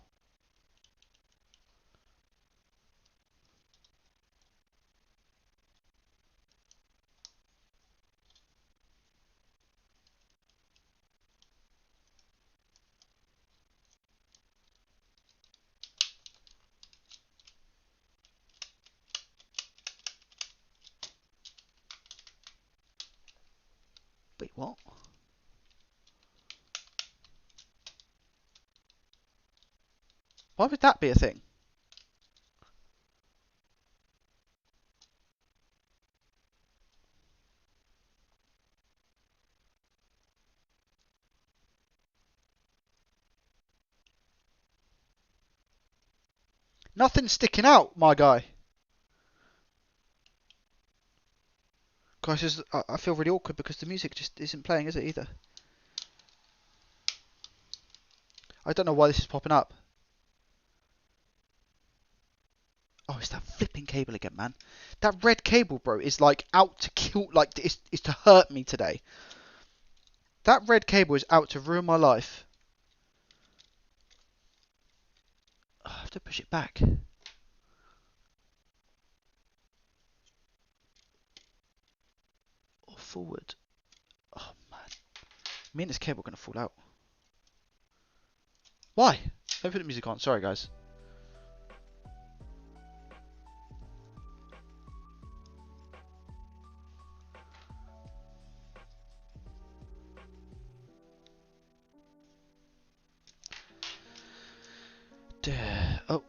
Wait, what? Why would that be a thing? Nothing's sticking out, my guy. Guys, I feel really awkward because the music just isn't playing, is it, either? I don't know why this is popping up. Oh, it's that flipping cable again, man. That red cable, bro, is like out to kill, like, it's to hurt me today. That red cable is out to ruin my life. Oh, I have to push it back. Or forward. Oh, man. Me and this cable are going to fall out. Why? Don't put the music on. Sorry, guys. Oh.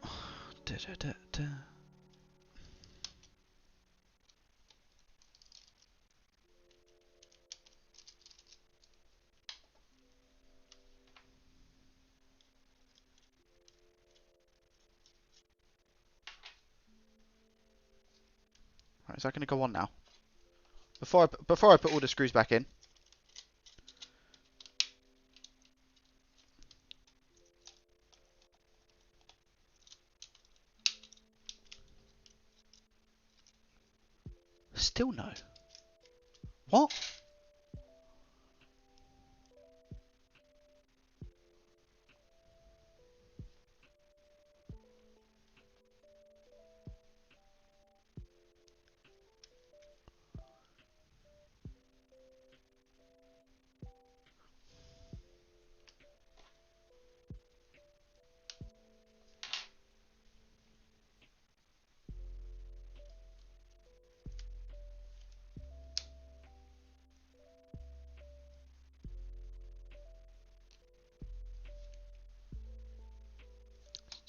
Right, is that going to go on now? Before I put all the screws back in. Still no. What?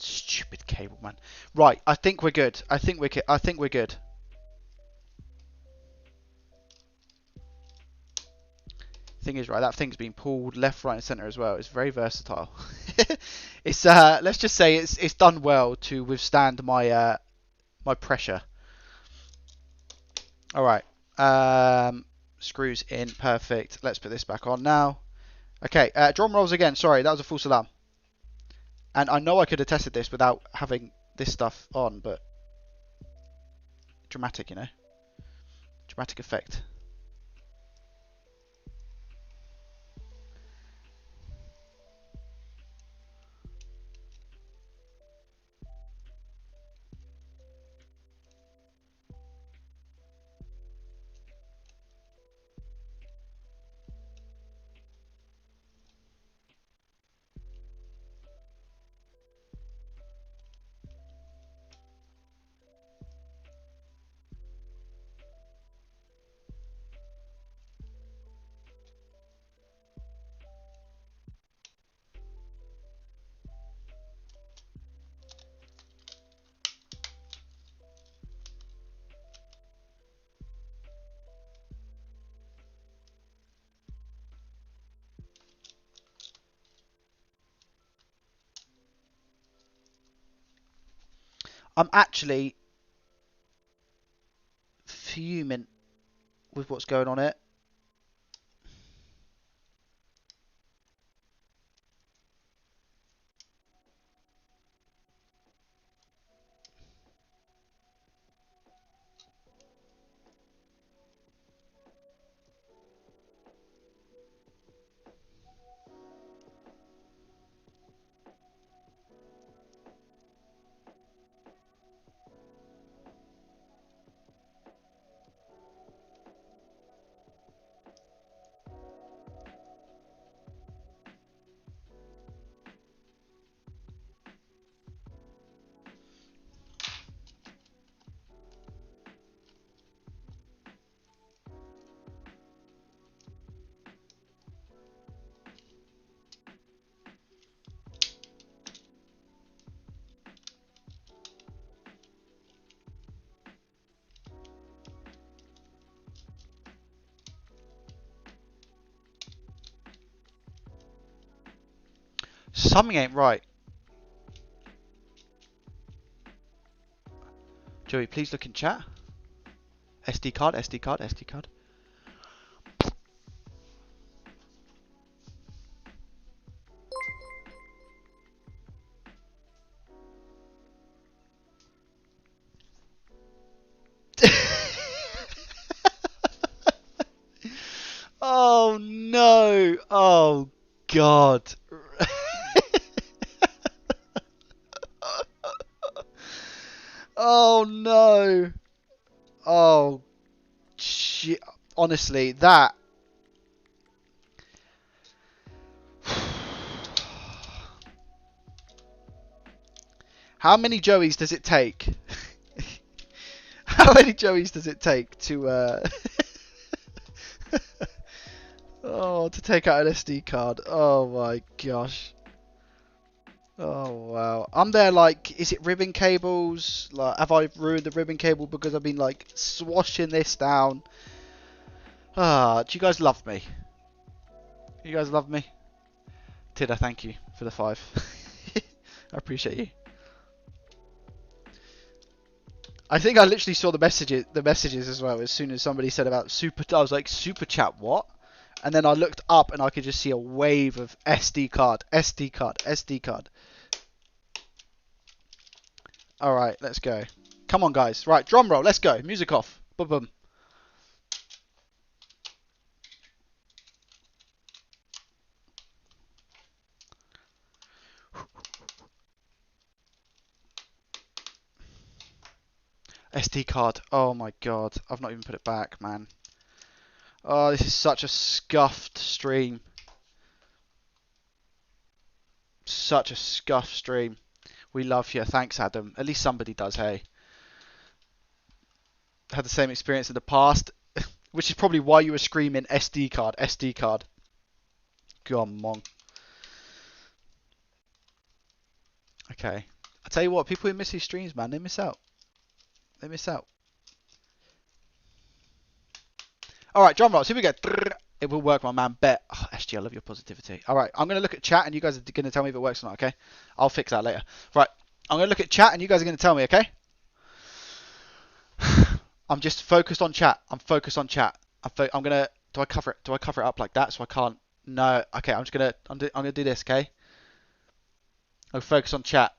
Stupid cable, man. Right, I think we're good. I think we're good. Thing is, right, that thing's been pulled left, right, and centre as well. It's very versatile. It's let's just say it's done well to withstand my my pressure. All right. Screws in, perfect. Let's put this back on now. Okay, drum rolls again. Sorry, that was a false alarm. And I know I could have tested this without having this stuff on, but dramatic, you know, dramatic effect. I'm actually fuming with what's going on here. Something ain't right. Joey, please look in chat. SD card, SD card, SD card. Oh no! Oh god! Oh no! Oh shit! Honestly, that. How many Joeys does it take? How many Joeys does it take to oh, to take out an SD card? Oh my gosh. Oh wow. I'm there like, is it ribbon cables? Like, have I ruined the ribbon cable because I've been like swashing this down? Ah, do you guys love me? You guys love me? Tid, I thank you for the 5. I appreciate you. I think I literally saw the messages as well as soon as somebody said about super. I was like, super chat, what? And then I looked up and I could just see a wave of SD card, SD card, SD card. All right, let's go. Come on, guys. Right, drum roll. Let's go. Music off. Boom, boom. SD card. Oh my god. I've not even put it back, man. Oh, this is such a scuffed stream. Such a scuffed stream. We love you. Thanks, Adam. At least somebody does, hey. Had the same experience in the past, which is probably why you were screaming SD card, SD card. Come on. Okay. I tell you what, people who miss these streams, man, they miss out. They miss out. All right, drum rolls. Here we go. It will work, my man. Bet. Oh, SG, I love your positivity. All right, I'm going to look at chat and you guys are going to tell me if it works or not, okay? I'll fix that later. Right, I'm going to look at chat and you guys are going to tell me, okay? I'm just focused on chat. I'm focused on chat. I'm going to... Do I cover it? Do I cover it up like that so I can't... No. Okay, I'm just going to... I'm going to do this, okay? I'll focus on chat.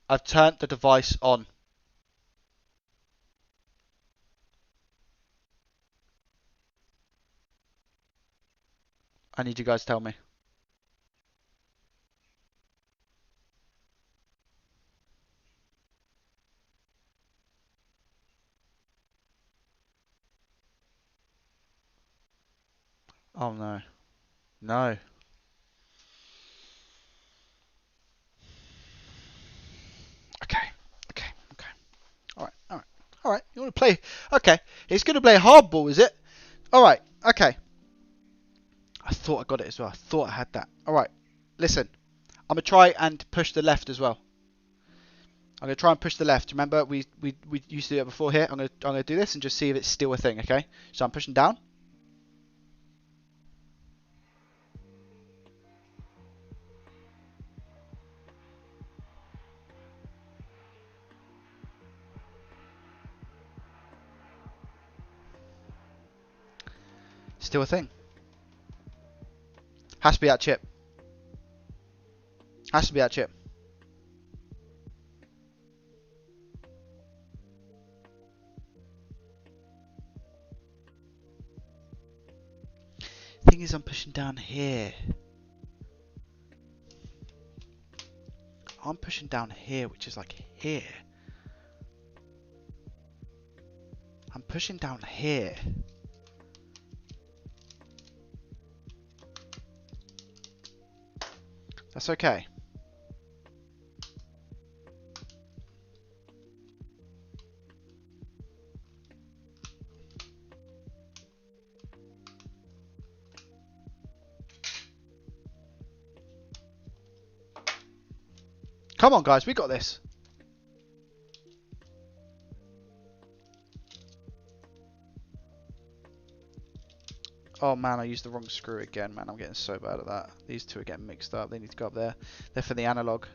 I've turned the device on. I need you guys to tell me. Oh no. No. Okay. Okay. Okay. Alright. Alright. Alright. You want to play? Okay. It's going to play hardball, is it? Alright. Okay. I thought I got it as well. I thought I had that. Alright. Listen. I'm going to try and push the left as well. I'm going to try and push the left. Remember, we used to do it before here. I'm going to do this and just see if it's still a thing, okay? So I'm pushing down. Still a thing. Has to be that chip. Has to be that chip. Thing is, I'm pushing down here. I'm pushing down here, which is like here. I'm pushing down here. That's okay. Come on, guys, we got this. Oh man, I used the wrong screw again, man. I'm getting so bad at that. These two are getting mixed up. They need to go up there. They're for the analog.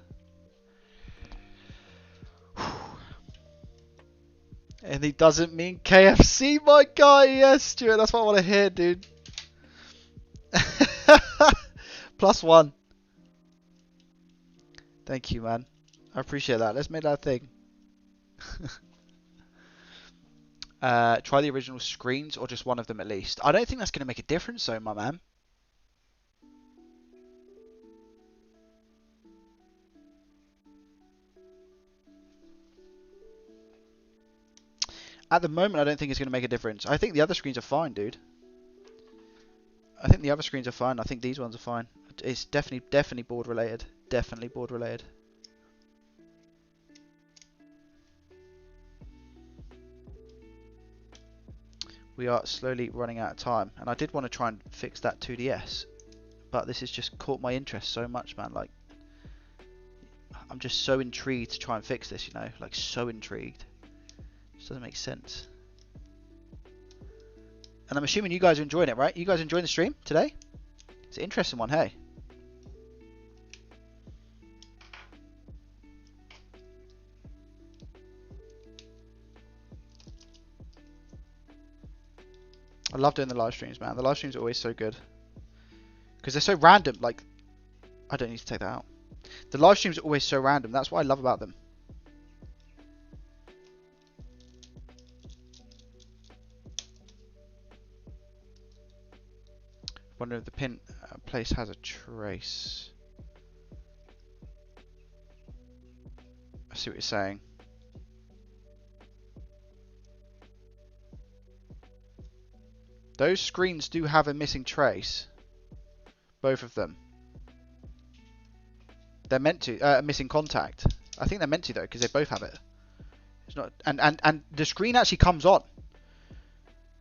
And he doesn't mean KFC, my guy. Yes, Stuart, that's what I want to hear, dude. +1. Thank you, man. I appreciate that. Let's make that a thing. Try the original screens or just one of them at least. I don't think that's going to make a difference though, my man. At the moment, I don't think it's going to make a difference. I think the other screens are fine, dude. I think the other screens are fine. I think these ones are fine. It's definitely board related. Definitely board related. We are slowly running out of time, and I did want to try and fix that 2DS, but this has just caught my interest so much, man. Like, I'm just so intrigued to try and fix this, you know, like so intrigued. It just doesn't make sense. And I'm assuming you guys are enjoying it, right? You guys enjoying the stream today? It's an interesting one, hey. I love doing the live streams, man. The live streams are always so good. Because they're so random, like, I don't need to take that out. The live streams are always so random. That's what I love about them. Wonder if the pin place has a trace. I see what you're saying. Those screens do have a missing trace. Both of them. They're meant to. A missing contact. I think they're meant to though, because they both have it. It's not. And the screen actually comes on.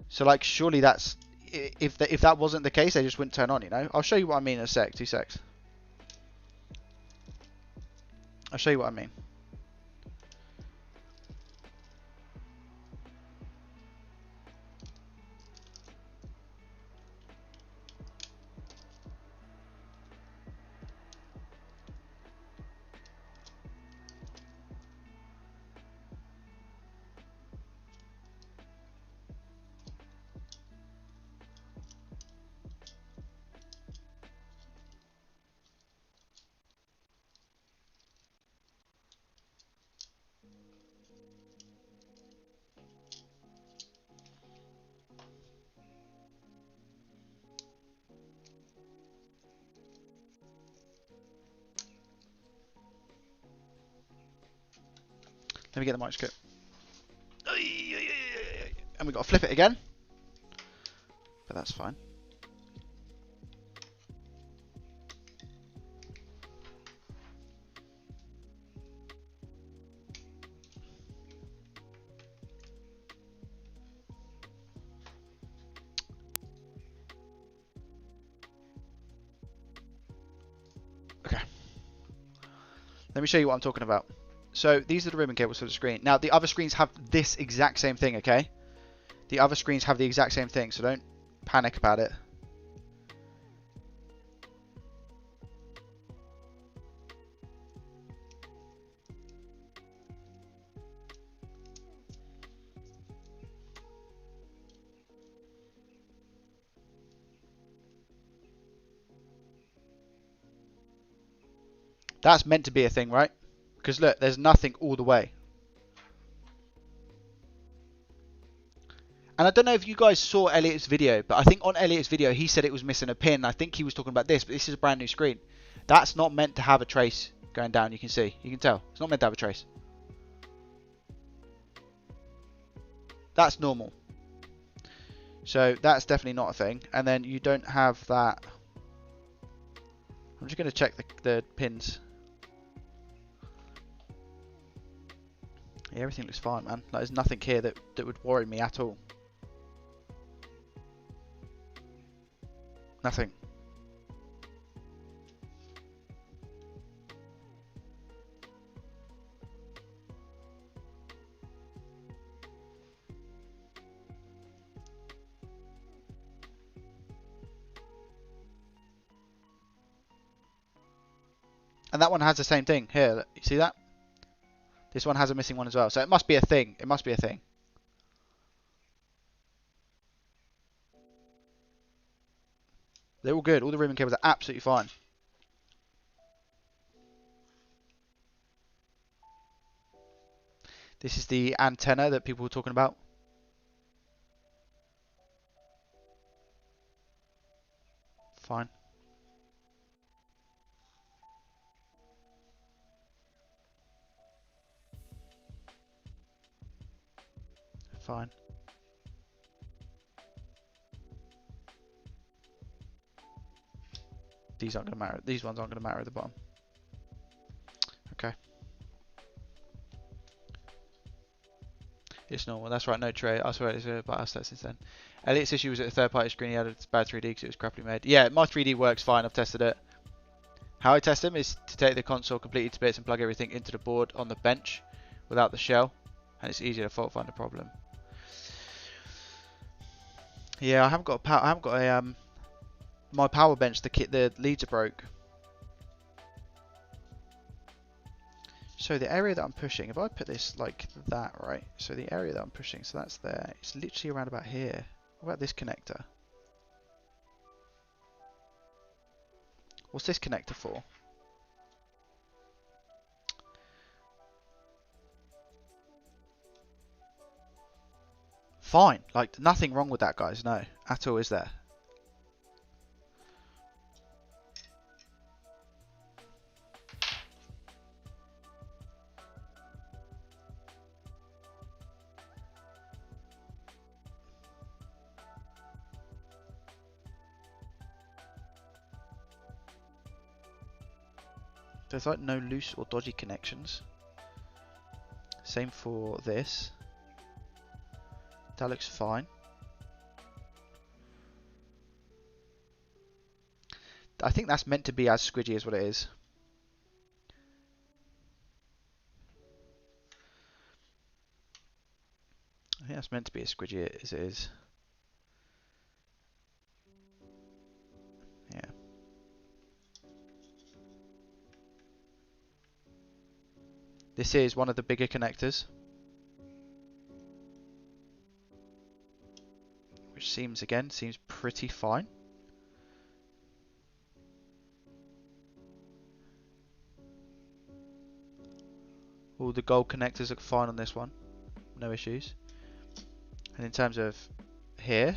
So like, surely that's. If that wasn't the case, they just wouldn't turn on, you know? I'll show you what I mean in a sec. 2 secs. I'll show you what I mean. Let me get the microscope. And we've got to flip it again. But that's fine. Okay. Let me show you what I'm talking about. So these are the ribbon cables for the screen. Now the other screens have this exact same thing, okay? The other screens have the exact same thing, so don't panic about it. That's meant to be a thing, right? Because look, there's nothing all the way. And I don't know if you guys saw Elliot's video, but I think on Elliot's video he said it was missing a pin. I think he was talking about this, but this is a brand new screen. That's not meant to have a trace going down. You can see, you can tell. It's not meant to have a trace. That's normal. So that's definitely not a thing. And then you don't have that. I'm just going to check the pins. Yeah, everything looks fine, man. Like, there's nothing here that would worry me at all. Nothing. And that one has the same thing. Here, you see that? This one has a missing one as well. So it must be a thing. It must be a thing. They're all good. All the ribbon cables are absolutely fine. This is the antenna that people were talking about. Fine. Fine. These aren't going to matter. These ones aren't going to matter at the bottom. Okay. It's normal. That's right. No tray. I swear it's about us that since then. Elliot's issue was at a third-party screen. He had a bad 3D because it was crappily made. Yeah, my 3D works fine. I've tested it. How I test them is to take the console completely to bits and plug everything into the board on the bench without the shell, and it's easier to fault find the problem. Yeah, I haven't got a my power bench. The leads are broke. So the area that I'm pushing, if I put this like that, right? So the area that I'm pushing, so that's there. It's literally around about here. What about this connector? What's this connector for? Fine, like nothing wrong with that, guys. No, at all, is there? There's like no loose or dodgy connections. Same for this. That looks fine. I think that's meant to be as squidgy as what it is. I think that's meant to be as squidgy as it is. Yeah. This is one of the bigger connectors, which seems pretty fine. All the gold connectors look fine on this one, no issues. And in terms of here,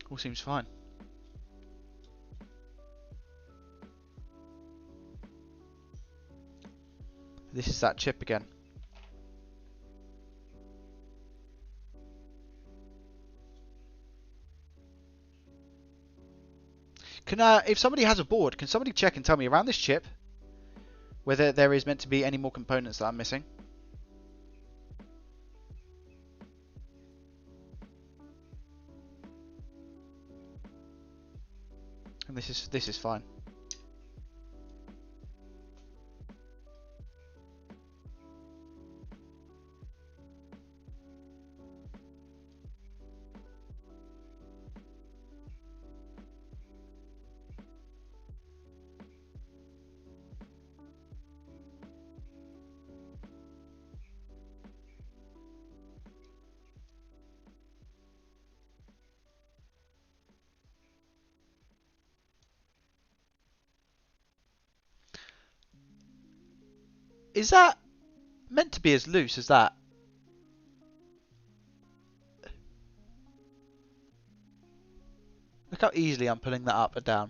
all seems fine. This is that chip again. Can if somebody has a board, can somebody check and tell me around this chip whether there is meant to be any more components that I'm missing? And this is fine. Is that meant to be as loose as that? Look how easily I'm pulling that up and down.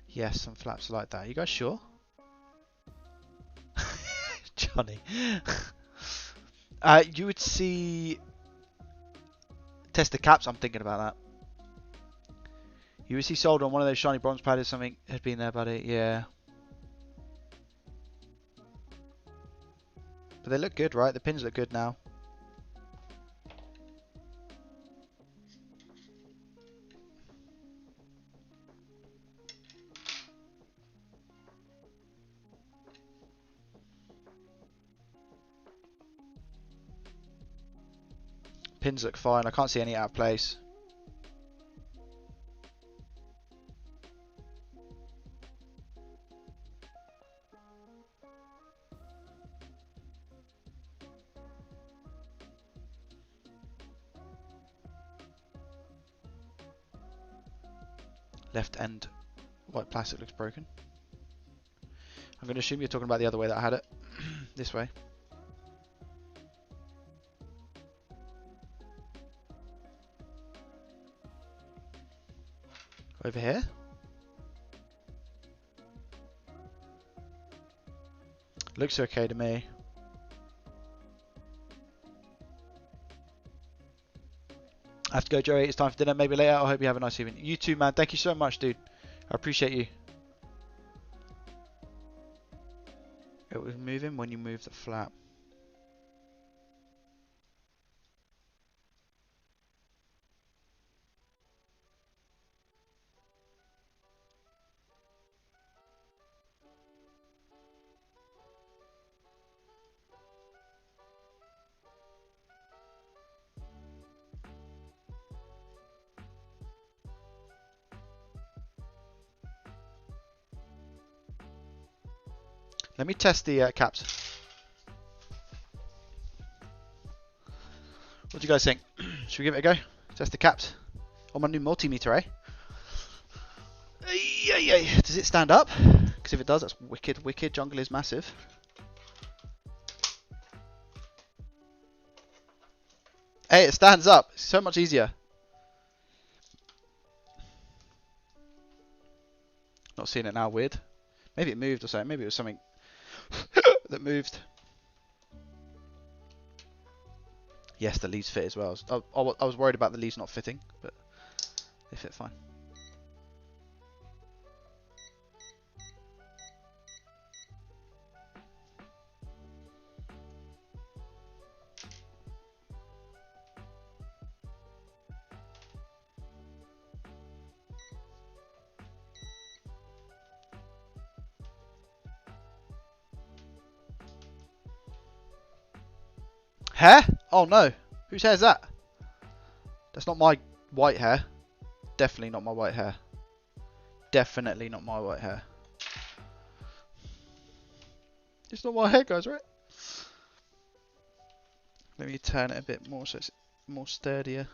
Yes, some flaps are like that. You guys sure? Johnny. You would see... Test the caps, I'm thinking about that. You would see solder on one of those shiny bronze pads, something had been there, buddy. Yeah. But they look good, right? The pins look good now. Pins look fine. I can't see any out of place. Left end white plastic looks broken. I'm going to assume you're talking about the other way that I had it. This way. Over here. Looks okay to me. I have to go, Joey. It's time for dinner. Maybe later. I hope you have a nice evening. You too, man. Thank you so much, dude. I appreciate you. It was moving when you move the flap. Let me test the caps. What do you guys think? Should we give it a go? Test the caps on my new multimeter, eh? Does it stand up? Because if it does, that's wicked, wicked. Jungle is massive. Hey, it stands up. It's so much easier. Not seeing it now. Weird. Maybe it moved or something. Maybe it was something that moved. Yes, the leads fit as well. I was worried about the leads not fitting, but they fit fine. Hair? Oh no. Whose hair is that? That's not my white hair. Definitely not my white hair. Definitely not my white hair. It's not my hair, guys, right? Let me turn it a bit more so it's more sturdier.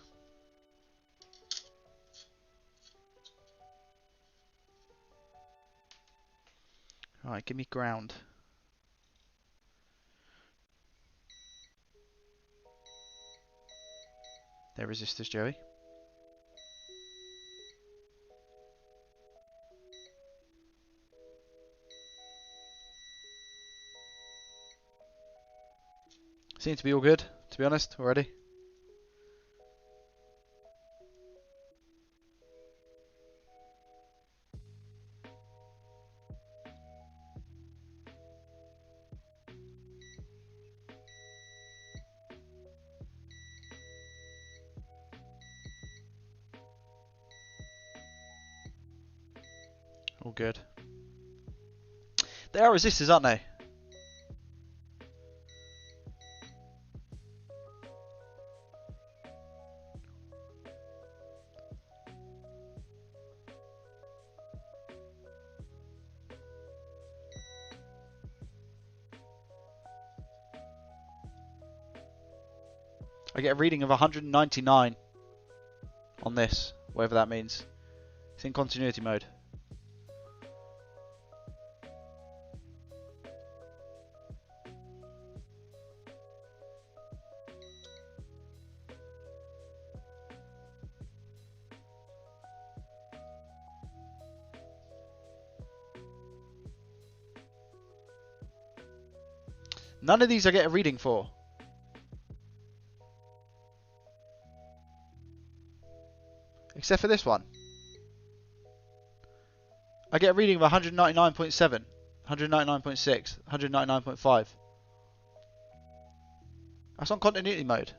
Right, give me ground. They're resistors, Joey. Seem to be all good, to be honest, already. All good. They are resistors, aren't they? I get a reading of 199 on this, whatever that means. It's in continuity mode. None of these I get a reading for. Except for this one. I get a reading of 199.7, 199.6, 199.5. That's on continuity mode.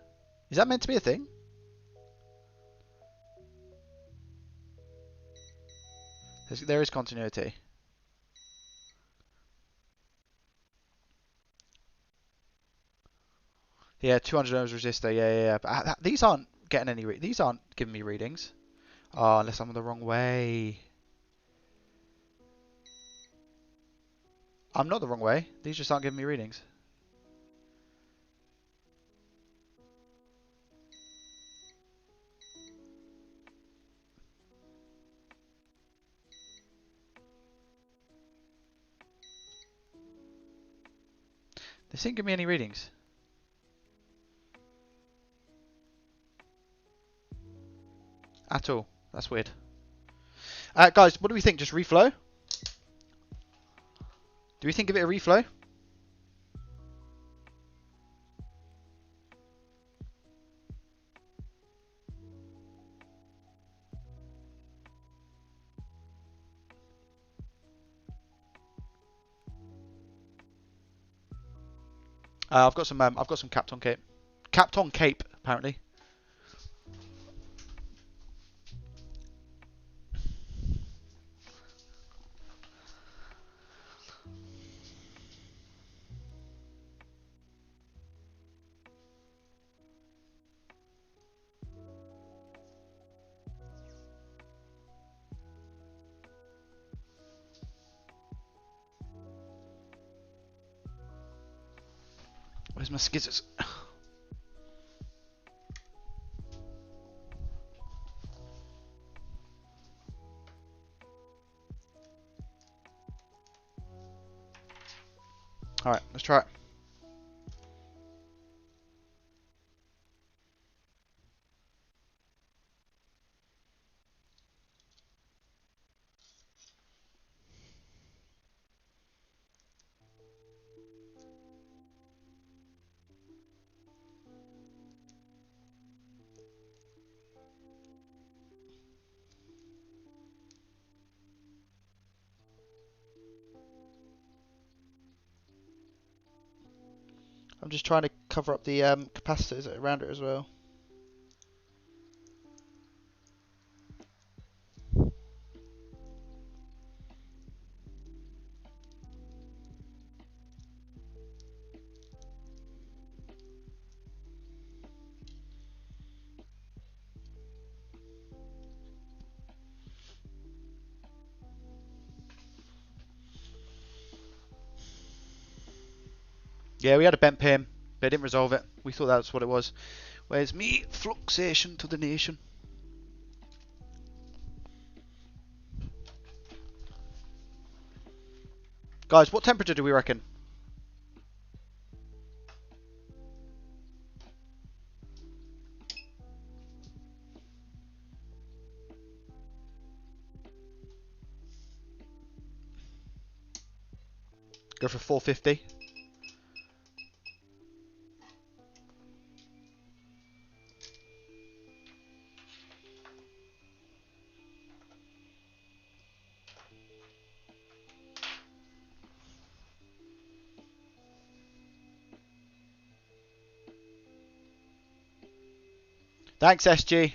Is that meant to be a thing? There is continuity. Yeah, 200 ohms resistor. Yeah. But these aren't getting any. These aren't giving me readings. Oh, unless I'm the wrong way. I'm not the wrong way. These just aren't giving me readings. They didn't give me any readings. At all. That's weird. Guys, what do we think? Just reflow? Do we think of it a reflow? I've got some Kapton cape. Kapton cape, apparently. Where's my skizzers? Alright, let's try it. I'm just trying to cover up the capacitors around it as well. Yeah, we had a bent pin, but it didn't resolve it. We thought that's what it was. Where's me? Fluxation to the nation. Guys, what temperature do we reckon? Go for 450. Thanks, SG.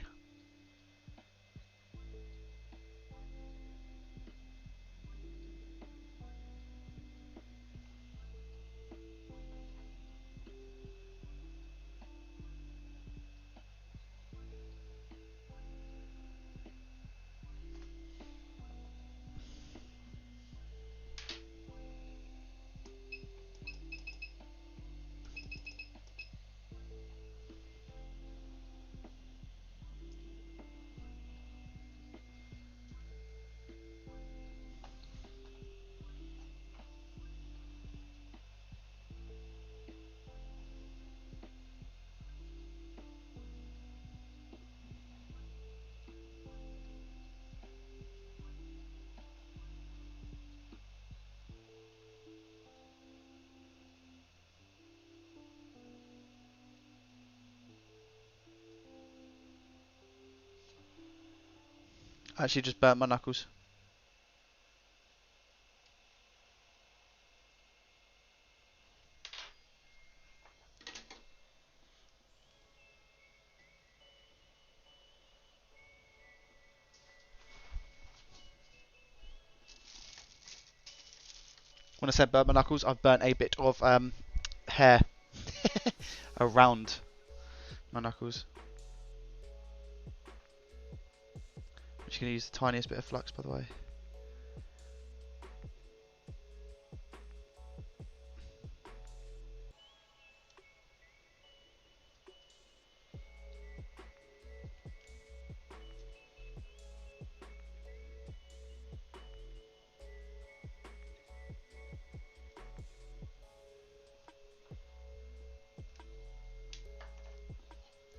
Actually just burnt my knuckles. When I said burnt my knuckles, I've burnt a bit of hair around my knuckles. I'm just going to use the tiniest bit of flux, by the way.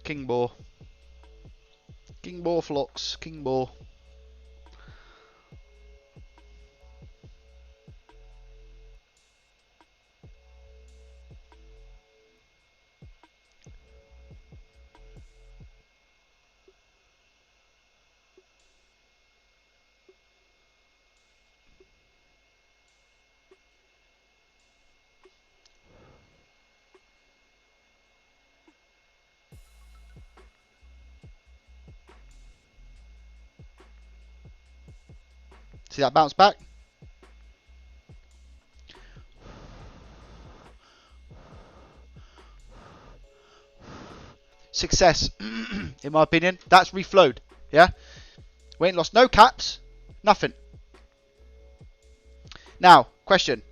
King Boar. King Boar flux. King Boar. See that bounce back? Success, in my opinion. That's reflowed. Yeah? We ain't lost no caps. Nothing. Now, question.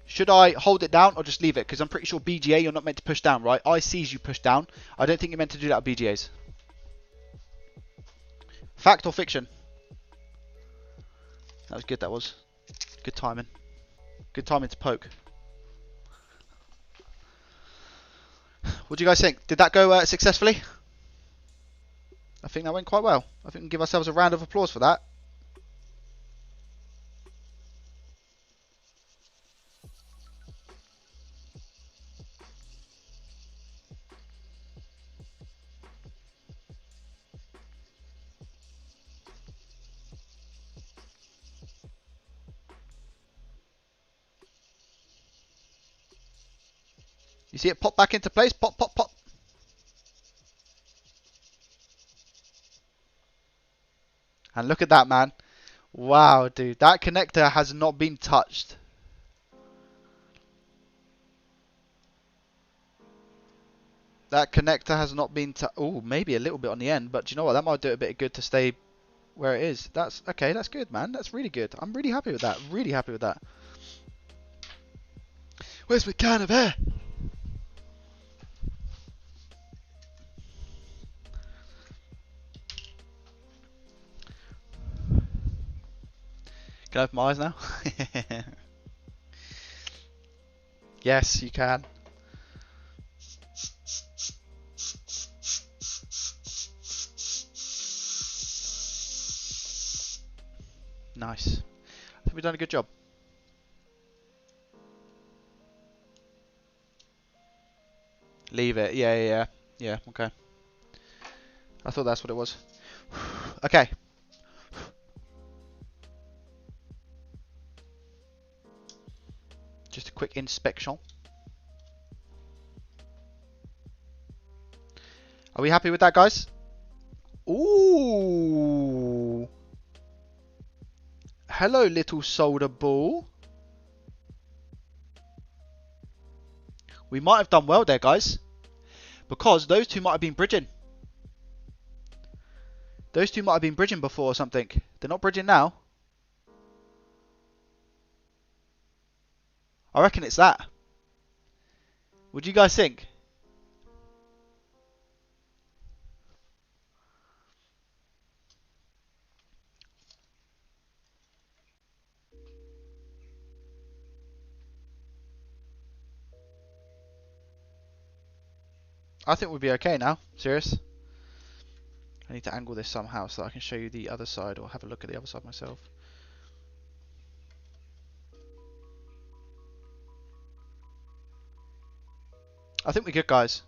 Should I hold it down or just leave it? Because I'm pretty sure BGA you're not meant to push down, right? ICs you push down. I don't think you're meant to do that with BGAs. Fact or fiction? That was good, that was. Good timing. Good timing to poke. What do you guys think? Did that go successfully? I think that went quite well. I think we can give ourselves a round of applause for that. You see it pop back into place? Pop, pop, pop. And look at that, man. Wow, dude. That connector has not been touched. That connector has not been touched. Oh, maybe a little bit on the end. But do you know what? That might do it a bit good to stay where it is. That's okay. That's good, man. That's really good. I'm really happy with that. Really happy with that. Where's my can of air? Can I open my eyes now? Yes, you can. Nice. I think we've done a good job. Leave it. Yeah, yeah, yeah. Yeah, okay. I thought that's what it was. Okay. Just a quick inspection. Are we happy with that, guys? Ooh. Hello, little solder ball. We might have done well there, guys. Because those two might have been bridging. Those two might have been bridging before or something. They're not bridging now. I reckon it's that. What do you guys think? I think we'll be okay now. Serious. I need to angle this somehow so that I can show you the other side or have a look at the other side myself. I think we're good, guys.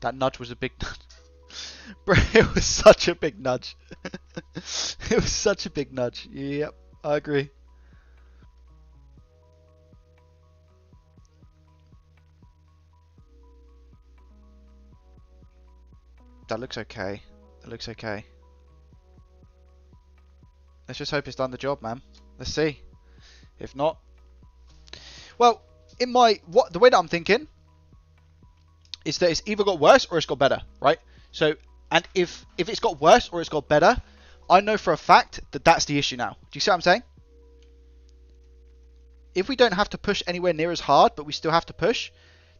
That nudge was a big nudge. Bro, it was such a big nudge. It was such a big nudge. Yep, I agree. That looks okay. That looks okay. Let's just hope it's done the job, man. Let's see. If not, well, the way that I'm thinking is that it's either got worse or it's got better, right? So, and if it's got worse or it's got better, I know for a fact that that's the issue now. Do you see what I'm saying? If we don't have to push anywhere near as hard, but we still have to push,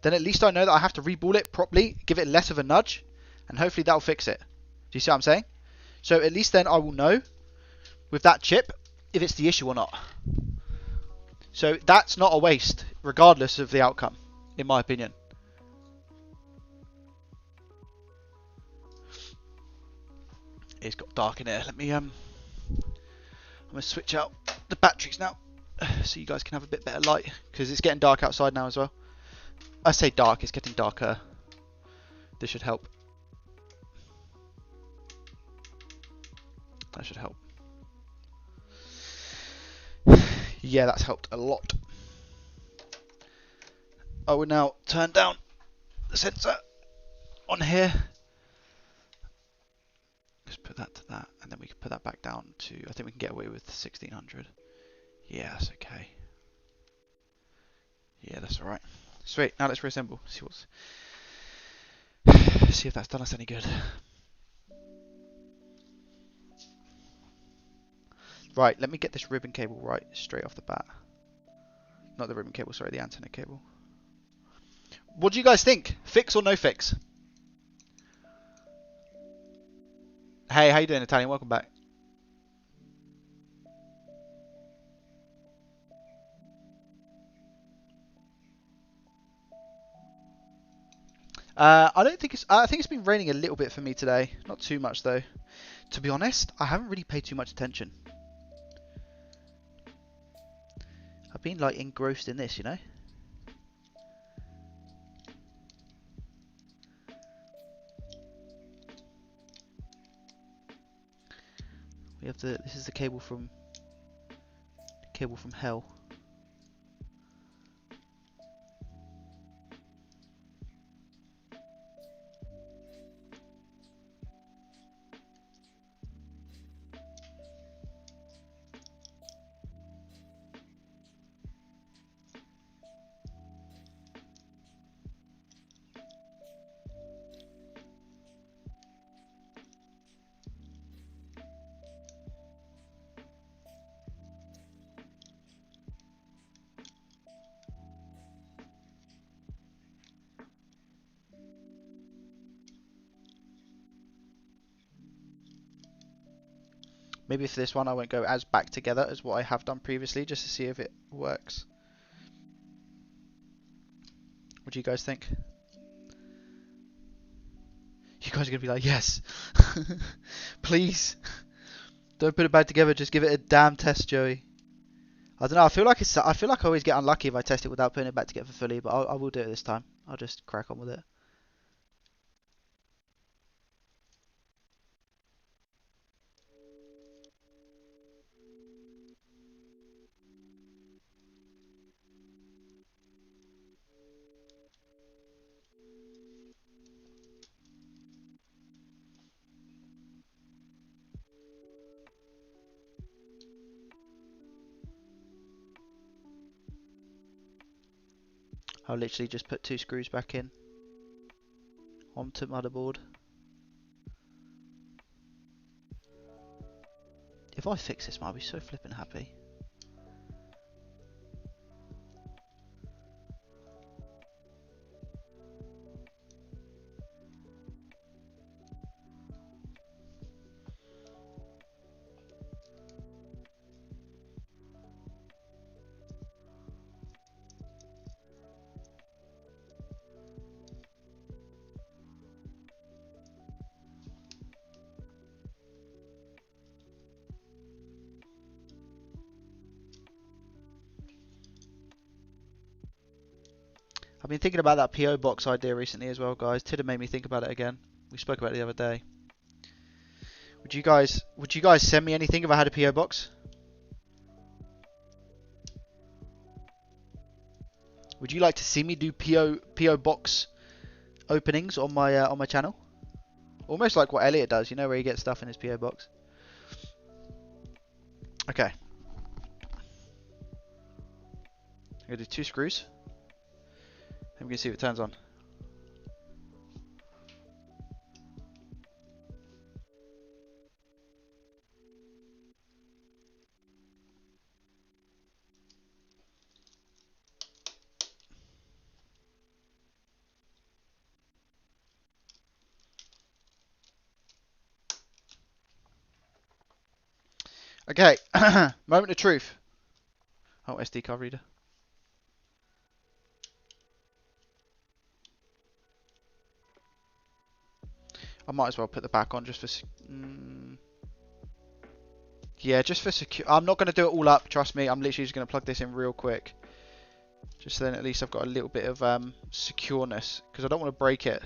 then at least I know that I have to reball it properly, give it less of a nudge, and hopefully that'll fix it. Do you see what I'm saying? So at least then I will know with that chip if it's the issue or not. So that's not a waste, regardless of the outcome, in my opinion. It's got dark in here. Let me I'm gonna switch out the batteries now, so you guys can have a bit better light, because it's getting dark outside now as well. I say dark, it's getting darker. This should help. That should help. Yeah, that's helped a lot. I will now turn down the sensor on here. Just put that to that, and then we can put that back down to, I think we can get away with 1600. Yeah, that's okay. Yeah, that's alright. Sweet, now let's reassemble. See if that's done us any good. Right, let me get this ribbon cable right straight off the bat. Not the ribbon cable, sorry, the antenna cable. What do you guys think? Fix or no fix? Hey, how you doing, Italian? Welcome back. I don't think I think it's been raining a little bit for me today. Not too much though. To be honest, I haven't really paid too much attention. I've been like engrossed in this, you know. We have the. This is the cable from hell. Maybe for this one I won't go as back together as what I have done previously, just to see if it works. What do you guys think? You guys are going to be like, yes! Please! Don't put it back together, just give it a damn test, Joey. I don't know, I feel like I always get unlucky if I test it without putting it back together fully, but I will do it this time. I'll just crack on with it. I'll literally just put 2 screws back in onto motherboard. If I fix this, I'll be so flippin' happy. I've been thinking about that PO box idea recently as well, guys. Tidda made me think about it again. We spoke about it the other day. Would you guys send me anything if I had a PO box? Would you like to see me do PO box openings on my channel? Almost like what Elliot does, you know, where he gets stuff in his PO box. Okay. I'm gonna do 2 screws. I'm gonna see if it turns on. Okay, moment of truth. Oh, SD card reader. I might as well put the back on just for... yeah, just for secure. I'm not going to do it all up, trust me. I'm literally just going to plug this in real quick. Just so then at least I've got a little bit of secureness. Because I don't want to break it.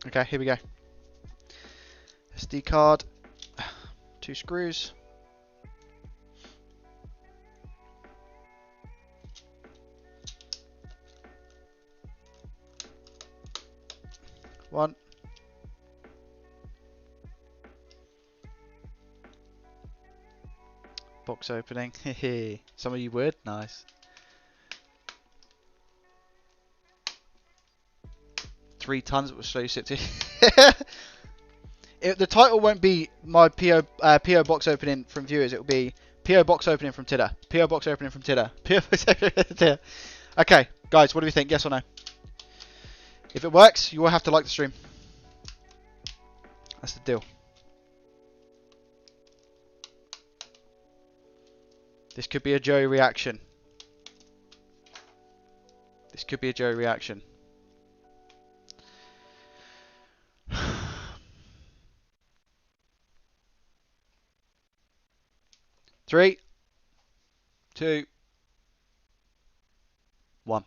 Okay, here we go. SD card. 2 screws. One. Box opening. Hehe. Some of you would. Nice. 3 tons. It will slow you sit to. The title won't be my PO box opening from viewers. It will be PO box opening from Tidda. PO box opening from Tidda. PO box opening from Tidda. Okay, guys, what do we think? Yes or no? If it works, you will have to like the stream. That's the deal. This could be a Joey reaction. This could be a Joey reaction. Three, 2, 1.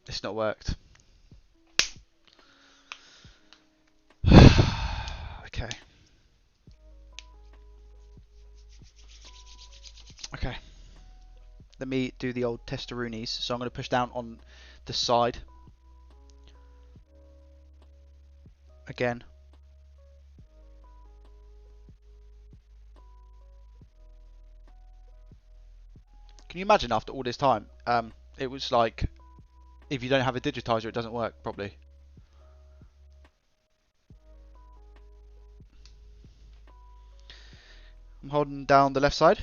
It's not worked. Okay. Okay. Let me do the old testaroonies. So I'm going to push down on the side. Again. Can you imagine after all this time? It was like, if you don't have a digitizer, it doesn't work properly. I'm holding down the left side.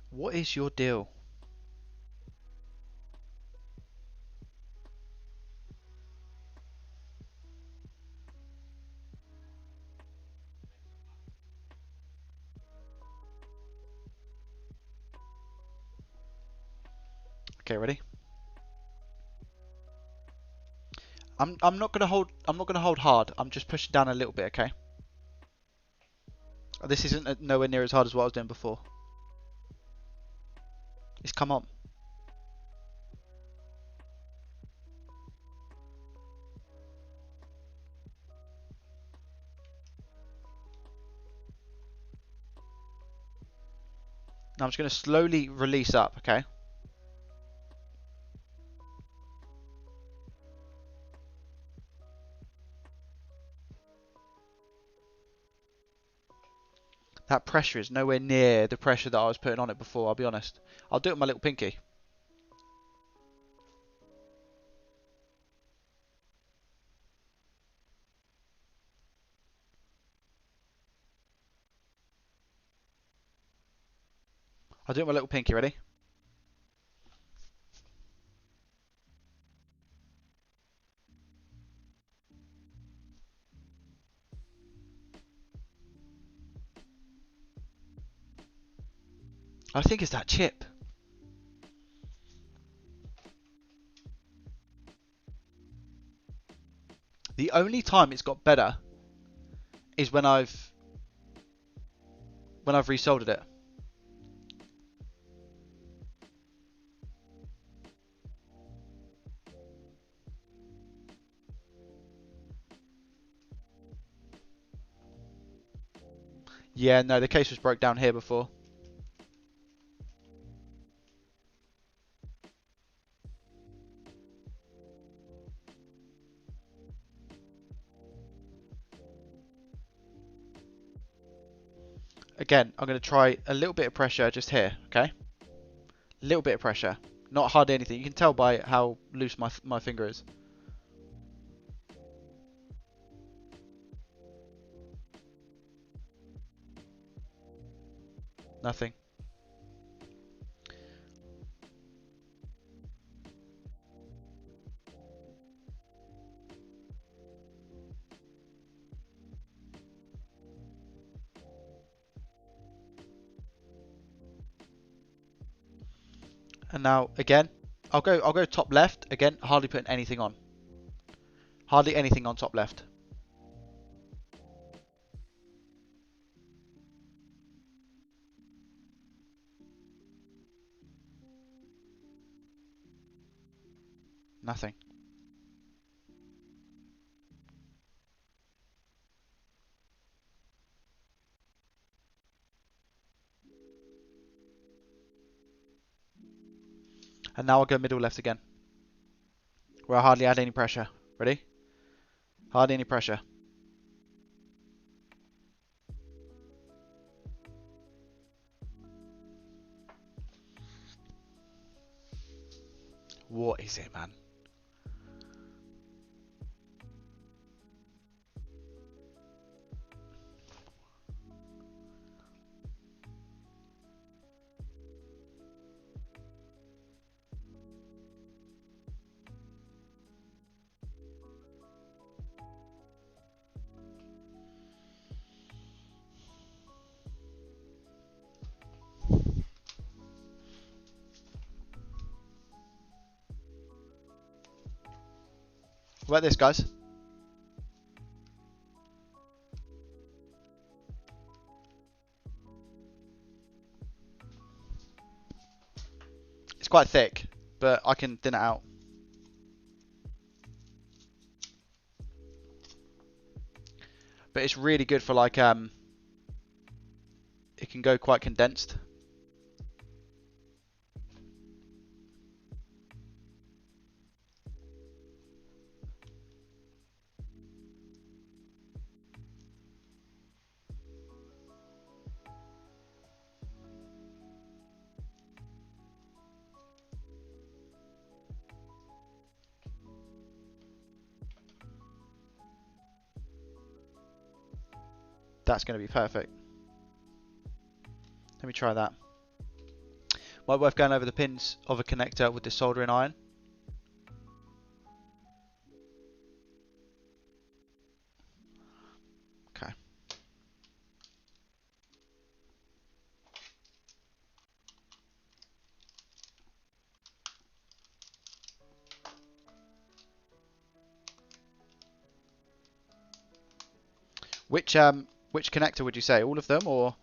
What is your deal? Okay, ready? I'm not gonna hold hard. I'm just pushing down a little bit, okay? This isn't nowhere near as hard as what I was doing before. It's come on. Now I'm just going to slowly release up, okay? That pressure is nowhere near the pressure that I was putting on it before, I'll be honest. I'll do it with my little pinky. I'll do it with my little pinky, ready? I think it's that chip. The only time it's got better is when I've resoldered it. Yeah, no, the case was broke down here before. Again, I'm going to try a little bit of pressure just here, okay? A little bit of pressure. Not hardly anything. You can tell by how loose my finger is. Nothing. And now again, I'll go top left again. Hardly putting anything on. Hardly anything on top left. Nothing. And now I'll go middle left again, where I hardly add any pressure. Ready? Hardly any pressure. What is it, man? What about this, guys? It's quite thick, but I can thin it out. But it's really good for like it can go quite condensed. That's going to be perfect. Let me try that. Might worth going over the pins of a connector with the soldering iron. Okay. Which connector would you say? All of them, or?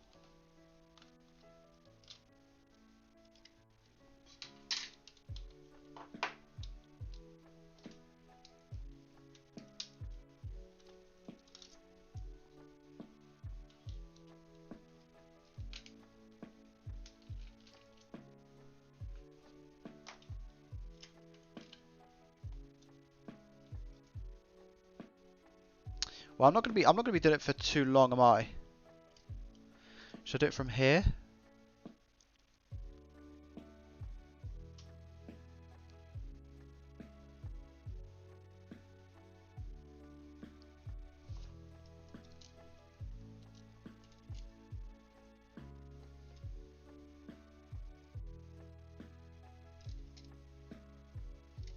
Well, I'm not gonna be doing it for too long, am I? Should I do it from here?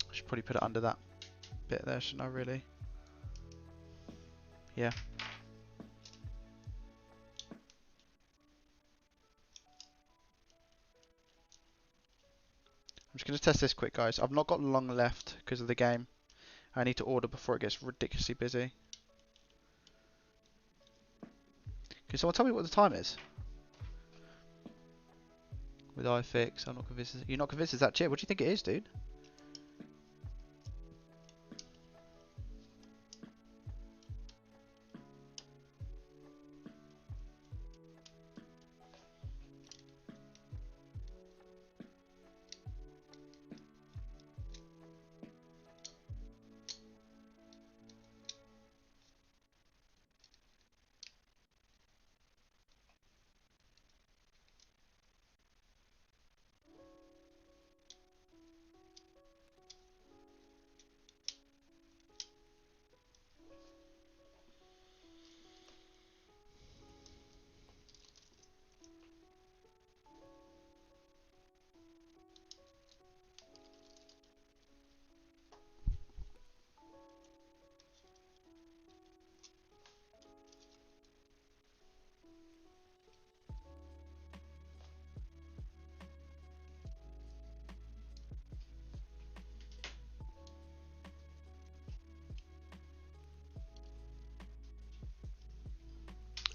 I should probably put it under that bit there, shouldn't I, really? Yeah. I'm just going to test this quick, guys. I've not got long left because of the game. I need to order before it gets ridiculously busy. Can someone tell me what the time is? With iFix, I'm not convinced. You're not convinced it's that chip? What do you think it is, dude?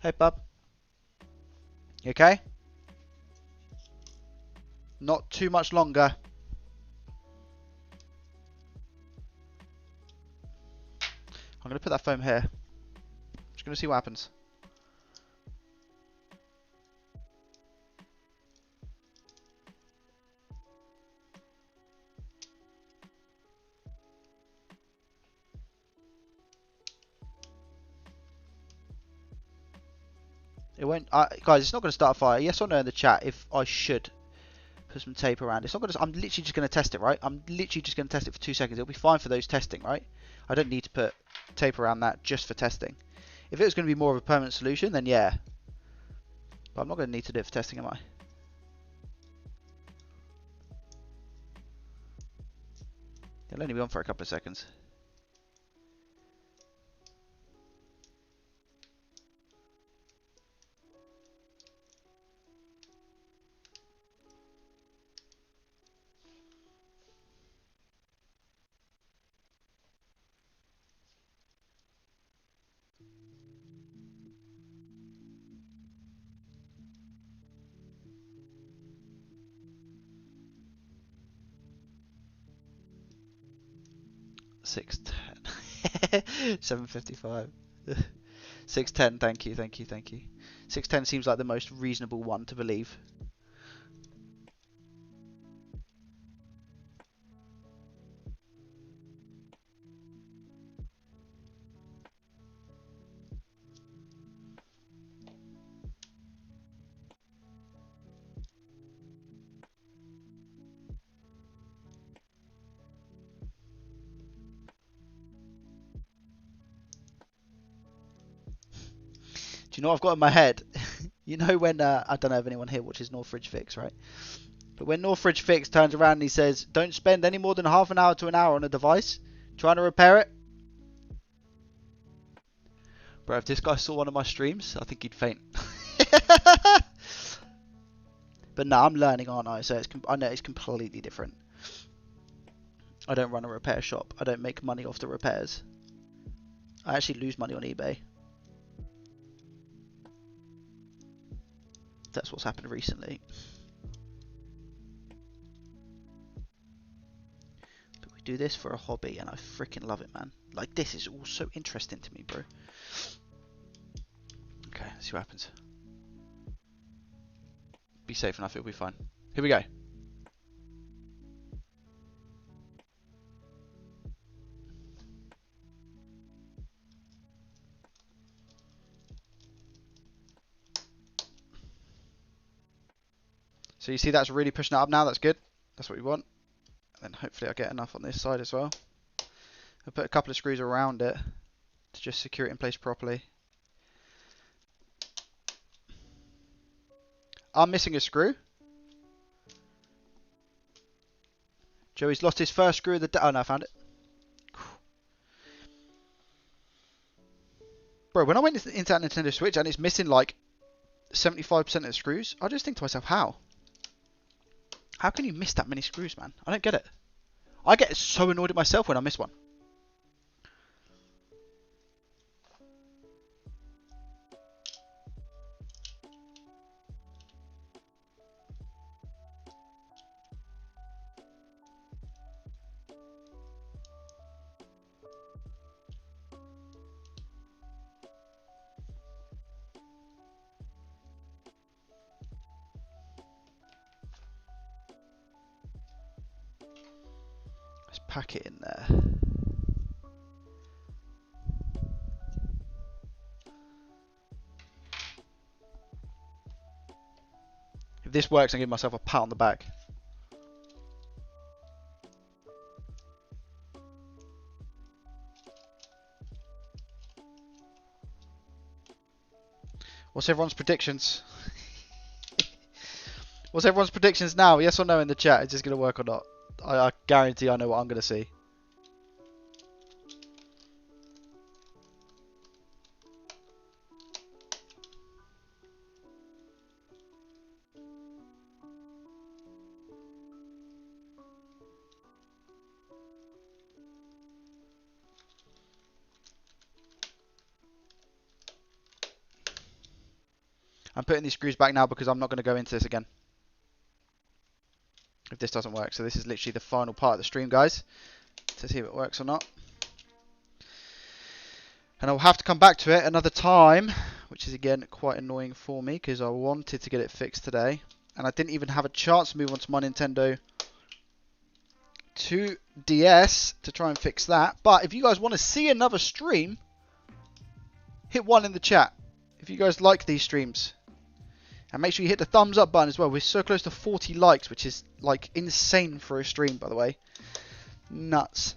Hey, bub. You okay? Not too much longer. I'm going to put that foam here. Just going to see what happens. It won't, guys. It's not going to start a fire. Yes or no in the chat if I should put some tape around. It's not going to. I'm literally just going to test it, right? I'm literally just going to test it for 2 seconds. It'll be fine for those testing, right? I don't need to put tape around that just for testing. If it was going to be more of a permanent solution, then yeah. But I'm not going to need to do it for testing, am I? It'll only be on for a couple of seconds. $6.10. $7.55. $6.10. Thank you. Thank you. Thank you. $6.10 seems like the most reasonable one to believe. Do you know what I've got in my head? You know when, I don't know if anyone here watches Northridge Fix, right? But when Northridge Fix turns around and he says, don't spend any more than half an hour to an hour on a device trying to repair it. Bro, if this guy saw one of my streams, I think he'd faint. But no, I'm learning, aren't I? So I know it's completely different. I don't run a repair shop. I don't make money off the repairs. I actually lose money on eBay. That's what's happened recently. But we do this for a hobby and I freaking love it, man. Like, this is all so interesting to me, bro. Okay, let's see what happens. Be safe enough, it'll be fine. Here we go. So you see that's really pushing it up now. That's good. That's what we want. And then hopefully I'll get enough on this side as well. I'll put a couple of screws around it to just secure it in place properly. I'm missing a screw. Joey's lost his first screw of the day. Oh no, I found it. Bro, when I went into that Nintendo Switch and it's missing like 75% of the screws, I just think to myself, how? How can you miss that many screws, man? I don't get it. I get so annoyed at myself when I miss one. Let's pack it in there. If this works, I give myself a pat on the back. What's everyone's predictions? What's everyone's predictions now? Yes or no in the chat? Is this going to work or not? I guarantee I know what I'm going to see. I'm putting these screws back now because I'm not going to go into this again if this doesn't work. So this is literally the final part of the stream, guys, to see if it works or not. And I'll have to come back to it another time, which is again quite annoying for me because I wanted to get it fixed today. And I didn't even have a chance to move on to my Nintendo 2DS to try and fix that. But if you guys want to see another stream, hit 1 in the chat if you guys like these streams. And make sure you hit the thumbs up button as well. We're so close to 40 likes, which is like insane for a stream, by the way. Nuts.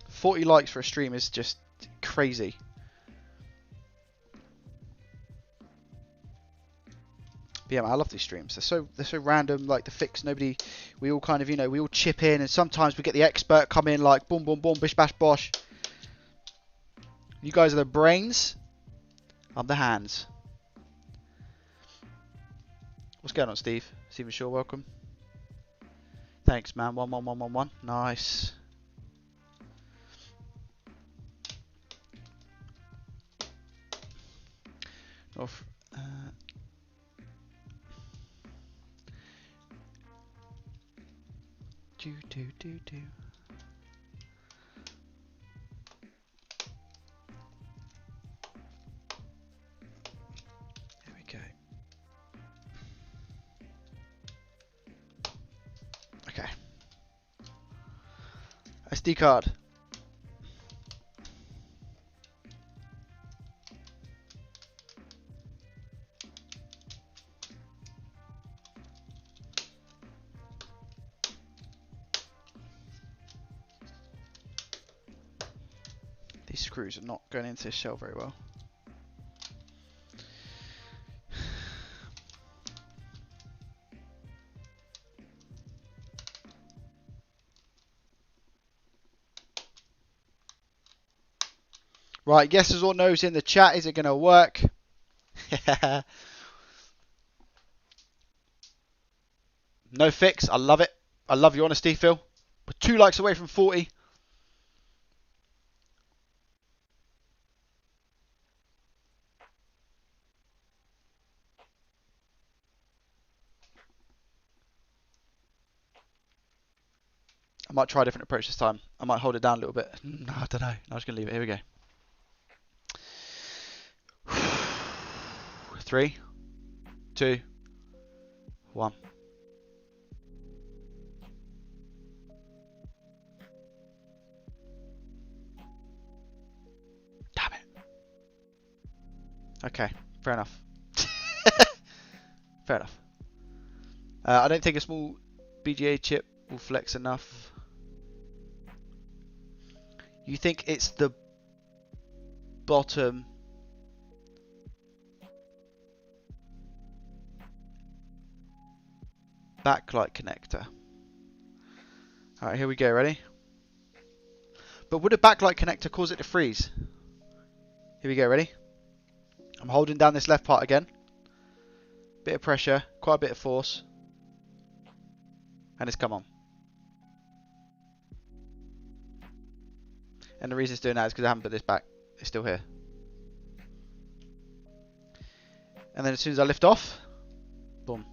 40 likes for a stream is just crazy. But yeah, man, I love these streams. They're so random. Like the fix, we all kind of, we all chip in, and sometimes we get the expert come in like boom, boom, boom, bish, bash, bosh. You guys are the brains. I'm the hands. What's going on, Steve? Stephen Shaw, welcome. Thanks, man. 11111. Nice. Off. Do. There we go. Okay. SD card. These screws are not going into this shell very well. Right, yeses or nos in the chat. Is it going to work? No fix. I love it. I love your honesty, Phil. We're 2 likes away from 40. I might try a different approach this time. I might hold it down a little bit. No, I don't know. I'm just going to leave it. Here we go. 3, 2, 1. Damn it. Okay, fair enough. Fair enough. I don't think a small BGA chip will flex enough. You think it's the bottom backlight connector? Alright, here we go, ready? But would a backlight connector cause it to freeze? Here we go, ready? I'm holding down this left part again. Bit of pressure, quite a bit of force. And it's come on. And the reason it's doing that is because I haven't put this back. It's still here. And then as soon as I lift off, boom.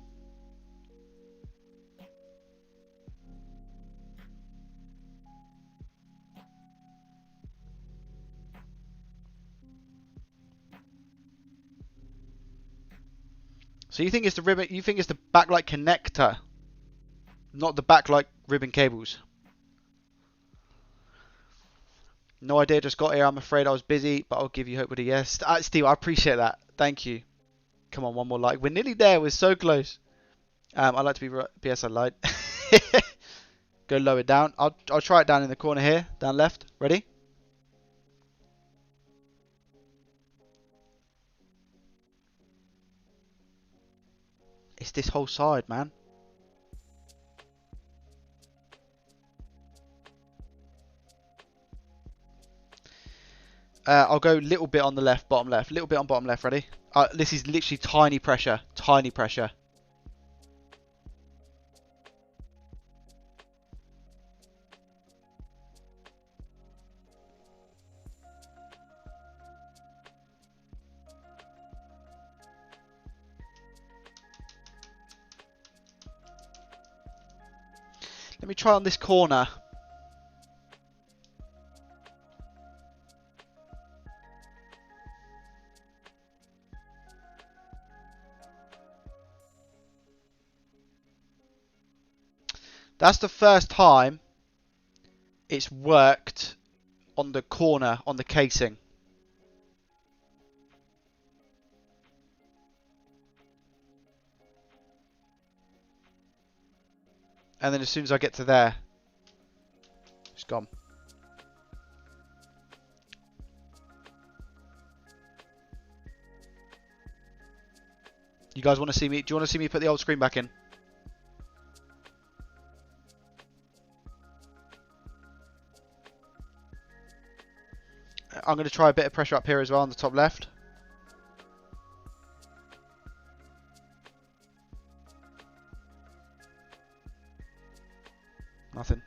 So you think it's the ribbon? You think it's the backlight connector, not the backlight ribbon cables? No idea. Just got here. I'm afraid I was busy, but I'll give you hope with a yes. Steve, I appreciate that. Thank you. Come on, one more like. We're nearly there. We're so close. I like to be right. PS, I lied. Go lower down. I'll try it down in the corner here. Down left. Ready? It's this whole side, man. I'll go a little bit on the left, bottom left. Little bit on bottom left. Ready? This is literally tiny pressure. Tiny pressure. Let me try on this corner. That's the first time it's worked on the corner, on the casing. And then as soon as I get to there, it's gone. You guys want to see me? Do you want to see me put the old screen back in? I'm going to try a bit of pressure up here as well on the top left. Nothing.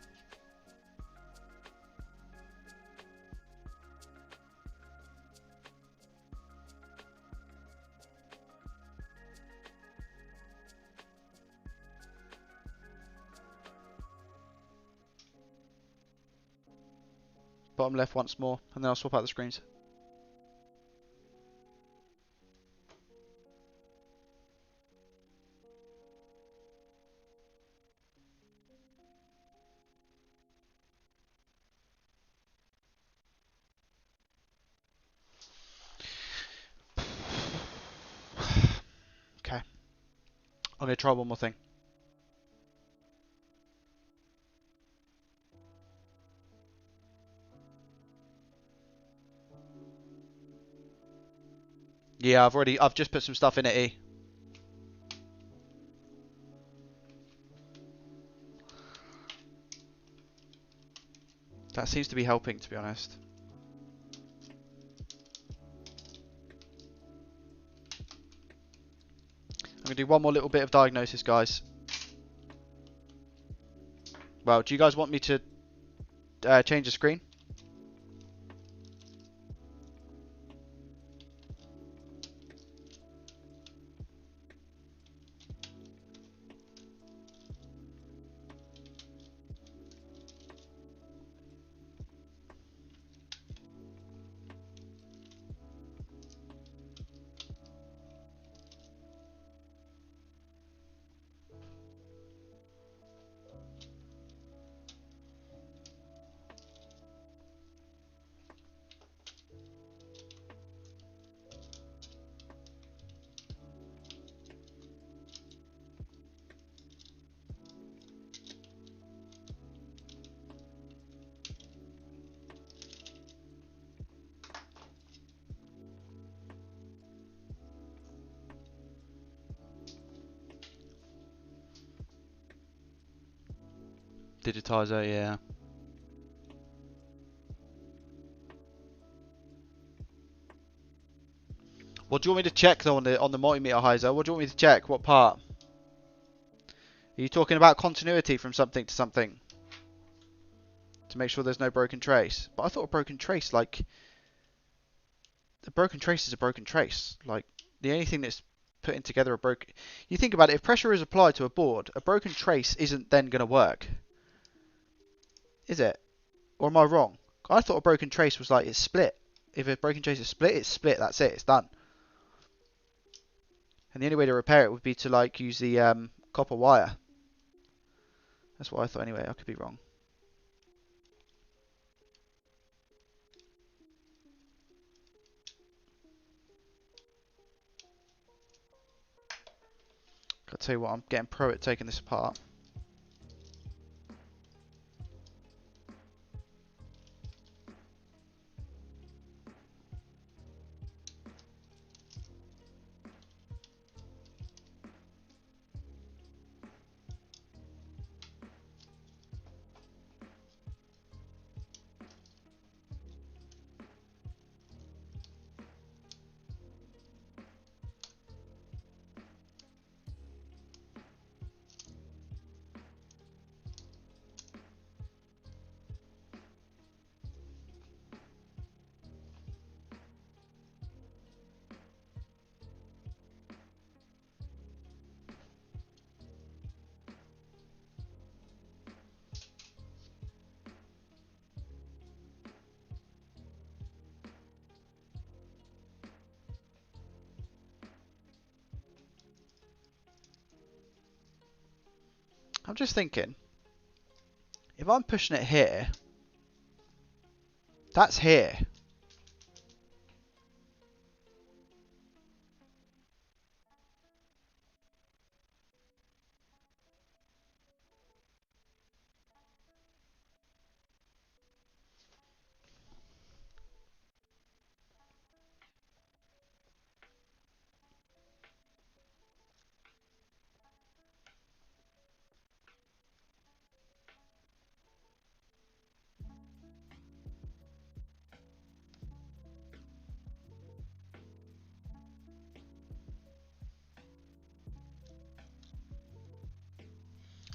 Bottom left once more, and then I'll swap out the screens. Okay. I'm going to try one more thing. Yeah, I've just put some stuff in it, E. That seems to be helping, to be honest. I'm going to do one more little bit of diagnosis, guys. Well, do you guys want me to change the screen? Digitizer, yeah. What do you want me to check though on the multimeter, Heiser? What do you want me to check? What part? Are you talking about continuity from something to something? To make sure there's no broken trace. But I thought a broken trace, like... A broken trace is a broken trace. Like, the only thing that's putting together a broken... You think about it, if pressure is applied to a board, a broken trace isn't then going to work. Is it? Or am I wrong? I thought a broken trace was like, it's split. If a broken trace is split, it's split. That's it. It's done. And the only way to repair it would be to, like, use the copper wire. That's what I thought anyway. I could be wrong. I'll tell you what, I'm getting pro at taking this apart. I'm just thinking, if I'm pushing it here, that's here.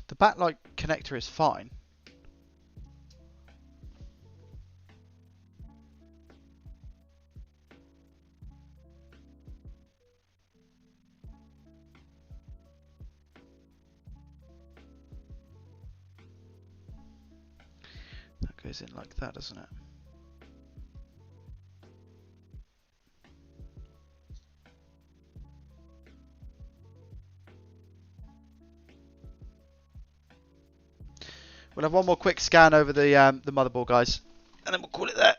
The backlight connector is fine. That goes in like that, doesn't it? We'll have one more quick scan over the motherboard, guys, and then we'll call it there.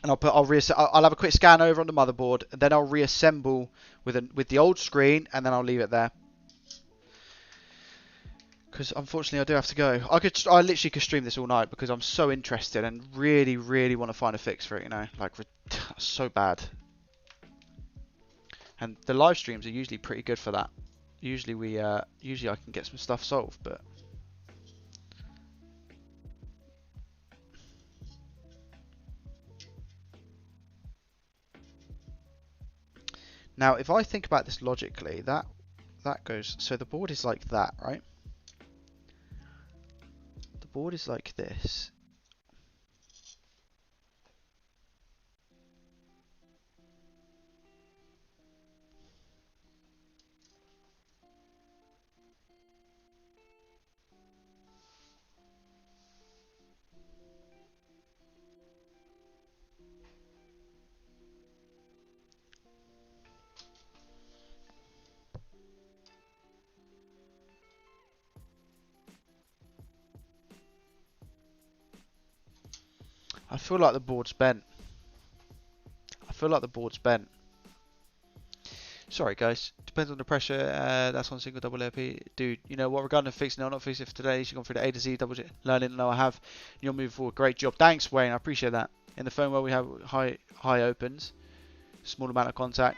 And I'll have a quick scan over on the motherboard, and then I'll reassemble with the old screen, and then I'll leave it there. Because unfortunately I do have to go. I literally could stream this all night because I'm so interested and really, really want to find a fix for it. You know, like so bad. And the live streams are usually pretty good for that. Usually I can get some stuff solved, but. Now, if I think about this logically, that goes... So the board is like that, right? The board is like this. I feel like the board's bent. I feel like the board's bent. Sorry guys, depends on the pressure. That's on single double LP. Dude, you know what, regarding fixing it or not fixing it for today, you've gone through the A to Z double learning. No, I have. You're moving forward. Great job. Thanks, Wayne. I appreciate that. In the phone where we have high opens, small amount of contact.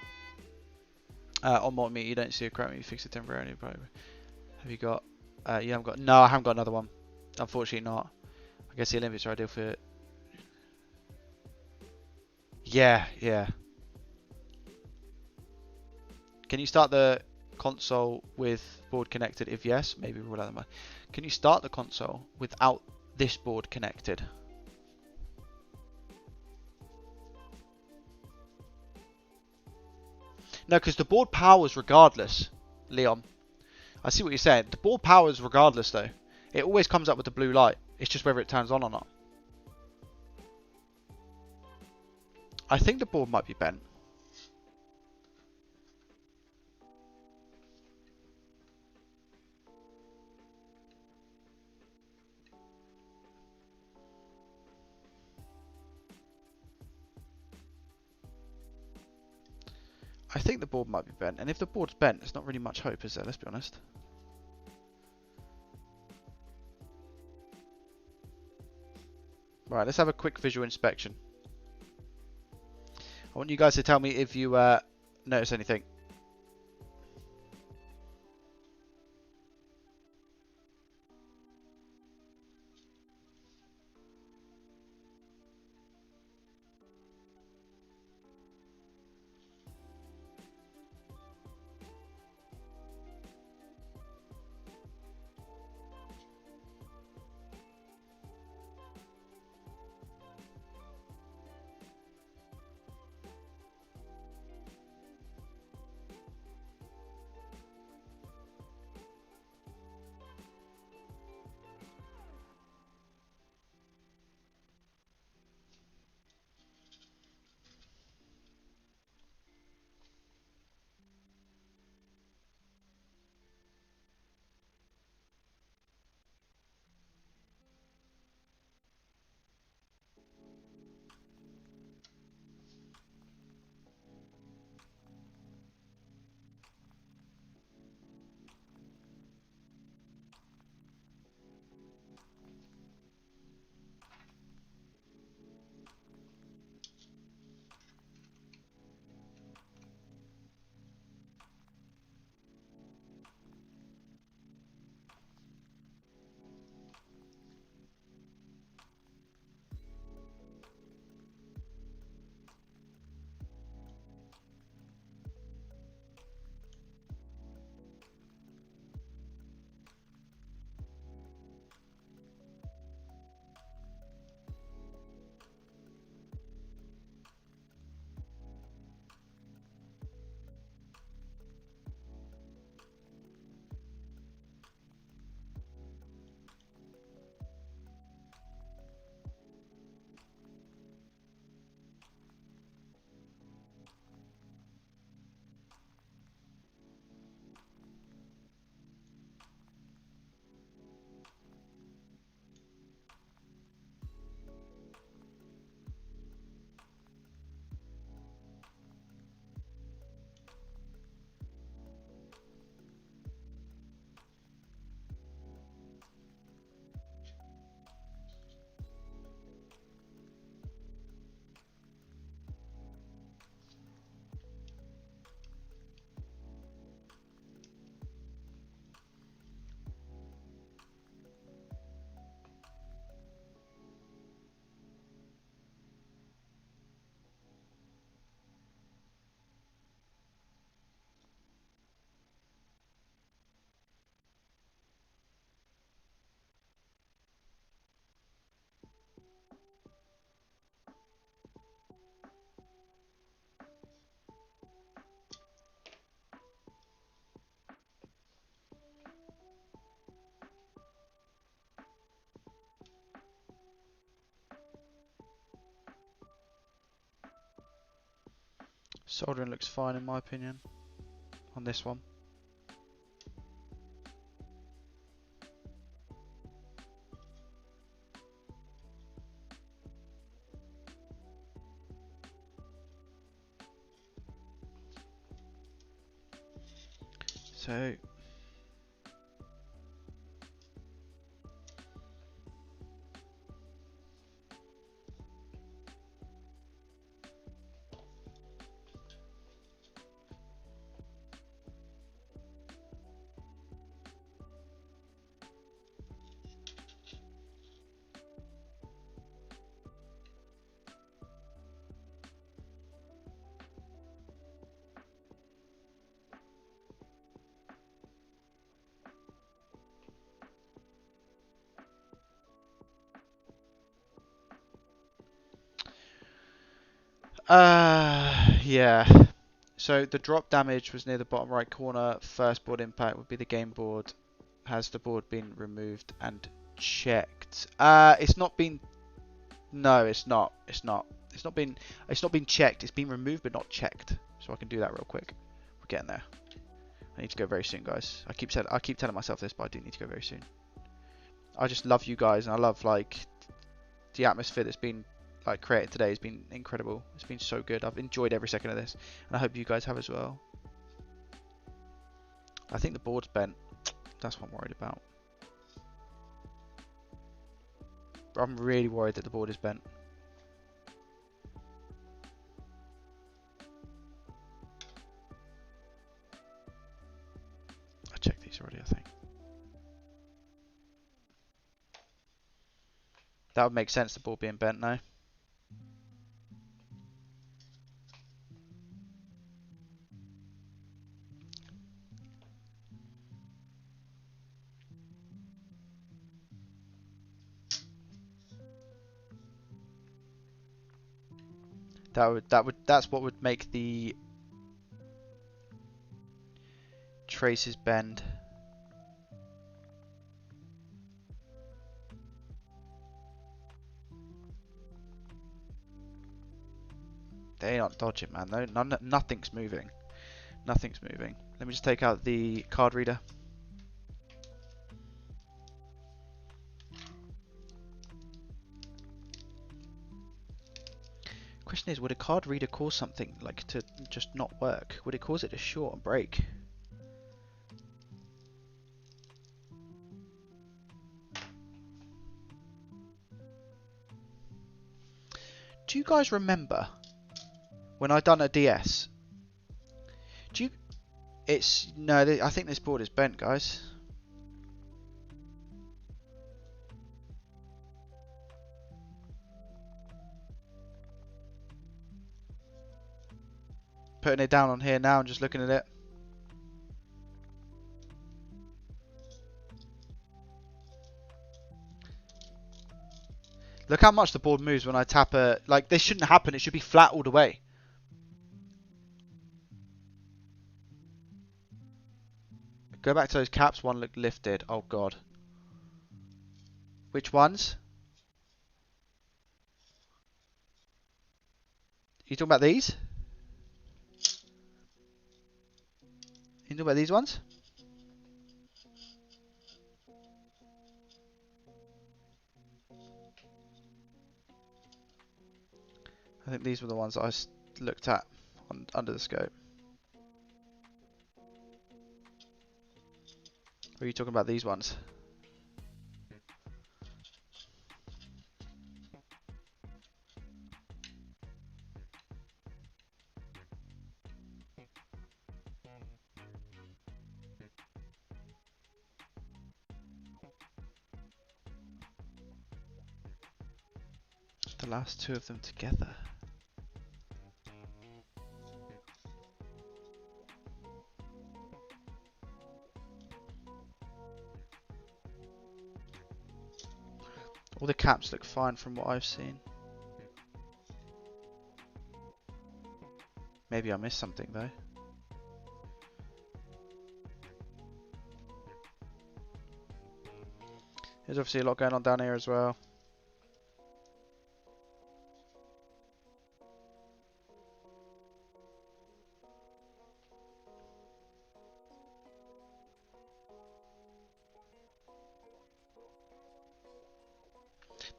On multimeter, you don't see a crack when you fix it temporarily. Probably. Have you got You haven't got. No, I haven't got another one. Unfortunately, not. I guess the Olympics are ideal for. Yeah, yeah. Can you start the console with board connected? If yes, maybe rule out the mind. Can you start the console without this board connected? No, because the board powers regardless, Leon. I see what you're saying. The board powers regardless, though. It always comes up with the blue light. It's just whether it turns on or not. I think the board might be bent. I think the board might be bent. And if the board's bent, there's not really much hope, is there? Let's be honest. Right, let's have a quick visual inspection. I want you guys to tell me if you notice anything. Soldering looks fine in my opinion on this one. So Yeah. So the drop damage was near the bottom right corner. First board impact would be the game board. Has the board been removed and checked? It's not been. No, it's not. It's not. It's not been. It's not been checked. It's been removed but not checked. So I can do that real quick. We're getting there. I need to go very soon, guys. I keep telling myself this, but I do need to go very soon. I just love you guys, and I love like the atmosphere that's been like created today. Has been incredible. It's been so good. I've enjoyed every second of this, and I hope you guys have as well. I think the board's bent. That's what I'm worried about. I'm really worried that the board is bent. I checked these already, I think. That would make sense, the board being bent now. That's what would make the traces bend. They aren't dodging, man. Nothing's moving. Nothing's moving. Let me just take out the card reader. Question is, would a card reader cause something like to just not work? Would it cause it to short and break? Do you guys remember when I done a DS? Do you? It's no. I think this board is bent, guys. Putting it down on here now and just looking at it. Look how much the board moves when I tap a... Like, this shouldn't happen. It should be flat all the way. Go back to those caps. One looked lifted. Oh, God. Which ones? You talking about these? You talking about these ones? I think these were the ones that I looked at under the scope. Or are you talking about these ones? The last two of them together. All the caps look fine from what I've seen. Maybe I missed something though. There's obviously a lot going on down here as well.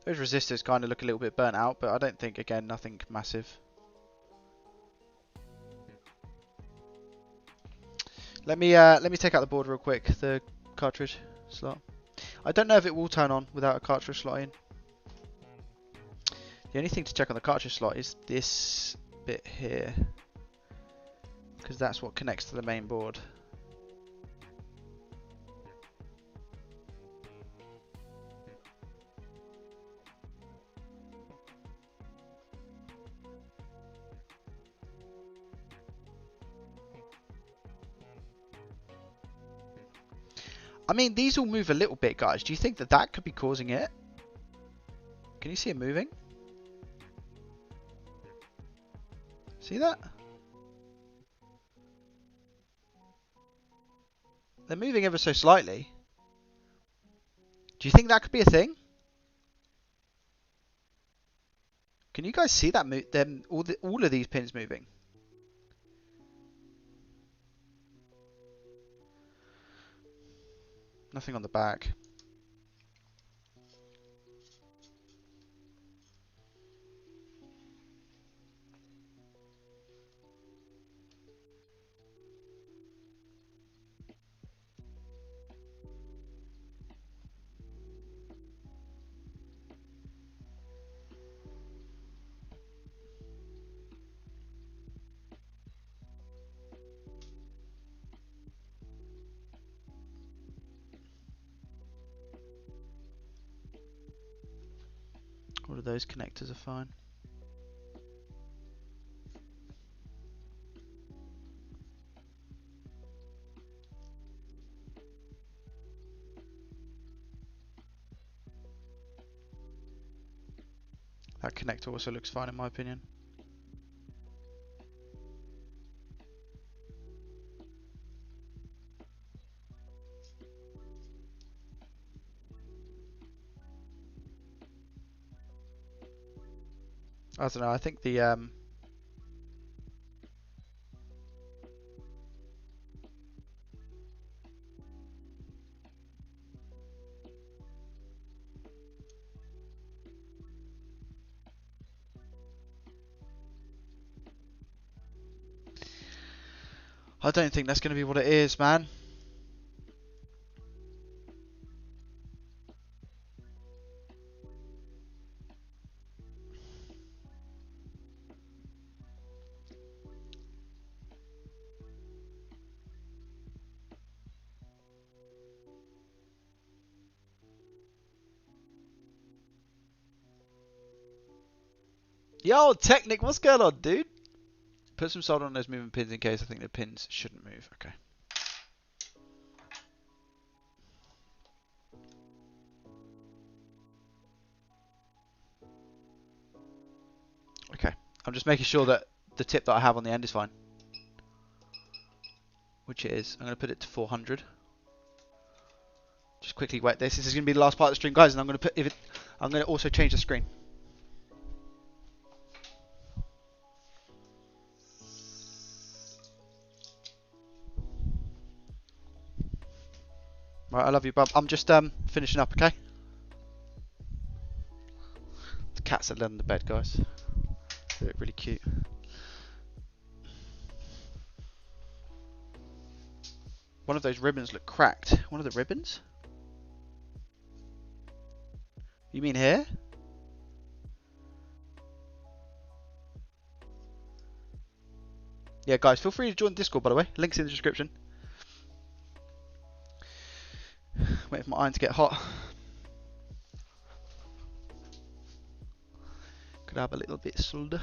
Those resistors kind of look a little bit burnt out, but I don't think, again, nothing massive. Let me take out the board real quick, the cartridge slot. I don't know if it will turn on without a cartridge slot in. The only thing to check on the cartridge slot is this bit here, because that's what connects to the main board. I mean, these all move a little bit, guys. Do you think that that could be causing it? Can you see it moving? See that? They're moving ever so slightly. Do you think that could be a thing? Can you guys see that? Them all of these pins moving. Nothing on the back. All of those connectors are fine. That connector also looks fine in my opinion. I don't know, I think the I don't think that's going to be what it is, man. Yo, Technic, what's going on, dude? Put some solder on those moving pins in case I think the pins shouldn't move. Okay. Okay. I'm just making sure that the tip that I have on the end is fine. Which it is. I'm going to put it to 400. Just quickly wet this. This is going to be the last part of the stream, guys, and I'm going to I'm going to also change the screen. Right, I love you, bub. I'm just finishing up, okay? The cats are laying on the bed, guys. They look really cute. One of those ribbons look cracked. One of the ribbons? You mean here? Yeah, guys, feel free to join Discord, by the way. Links in the description. Wait for my iron to get hot. Could have a little bit of solder.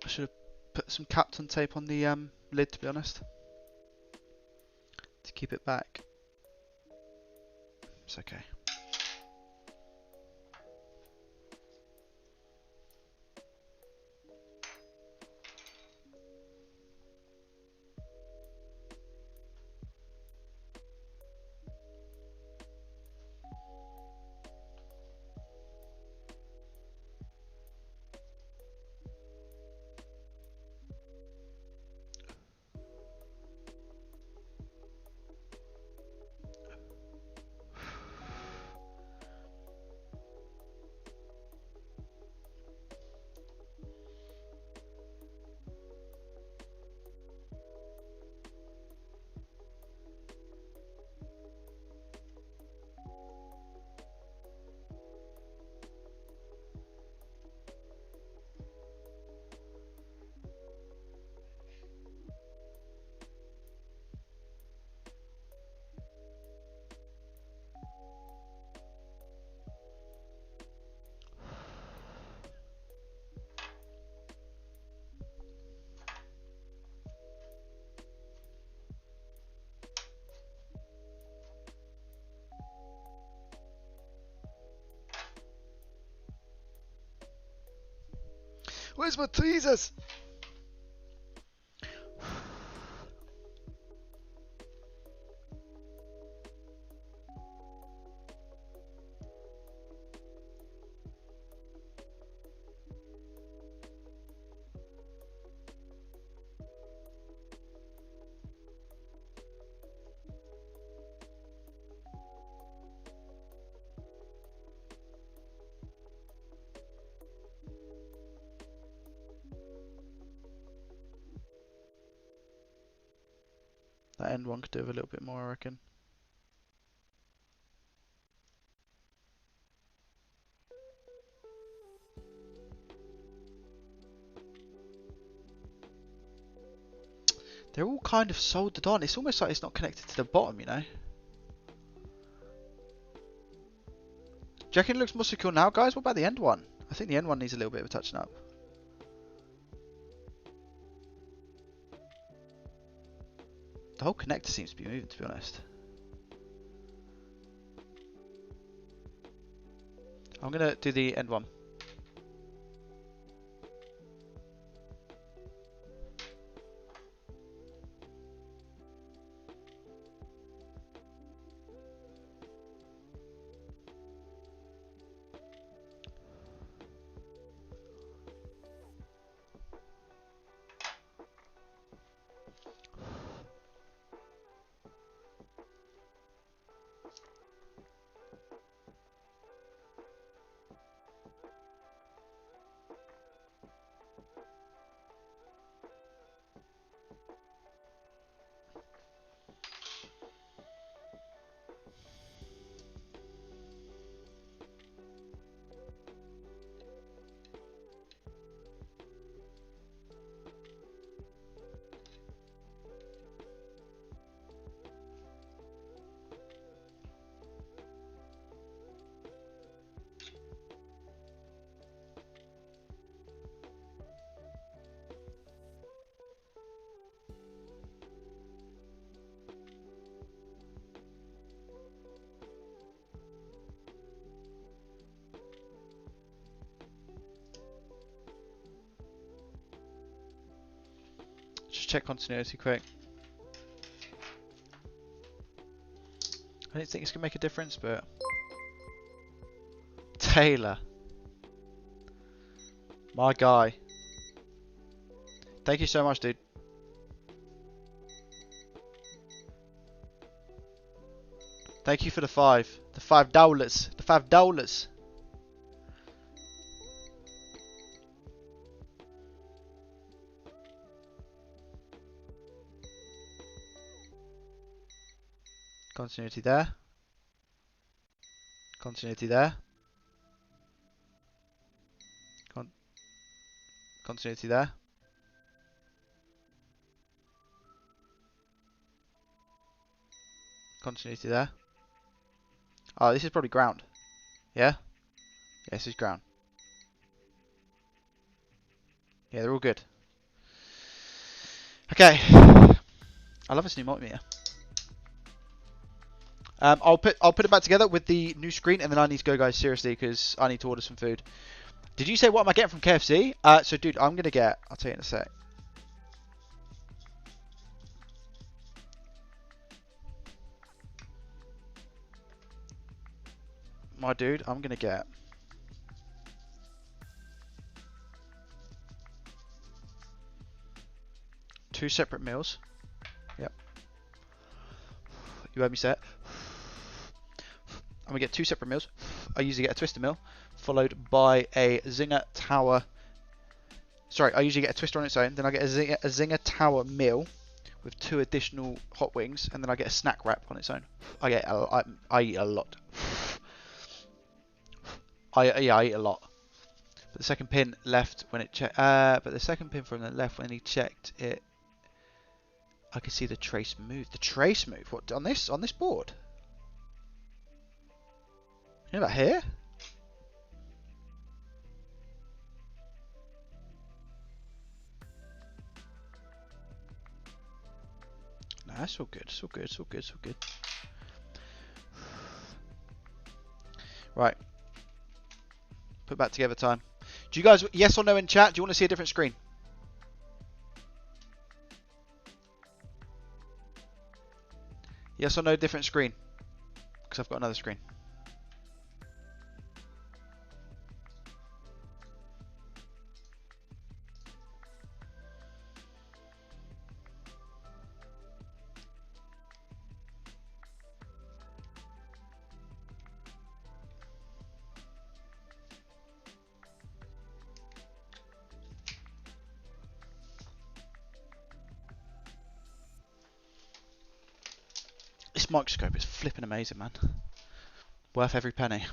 I should have put some Kapton tape on the lid, to be honest, to keep it back. It's okay. Where's my tweezers? That end one could do with a little bit more, I reckon. They're all kind of soldered on. It's almost like it's not connected to the bottom, you know? Do you reckon it looks more secure now, guys? What about the end one? I think the end one needs a little bit of a touching up. The whole connector seems to be moving, to be honest. I'm going to do the end one. Just check continuity quick. I don't think it's going to make a difference, but... Taylor. My guy. Thank you so much, dude. Thank you for the $5. The $5. The $5. Continuity there. Continuity there. Continuity there. Continuity there. Oh, this is probably ground. Yeah? Yeah, this is ground. Yeah, they're all good. Okay. I love this new multimeter. I'll put it back together with the new screen, and then I need to go, guys, seriously, because I need to order some food. Did you say what am I getting from KFC? So, dude, I'm gonna get. I'll tell you in a sec. My dude, I'm gonna get. Two separate meals. Yep. You heard me say it. I'm gonna get two separate meals. I usually get a twister meal, followed by a Zinger Tower. Sorry, I usually get a twister on its own. Then I get a Zinger Tower meal with 2 additional hot wings, and then I get a snack wrap on its own. I eat a lot. I eat a lot. But the second pin left when it checked. But the second pin from the left when he checked it, I could see the trace move. The trace move? What, on this board? You know about here? Nah, that's all good. It's all good. It's all good. It's all good. Right. Put back together time. Do you guys, yes or no in chat? Do you want to see a different screen? Yes or no, different screen? Because I've got another screen. This microscope is flipping amazing, man. Worth every penny.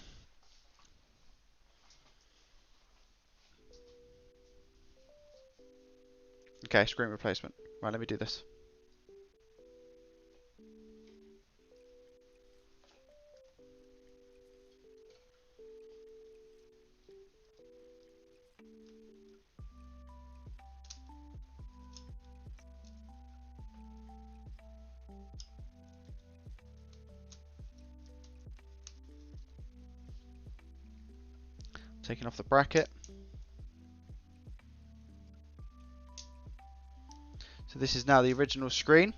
Okay, screen replacement. Right, let me do this. Taking off the bracket. So this is now the original screen.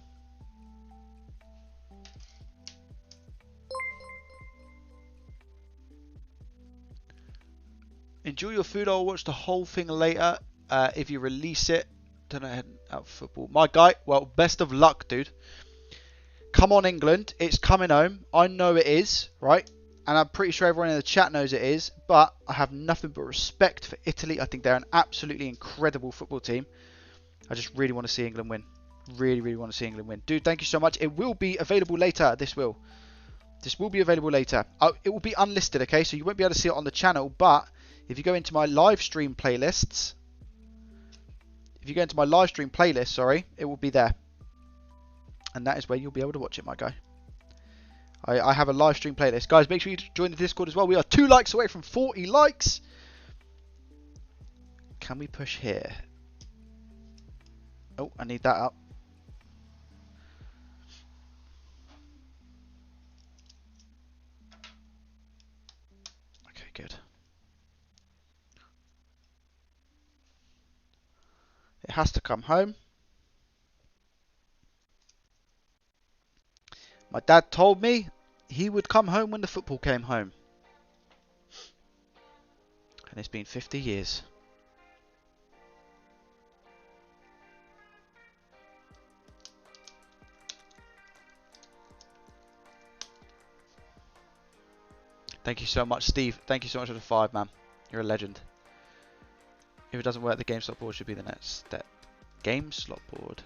Enjoy your food. I'll watch the whole thing later. If you release it, don't know, heading out for football. My guy, well, best of luck, dude. Come on, England. It's coming home. I know it is, right? And I'm pretty sure everyone in the chat knows it is. But I have nothing but respect for Italy. I think they're an absolutely incredible football team. I just really want to see England win. Really, really want to see England win. Dude, thank you so much. It will be available later. This will be available later. It will be unlisted, okay? So you won't be able to see it on the channel. But if you go into my live stream playlists, sorry, it will be there. And that is where you'll be able to watch it, my guy. I have a live stream playlist. Guys, make sure you join the Discord as well. We are 2 likes away from 40 likes. Can we push here? Oh, I need that up. Okay, good. It has to come home. My dad told me he would come home when the football came home. And it's been 50 years. Thank you so much, Steve. Thank you so much for the 5, man. You're a legend. If it doesn't work, the game slot board should be the next step. Game slot board.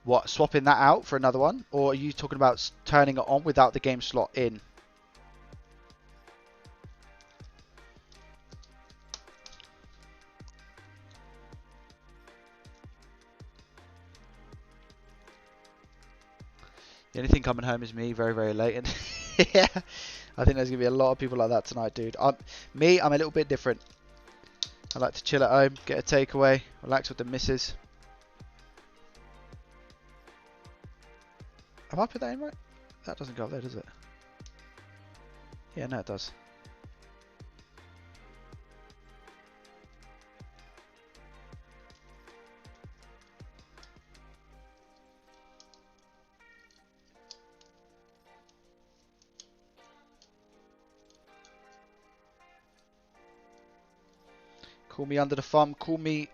What, swapping that out for another one? Or are you talking about turning it on without the game slot in? The only thing coming home is me very, very late. And yeah, I think there's going to be a lot of people like that tonight, dude. I'm a little bit different. I like to chill at home, get a takeaway, relax with the missus. Have I put that in right? That doesn't go up there, does it? Yeah, no, it does. Call me under the thumb, call me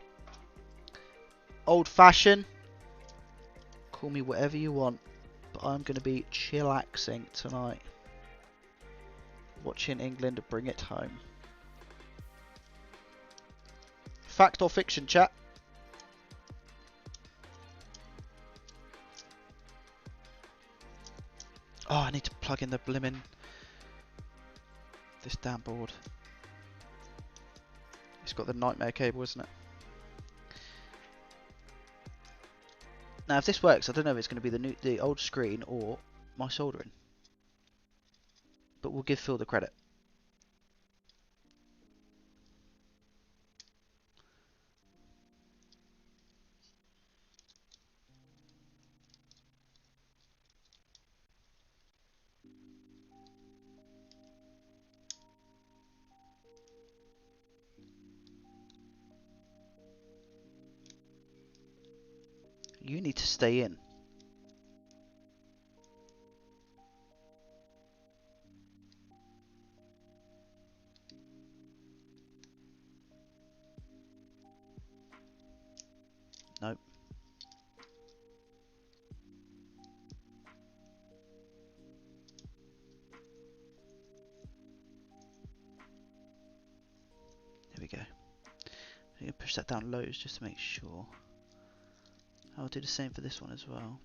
old fashioned, call me whatever you want, but I'm going to be chillaxing tonight. Watching England bring it home. Fact or fiction, chat? Oh, I need to plug in the blimmin' this damn board. It's got the nightmare cable, isn't it? Now, if this works, I don't know if it's going to be the old screen or my soldering. But we'll give Phil the credit. You need to stay in. Nope. There we go. I'm going to push that down lows just to make sure. I'll do the same for this one as well.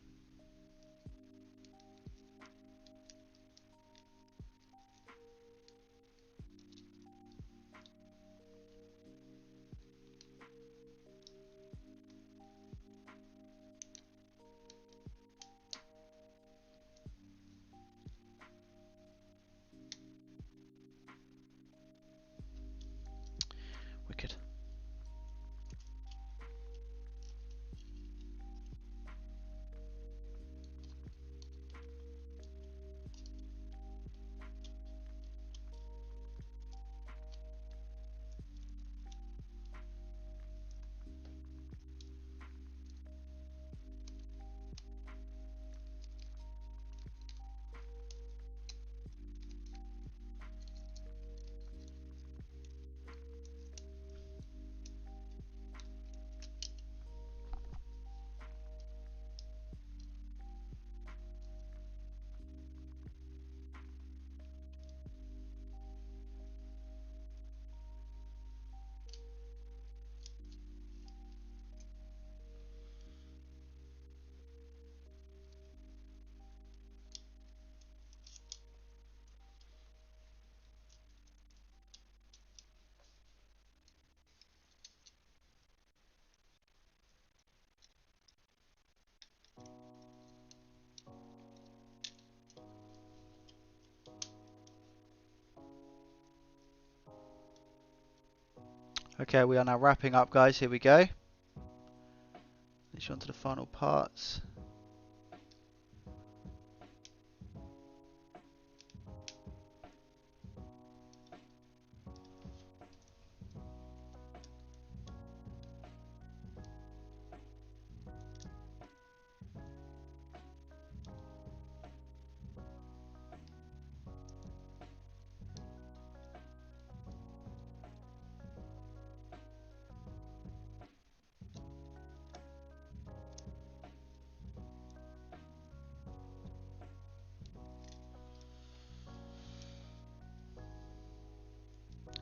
Wicked. Okay, we are now wrapping up, guys. Here we go. Let's on to the final parts.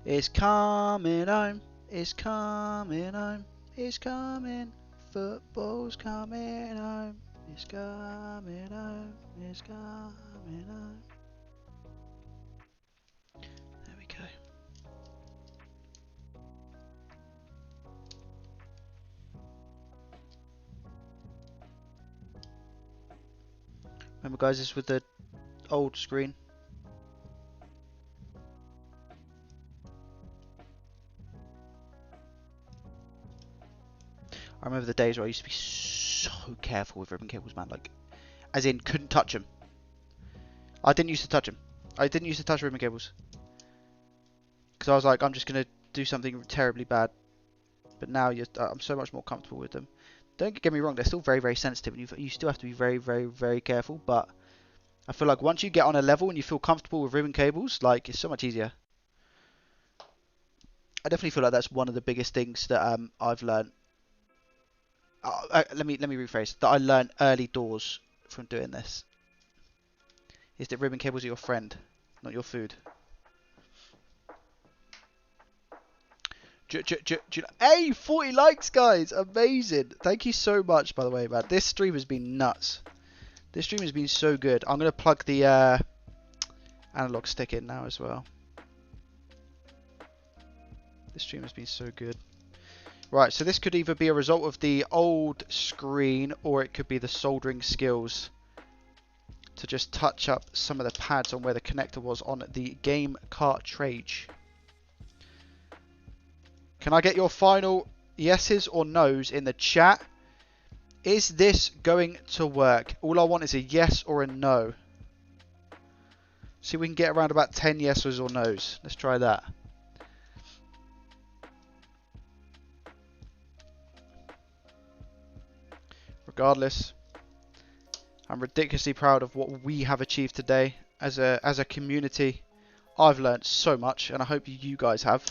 It's coming home, it's coming home, it's coming, football's coming home, it's coming home, it's coming home. There we go. Remember guys, this is with the old screen. I remember the days where I used to be so careful with ribbon cables, man. Like, as in, couldn't touch them. I didn't used to touch them. I didn't used to touch ribbon cables. Because I was like, I'm just going to do something terribly bad. But now I'm so much more comfortable with them. Don't get me wrong, they're still very, very sensitive. And you still have to be very, very, very careful. But I feel like once you get on a level and you feel comfortable with ribbon cables, like, it's so much easier. I definitely feel like that's one of the biggest things that I've learned. Let me rephrase that. I learned early doors from doing this. Is that ribbon cables are your friend, not your food. Hey, 40 likes, guys! Amazing. Thank you so much, by the way, man. This stream has been nuts. This stream has been so good. I'm gonna plug the analog stick in now as well. This stream has been so good. Right, so this could either be a result of the old screen or it could be the soldering skills to just touch up some of the pads on where the connector was on the game cartridge. Can I get your final yeses or nos in the chat? Is this going to work? All I want is a yes or a no. See if we can get around about 10 yeses or nos. Let's try that. Regardless, I'm ridiculously proud of what we have achieved today as a community. I've learned so much, and I hope you guys have.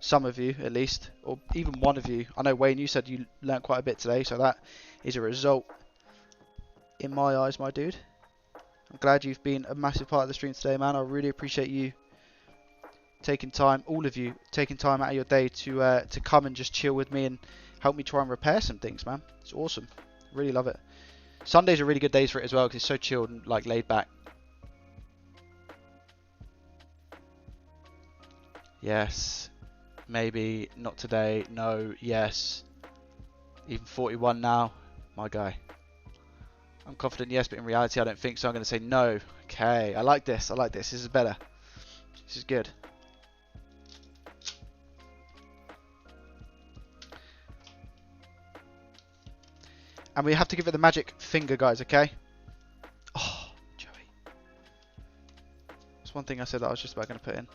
Some of you, at least, or even one of you. I know, Wayne, you said you learned quite a bit today, so that is a result in my eyes, my dude. I'm glad you've been a massive part of the stream today, man. I really appreciate you taking time, all of you, taking time out of your day to come and just chill with me and help me try and repair some things, man. It's awesome. Really love it. Sundays are really good days for it as well because it's so chilled and like laid back. Yes. Maybe. Not today. No. Yes. Even 41 now. My guy. I'm confident yes, but in reality I don't think so. I'm going to say no. Okay. I like this. I like this. This is better. This is good. And we have to give it the magic finger, guys, okay? Oh, Joey. That's one thing I said that I was just about going to put in.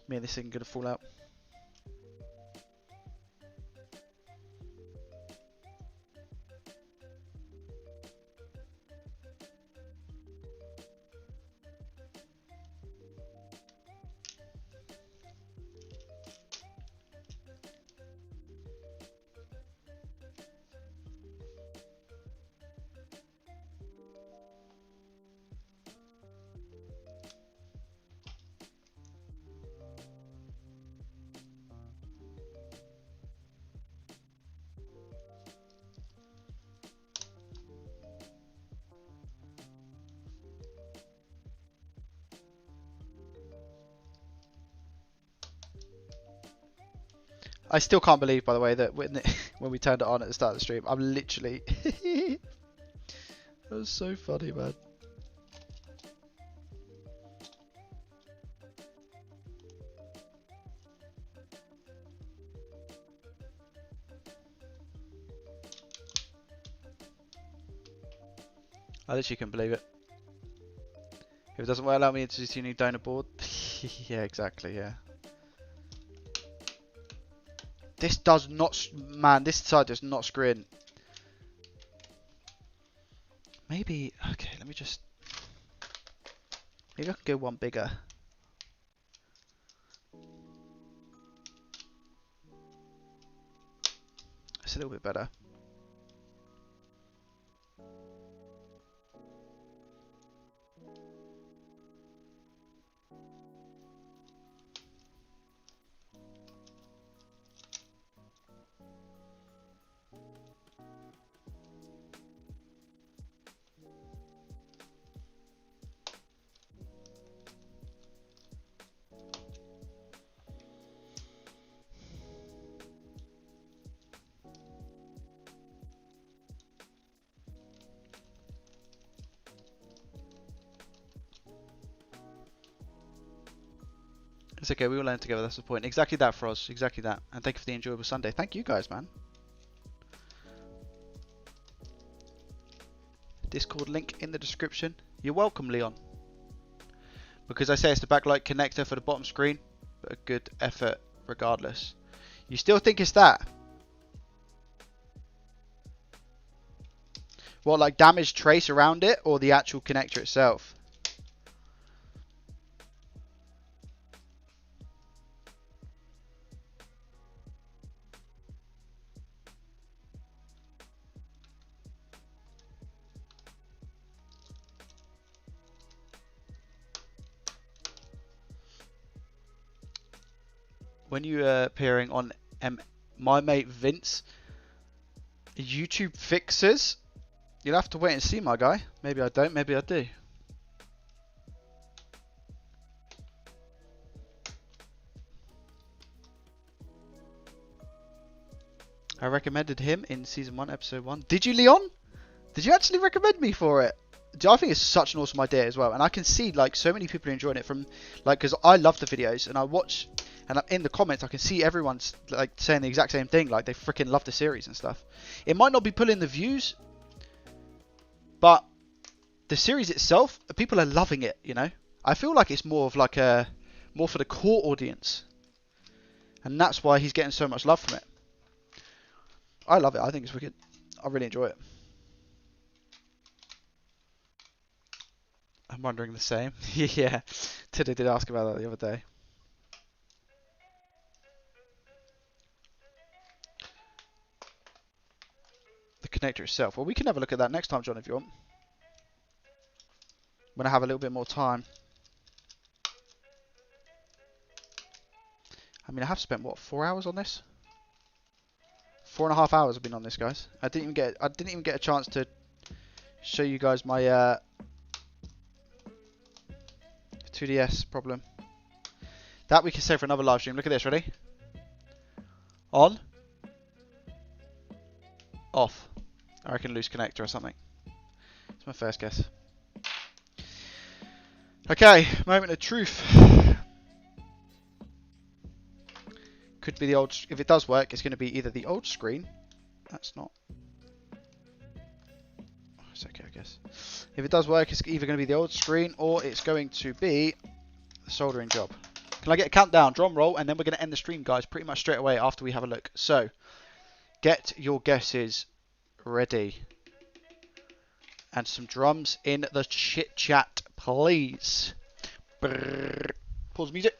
Me and this thing going to fall out. I still can't believe, by the way, that when we turned it on at the start of the stream, I'm literally... That was so funny, man. I literally couldn't believe it. If it doesn't work, allow me to introduce your new donor board. Yeah, exactly, yeah. This does not... Man, this side does not screw in. Maybe... Okay, let me just... Maybe I can go one bigger. It's a little bit better. It's okay, we all learn together, that's the point. Exactly that, Froz, exactly that. And thank you for the enjoyable Sunday. Thank you guys, man. Discord link in the description. You're welcome, Leon. Because I say it's the backlight connector for the bottom screen, but a good effort regardless. You still think it's that? What, like damaged trace around it, or the actual connector itself? When you appearing on my mate Vince YouTube fixes, you'll have to wait and see, my guy. Maybe I don't, maybe I do. I recommended him in season 1, episode 1. Did you, Leon? Did you actually recommend me for it? I think it's such an awesome idea as well, and I can see like so many people are enjoying it from like, because I love the videos and I watch, and in the comments I can see everyone's like saying the exact same thing, like they freaking love the series and stuff. It might not be pulling the views, but the series itself, people are loving it. You know, I feel like it's more of like a more for the core audience, and that's why he's getting so much love from it. I love it. I think it's wicked. I really enjoy it. I'm wondering the same. Yeah, Tiddy did ask about that the other day. The connector itself. Well, we can have a look at that next time, John, if you want. When I have a little bit more time. I mean, I have spent what, 4 hours on this? 4.5 hours I've been on this, guys. I didn't even get a chance to show you guys my 2DS problem. That we can save for another live stream. Look at this. Ready? On. Off. I reckon loose connector or something. It's my first guess. Okay, moment of truth. Could be the old. If it does work, it's going to be either the old screen. That's not. It's okay, I guess. If it does work, it's either going to be the old screen or it's going to be the soldering job. Can I get a countdown, drum roll, and then we're going to end the stream, guys, pretty much straight away after we have a look. So, get your guesses ready. And some drums in the chit chat, please. Brrr. Pause music.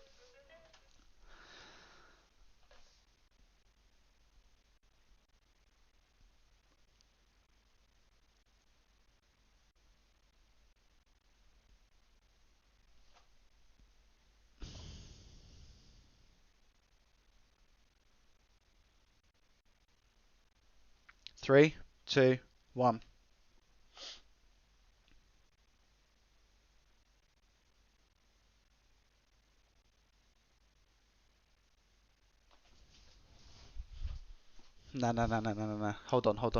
Three, two, one. No. Hold on. Hold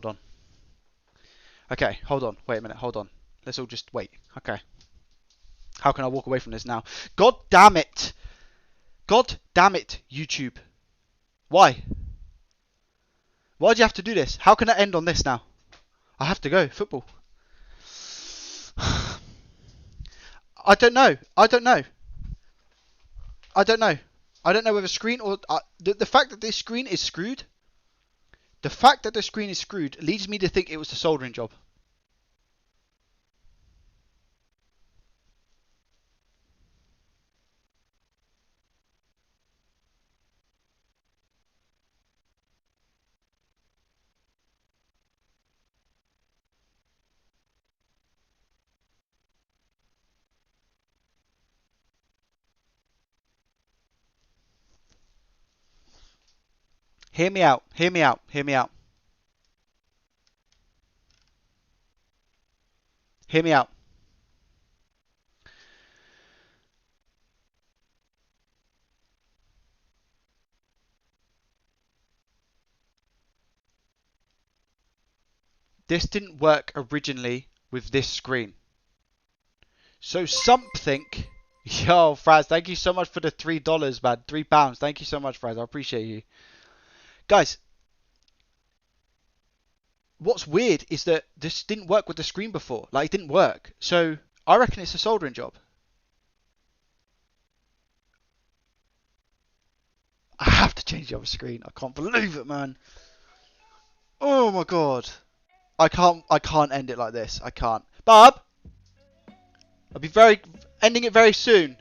on. Okay, hold on. Wait a minute. Hold on. Let's all just wait. Okay. How can I walk away from this now? God damn it! God damn it, YouTube. Why? Why do you have to do this? How can I end on this now? I have to go. Football. I don't know. I don't know whether screen or... the fact that this screen is screwed... The fact that the screen is screwed leads me to think it was the soldering job. Hear me out. Hear me out. Hear me out. Hear me out. This didn't work originally with this screen. So something... Yo, Fraz, thank you so much for the $3, man. £3. Thank you so much, Fraz. I appreciate you. Guys, what's weird is that this didn't work with the screen before. Like, it didn't work. So I reckon it's a soldering job. I have to change the other screen. I can't believe it, man. Oh my god. I can't end it like this. I can't. Bob, I'll be ending it very soon.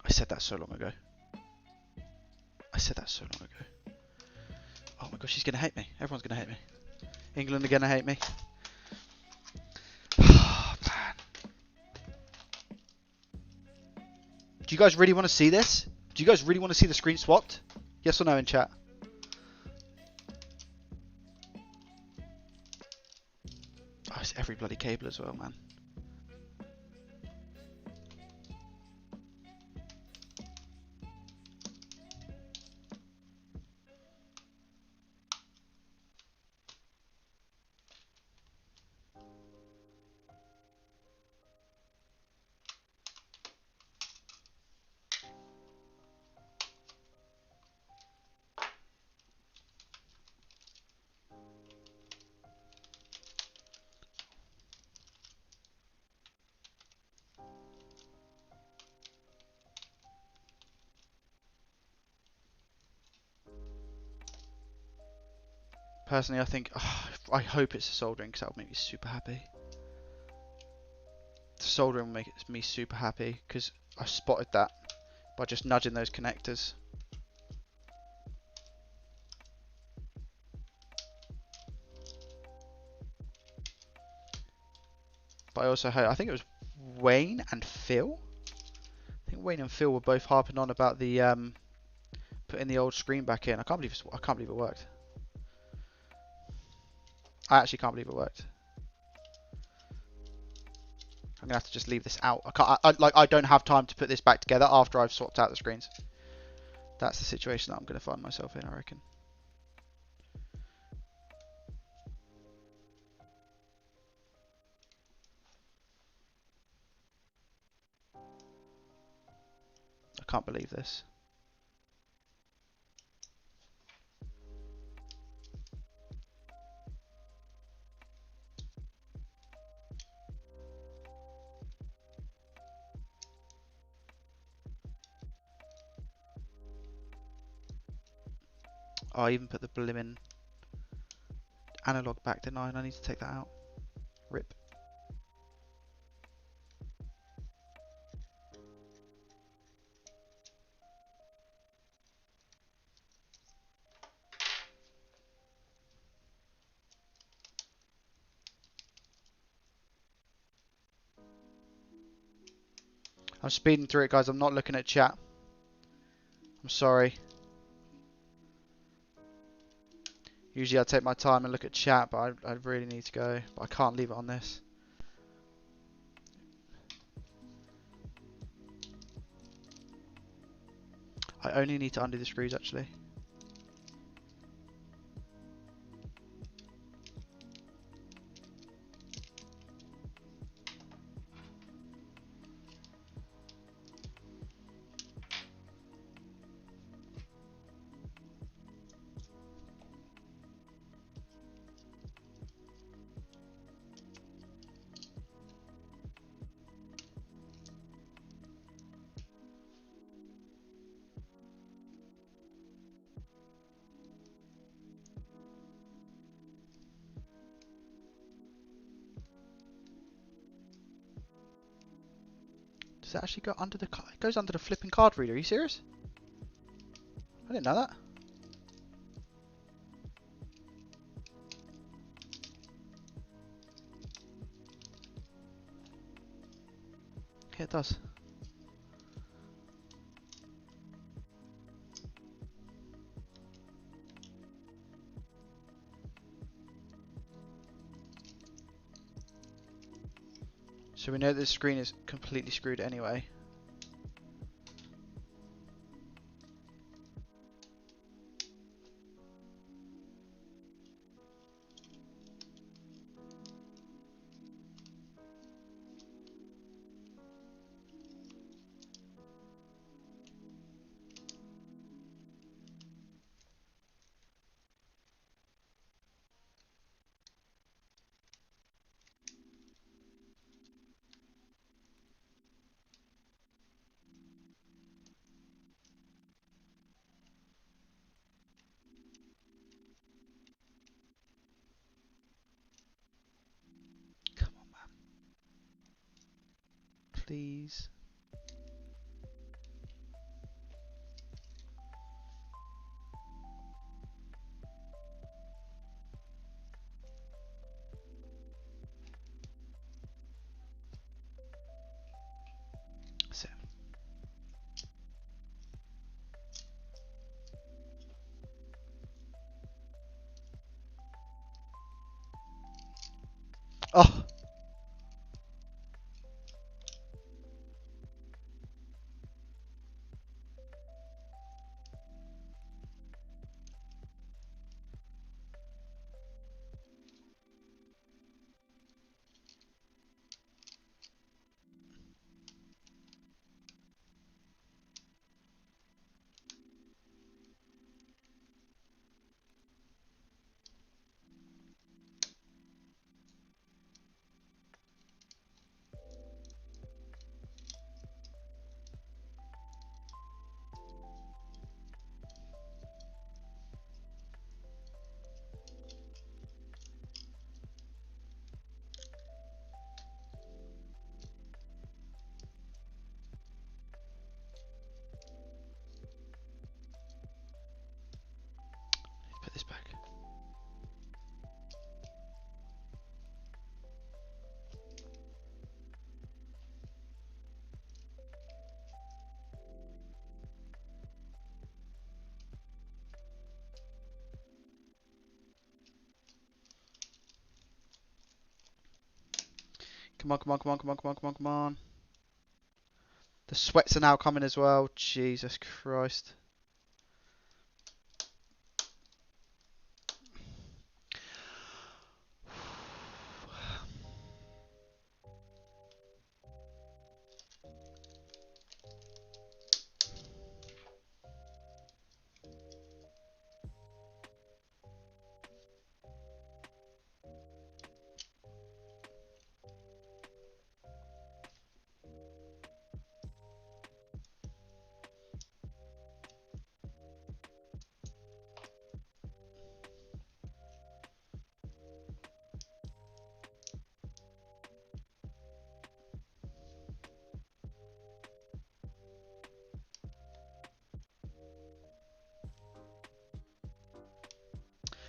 I said that so long ago. Oh my gosh, she's gonna hate me. Everyone's gonna hate me. England are gonna hate me. Oh, man. Do you guys really want to see this? Do you guys really want to see the screen swapped? Yes or no in chat? Oh, it's every bloody cable as well, man. Personally, I think I hope it's the soldering because that would make me super happy. The soldering will make me super happy because I spotted that by just nudging those connectors. But I also heard, I think it was Wayne and Phil. I think Wayne and Phil were both harping on about the putting the old screen back in. I can't believe it worked. I actually can't believe it worked. I'm gonna have to just leave this out. I don't have time to put this back together after I've swapped out the screens. That's the situation that I'm gonna find myself in, I reckon. I can't believe this. Oh, I even put the blimmin' analog back, didn't I? And I need to take that out. Rip. I'm speeding through it, guys. I'm not looking at chat. I'm sorry. Usually I take my time and look at chat, but I really need to go. But I can't leave it on this. I only need to undo the screws, actually. Does it actually go under the... It goes under the flipping card reader. Are you serious? I didn't know that. Yeah, it does. So we know this screen is completely screwed anyway. Come on, man. Please. That's it. Oh! Come on, come on, come on, come on, come on, come on, come on. The sweats are now coming as well. Jesus Christ.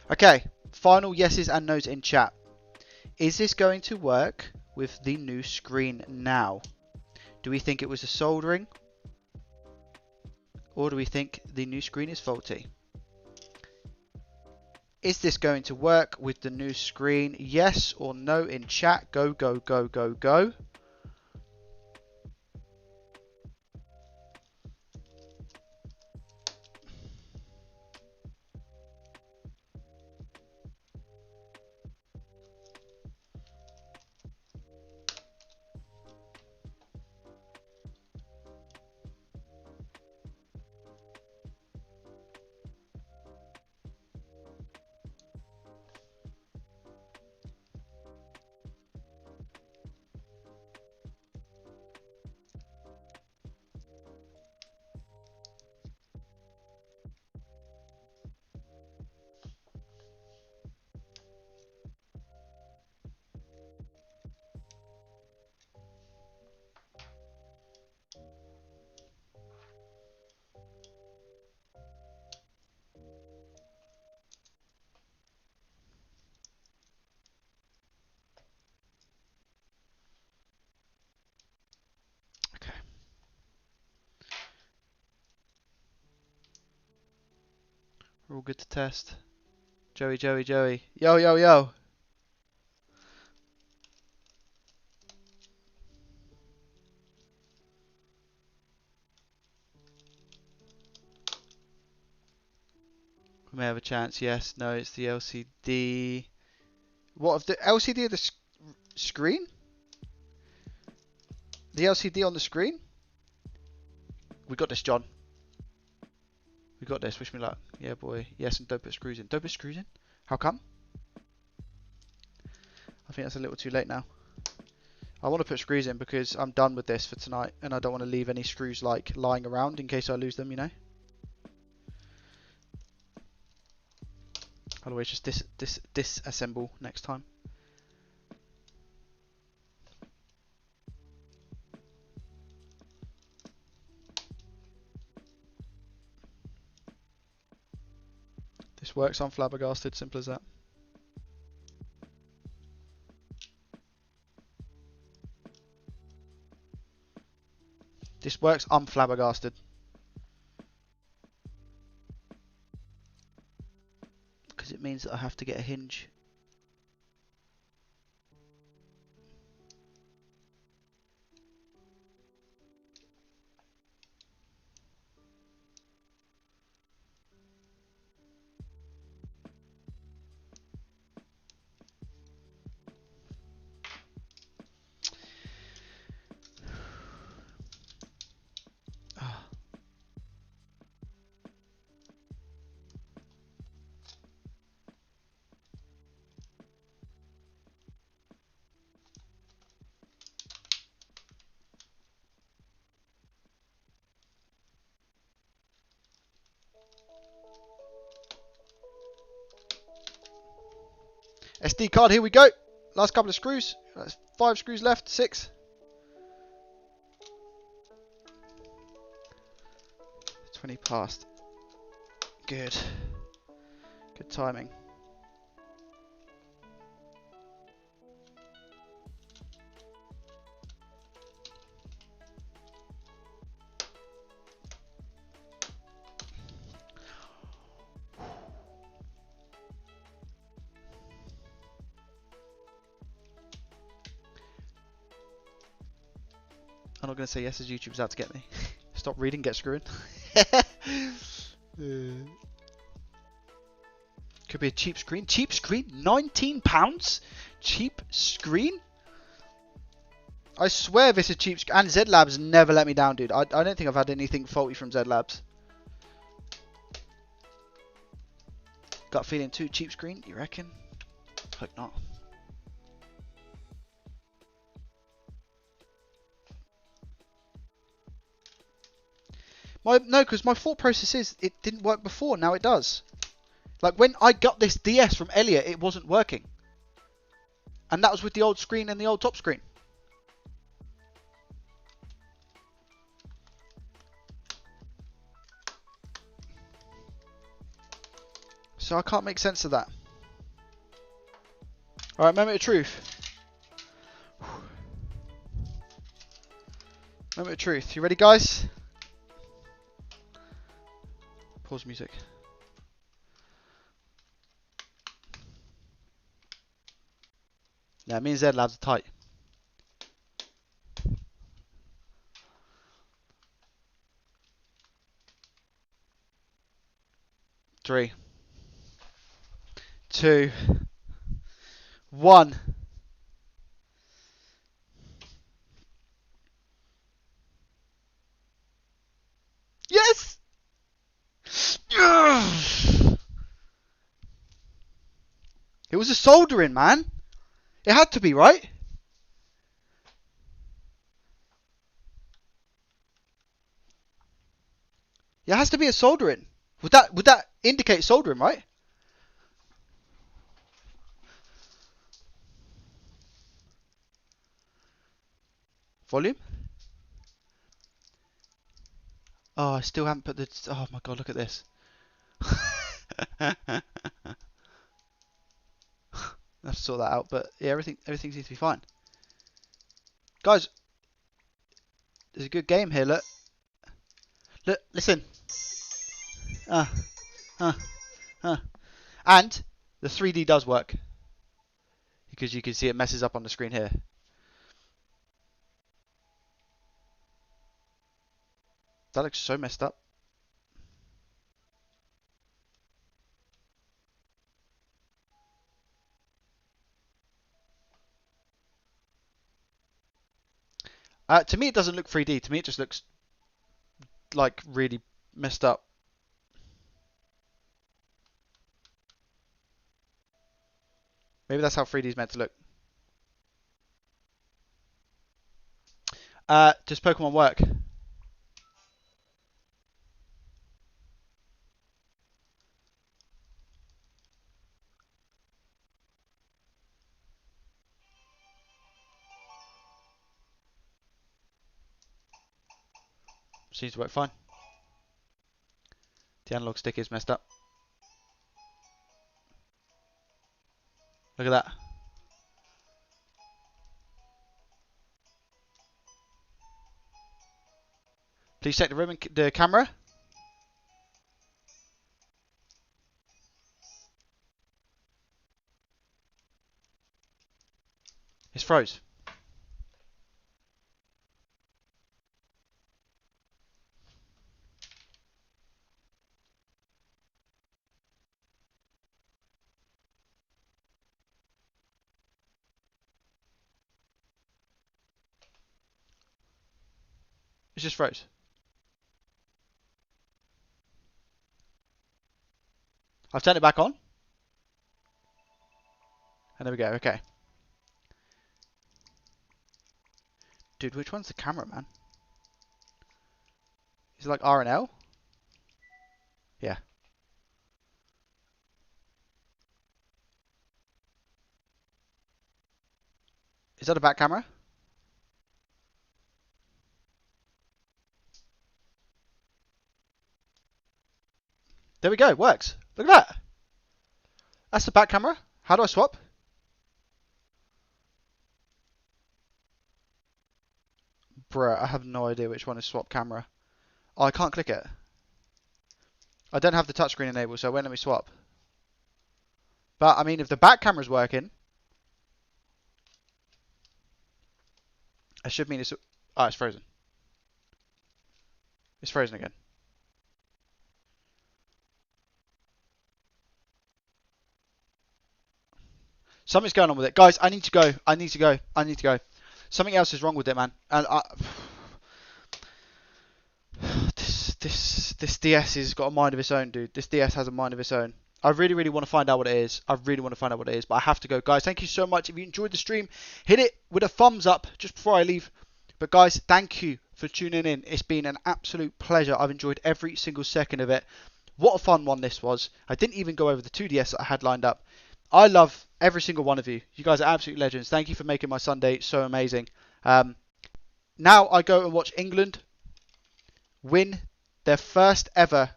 Okay, final yeses and nos in chat. Is this going to work with the new screen now? Do we think it was the soldering? Or do we think the new screen is faulty? Is this going to work with the new screen? Yes or no in chat. Go, go, go, go, go. Okay. We're all good to test. Joey, Joey, Joey. Yo, yo, yo. We may have a chance. Yes. No, it's the LCD. What of the LCD of the screen? The LCD on the screen? We got this, John. We got this. Wish me luck. Yeah, boy. Yes, and don't put screws in. Don't put screws in? How come? I think that's a little too late now. I want to put screws in because I'm done with this for tonight, and I don't want to leave any screws like lying around in case I lose them, you know. Otherwise, just disassemble next time. This works. I'm flabbergasted. Simple as that. This works. I'm flabbergasted. Because it means that I have to get a hinge. SD card, here we go. Last couple of screws. That's 5 screws left. 6. 20 past. Good. Good timing. I'm not going to say yes as YouTube's out to get me. Stop reading, get screwing. Could be a cheap screen. Cheap screen? £19? Cheap screen? I swear this is cheap. And Z Labs never let me down, dude. I don't think I've had anything faulty from Z Labs. Gut feeling too cheap screen, you reckon? Hope not. No, because my thought process is it didn't work before, now it does. Like when I got this DS from Elliot, it wasn't working. And that was with the old screen and the old top screen. So I can't make sense of that. Alright, moment of truth. Moment of truth. You ready, guys? Pause music. Yeah, me and Z Labs are tight. Three, 2, 1. Yes! It was a soldering, man. It had to be, right? It has to be a soldering. Would that indicate soldering, right? Volume? Oh, I still haven't put the... Oh my god, look at this. I have to sort that out, but yeah, everything seems to be fine. Guys, there's a good game here, look. Look, listen. And the 3D does work. Because you can see it messes up on the screen here. That looks so messed up. To me, it doesn't look 3D. To me, it just looks like really messed up. Maybe that's how 3D is meant to look. Does Pokemon work? Seems to work fine. The analog stick is messed up. Look at that. Please check the room and the camera. It's froze. It's just froze. I've turned it back on. And there we go, okay. Dude, which one's the camera, man? Is it like R and L? Yeah. Is that a back camera? There we go, it works. Look at that. That's the back camera. How do I swap? Bruh, I have no idea which one is swap camera. Oh, I can't click it. I don't have the touchscreen enabled, so it won't let me swap. But, I mean, if the back camera's working, it should mean it's... Oh, it's frozen. It's frozen again. Something's going on with it. Guys, I need to go. I need to go. I need to go. Something else is wrong with it, man. And this DS has got a mind of its own, dude. This DS has a mind of its own. I really, really want to find out what it is. I really want to find out what it is, but I have to go. Guys, thank you so much. If you enjoyed the stream, hit it with a thumbs up just before I leave. But guys, thank you for tuning in. It's been an absolute pleasure. I've enjoyed every single second of it. What a fun one this was. I didn't even go over the 2DS that I had lined up. I love every single one of you. You guys are absolute legends. Thank you for making my Sunday so amazing. Now I go and watch England win their first ever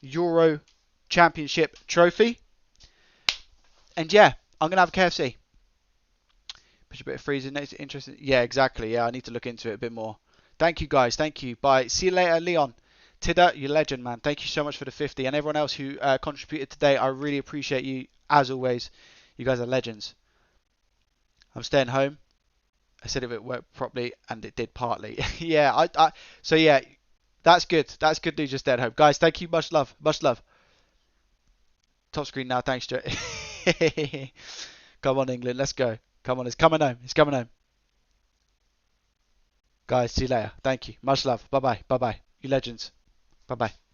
Euro Championship trophy. And yeah, I'm going to have a KFC. Push a bit of freezing. It's interesting. Yeah, exactly. Yeah, I need to look into it a bit more. Thank you, guys. Thank you. Bye. See you later, Leon. Tidda, you legend, man. Thank you so much for the 50. And everyone else who contributed today, I really appreciate you. As always, you guys are legends. I'm staying home. I said it would work properly, and it did partly. Yeah, so yeah, that's good. That's good news. Just stay at home. Guys, thank you. Much love. Much love. Top screen now. Thanks, Joe. Come on, England. Let's go. Come on. It's coming home. It's coming home. Guys, see you later. Thank you. Much love. Bye-bye. Bye-bye. You legends. Bye-bye.